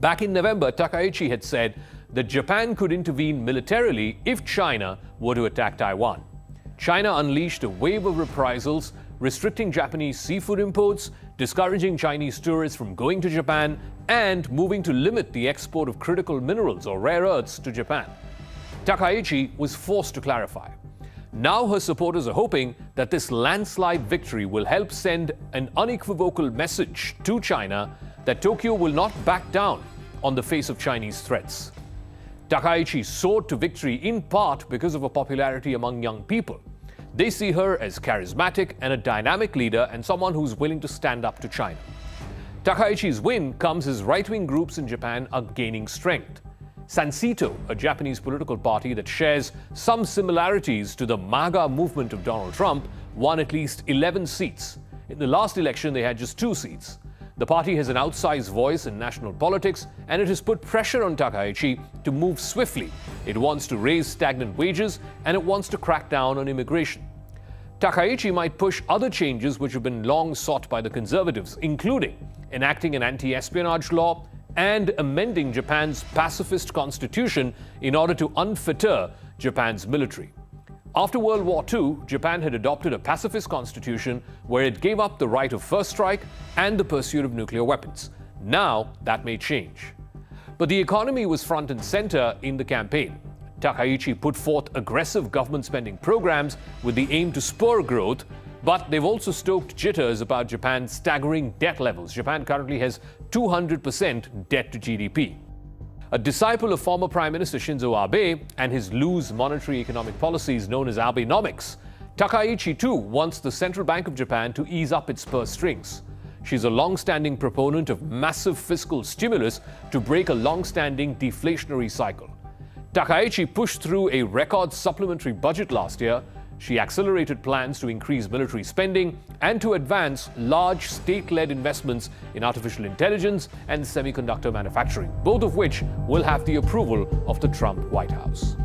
Back in November, Takaichi had said that Japan could intervene militarily if China were to attack Taiwan. China unleashed a wave of reprisals, restricting Japanese seafood imports, discouraging Chinese tourists from going to Japan, and moving to limit the export of critical minerals or rare earths to Japan. Takaichi was forced to clarify. Now her supporters are hoping that this landslide victory will help send an unequivocal message to China that Tokyo will not back down on the face of Chinese threats. Takaichi soared to victory in part because of her popularity among young people. They see her as charismatic and a dynamic leader and someone who's willing to stand up to China. Takaichi's win comes as right-wing groups in Japan are gaining strength. Sansito, a Japanese political party that shares some similarities to the MAGA movement of Donald Trump, won at least 11 seats. In the last election, they had just 2 seats. The party has an outsized voice in national politics, and it has put pressure on Takaichi to move swiftly. It wants to raise stagnant wages, and it wants to crack down on immigration. Takaichi might push other changes which have been long sought by the conservatives, including enacting an anti-espionage law and amending Japan's pacifist constitution in order to unfetter Japan's military. After World War II, Japan had adopted a pacifist constitution where it gave up the right of first strike and the pursuit of nuclear weapons. Now, that may change. But the economy was front and center in the campaign. Takaichi put forth aggressive government spending programs with the aim to spur growth, but they've also stoked jitters about Japan's staggering debt levels. Japan currently has 200% debt to GDP. A disciple of former Prime Minister Shinzo Abe and his loose monetary economic policies known as Abenomics, Takaichi too wants the Central Bank of Japan to ease up its purse strings. She's a long-standing proponent of massive fiscal stimulus to break a long-standing deflationary cycle. Takaichi pushed through a record supplementary budget last year. She accelerated plans to increase military spending and to advance large state-led investments in artificial intelligence and semiconductor manufacturing, both of which will have the approval of the Trump White House.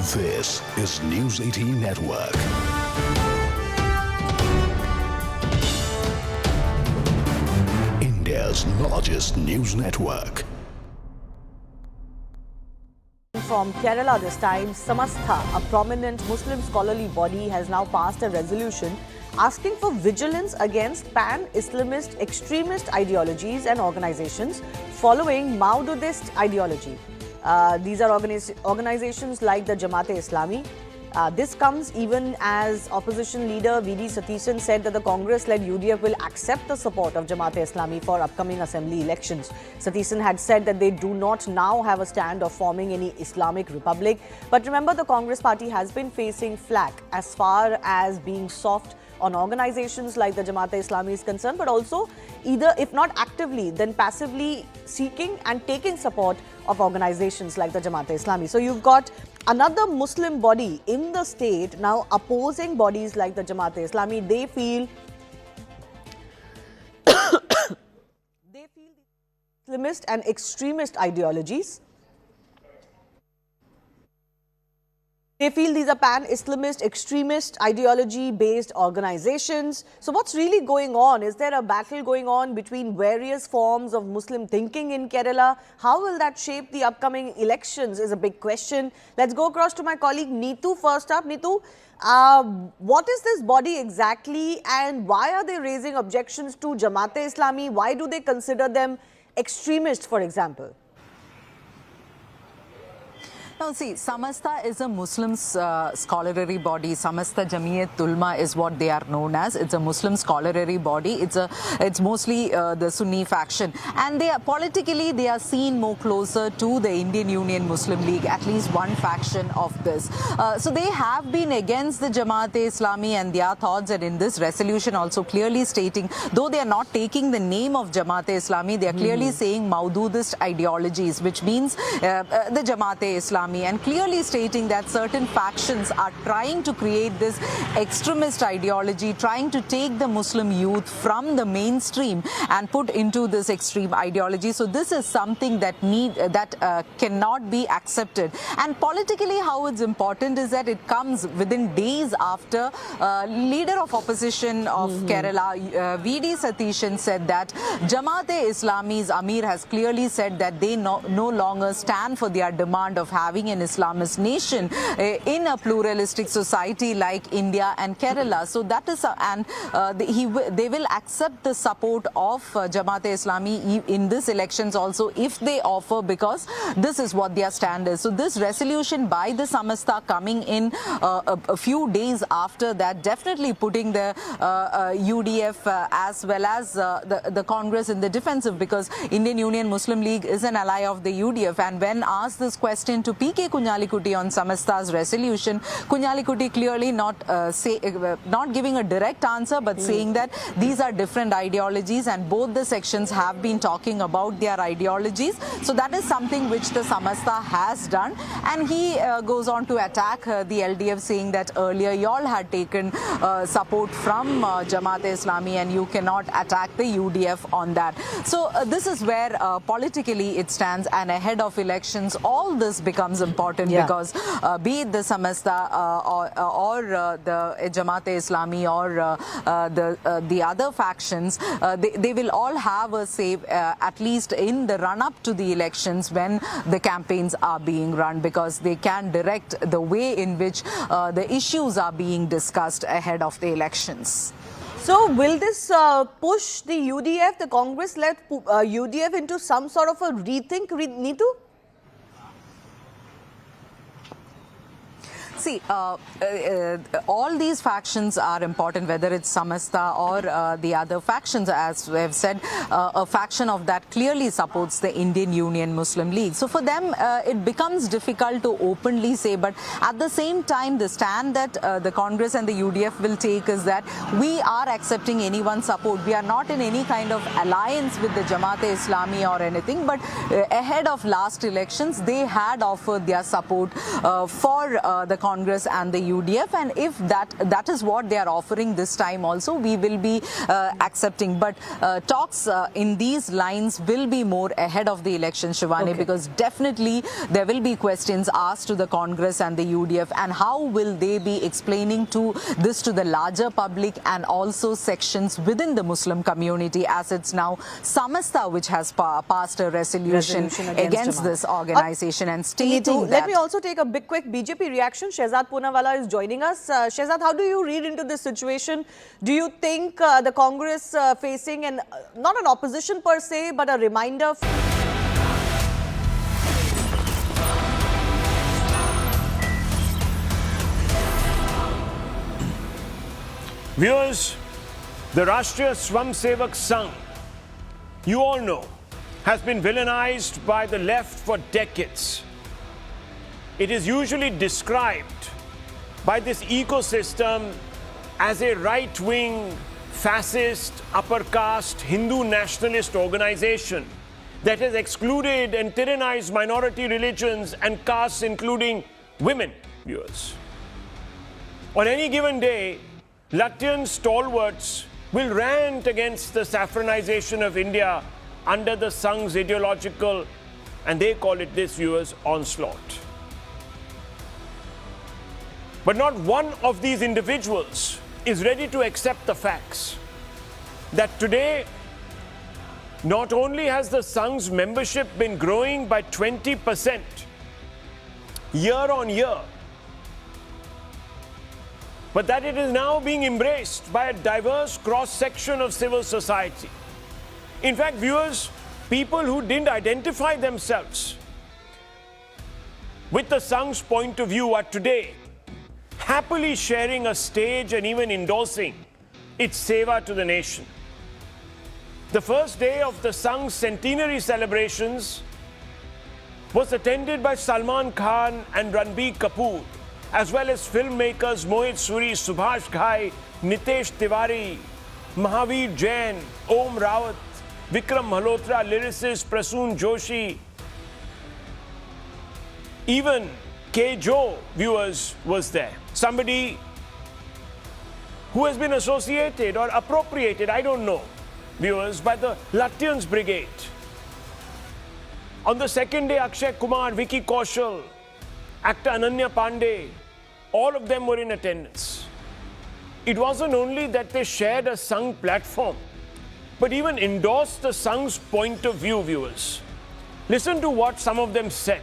This is News 18 Network. India's largest news network. From Kerala this time, Samastha, a prominent Muslim scholarly body, has now passed a resolution asking for vigilance against pan-Islamist extremist ideologies and organizations following Maududist ideology. These are organizations like the Jamaat-e-Islami. This comes even as opposition leader V.D. Satishan said that the Congress-led UDF will accept the support of Jamaat-e-Islami for upcoming assembly elections. Satishan had said that they do not now have a stand of forming any Islamic republic. But remember, the Congress party has been facing flack as far as being soft on organizations like the Jamaat-e-Islami is concerned, but also either, if not actively, then passively seeking and taking support of organizations like the Jamaat-e-Islami. So you've got another Muslim body in the state now opposing bodies like the Jamaat-e-Islami. They feel Islamist and extremist ideologies. They feel these are pan-Islamist, extremist, ideology-based organizations. So what's really going on? Is there a battle going on between various forms of Muslim thinking in Kerala? How will that shape the upcoming elections is a big question. Let's go across to my colleague Neetu first up. Neetu, what is this body exactly and why are they raising objections to Jamaat-e-Islami? Why do they consider them extremist, for example? Now, see, Samastha is a Muslim scholarly body. Samastha Jamiyat Ulma is what they are known as. It's a Muslim scholarly body. It's mostly the Sunni faction, and they are politically they are seen more closer to the Indian Union Muslim League, at least one faction of this. So they have been against the Jamaat-e-Islami and their thoughts, and in this resolution also clearly stating, though they are not taking the name of Jamaat-e-Islami, they are clearly saying Maududist ideologies, which means the Jamaat-e-Islami, and clearly stating that certain factions are trying to create this extremist ideology, trying to take the Muslim youth from the mainstream and put into this extreme ideology. So this is something that cannot be accepted. And politically, how it's important is that it comes within days after leader of opposition of Kerala, V.D. Satishan, said that Jamaat-e-Islami's Amir has clearly said that they no longer stand for their demand of having an Islamist nation in a pluralistic society like India and Kerala. So that is, they will accept the support of Jamaat-e-Islami in this elections also if they offer, because this is what their stand is. So this resolution by the Samastha coming in a few days after that, definitely putting the UDF as well as the Congress in the defensive, because Indian Union Muslim League is an ally of the UDF. And when asked this question to P.K. Kunyalikutti on Samastha's resolution, Kunyalikutti clearly not giving a direct answer, but saying that these are different ideologies and both the sections have been talking about their ideologies. So that is something which the Samastha has done. And he goes on to attack the LDF, saying that earlier you all had taken support from Jamaat-e-Islami and you cannot attack the UDF on that. So this is where politically it stands, and ahead of elections all this becomes important, because be it the Samastha or the Jamaat-e-Islami or the other factions, they will all have a say at least in the run-up to the elections when the campaigns are being run, because they can direct the way in which the issues are being discussed ahead of the elections. So will this push the UDF, the Congress-led UDF, into some sort of a rethink, Neetu? See, all these factions are important, whether it's Samastha or the other factions. As we have said, a faction of that clearly supports the Indian Union Muslim League. So for them, it becomes difficult to openly say, but at the same time, the stand that the Congress and the UDF will take is that we are accepting anyone's support. We are not in any kind of alliance with the Jamaat-e-Islami or anything, but ahead of last elections, they had offered their support for the Congress Congress and the UDF, and if that is what they are offering this time also, we will be accepting. But talks in these lines will be more ahead of the election, Shivani, because definitely there will be questions asked to the Congress and the UDF, and how will they be explaining to the larger public and also sections within the Muslim community, as it's now Samastha which has passed a resolution against this organization and stating that... Let me also take a quick BJP reaction. Shehzad Poonawalla is joining us. Shehzad, how do you read into this situation? Do you think the Congress facing not an opposition per se, but a reminder? Viewers, the Rashtriya Swamsevak Sangh, you all know, has been villainized by the left for decades. It is usually described by this ecosystem as a right-wing, fascist, upper caste, Hindu nationalist organization that has excluded and tyrannized minority religions and castes, including women, viewers. On any given day, Latvian stalwarts will rant against the saffronization of India under the Sangh's ideological, and they call it this, viewers, onslaught. But not one of these individuals is ready to accept the facts that today, not only has the Sangh's membership been growing by 20% year on year, but that it is now being embraced by a diverse cross-section of civil society. In fact, viewers, people who didn't identify themselves with the Sangh's point of view are today happily sharing a stage and even endorsing its seva to the nation. The first day of the Sangh's centenary celebrations was attended by Salman Khan and Ranbir Kapoor, as well as filmmakers Mohit Suri, Subhash Ghai, Nitesh Tiwari, Mahavir Jain, Om Rawat, Vikram Malhotra, lyricist Prasoon Joshi. Even K. Joe, viewers, was there. Somebody who has been associated or appropriated, I don't know, viewers, by the Latvians Brigade. On the second day, Akshay Kumar, Vicky Kaushal, actor Ananya Pandey, all of them were in attendance. It wasn't only that they shared a Sangh platform, but even endorsed the Sangh's point of view, viewers. Listen to what some of them said.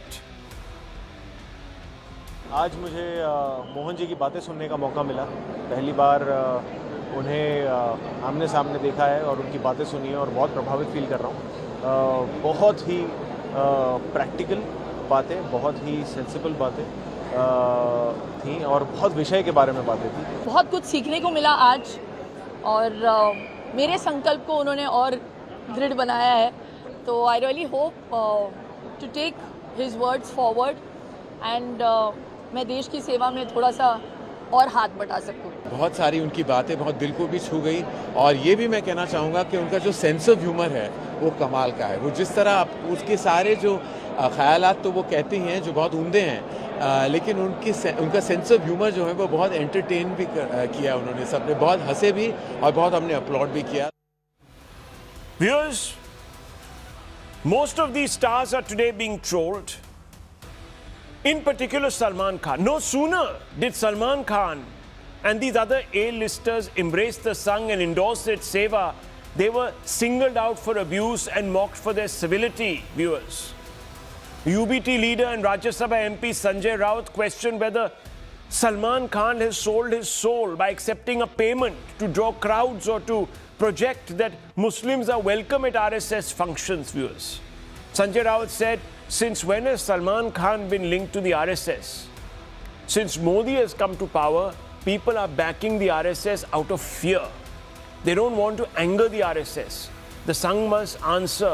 आज मुझे मोहन जी की बातें सुनने का मौका मिला। पहली बार उन्हें आमने सामने देखा है और उनकी बातें सुनी है और बहुत प्रभावित फील कर रहा हूँ। बहुत ही प्रैक्टिकल बातें, बहुत ही सेंसिबल बातें थी और बहुत विषय के बारे में बातें थी। बहुत कुछ सीखने को मिला आज और मेरे संकल्प को उन्होंने और दृढ़ बनाया है। तो I really hope to take his words forward and मैं देश की सेवा में थोड़ा सा और हाथ बटा सकूं। बहुत सारी उनकी बातें बहुत दिल को भी छू गई और ये भी मैं कहना चाहूँगा कि उनका जो सेंस ऑफ ह्यूमर है वो कमाल का है। वो जिस तरह उसके सारे जो ख्यालात तो वो कहते हैं जो बहुत उम्दे हैं, लेकिन उनका सेंस ऑफ ह्यूमर जो है वो बहुत एंटरटेन भी किया उन्होंने। सबने बहुत हंसे भी और बहुत हमने अपलॉड भी किया। Viewers, most of these stars are today being trolled. In particular, Salman Khan. No sooner did Salman Khan and these other A-listers embrace the Sangh and endorse its seva, they were singled out for abuse and mocked for their civility, viewers. UBT leader and Rajya Sabha MP Sanjay Raut questioned whether Salman Khan has sold his soul by accepting a payment to draw crowds or to project that Muslims are welcome at RSS functions, viewers. Sanjay Raut said, since when has Salman Khan been linked to the RSS? Since Modi has come to power, people are backing the RSS out of fear. They don't want to anger the RSS. The Sangh must answer,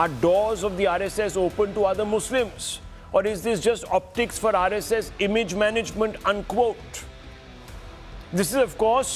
are doors of the RSS open to other Muslims? Or is this just optics for RSS image management, unquote? This is, of course,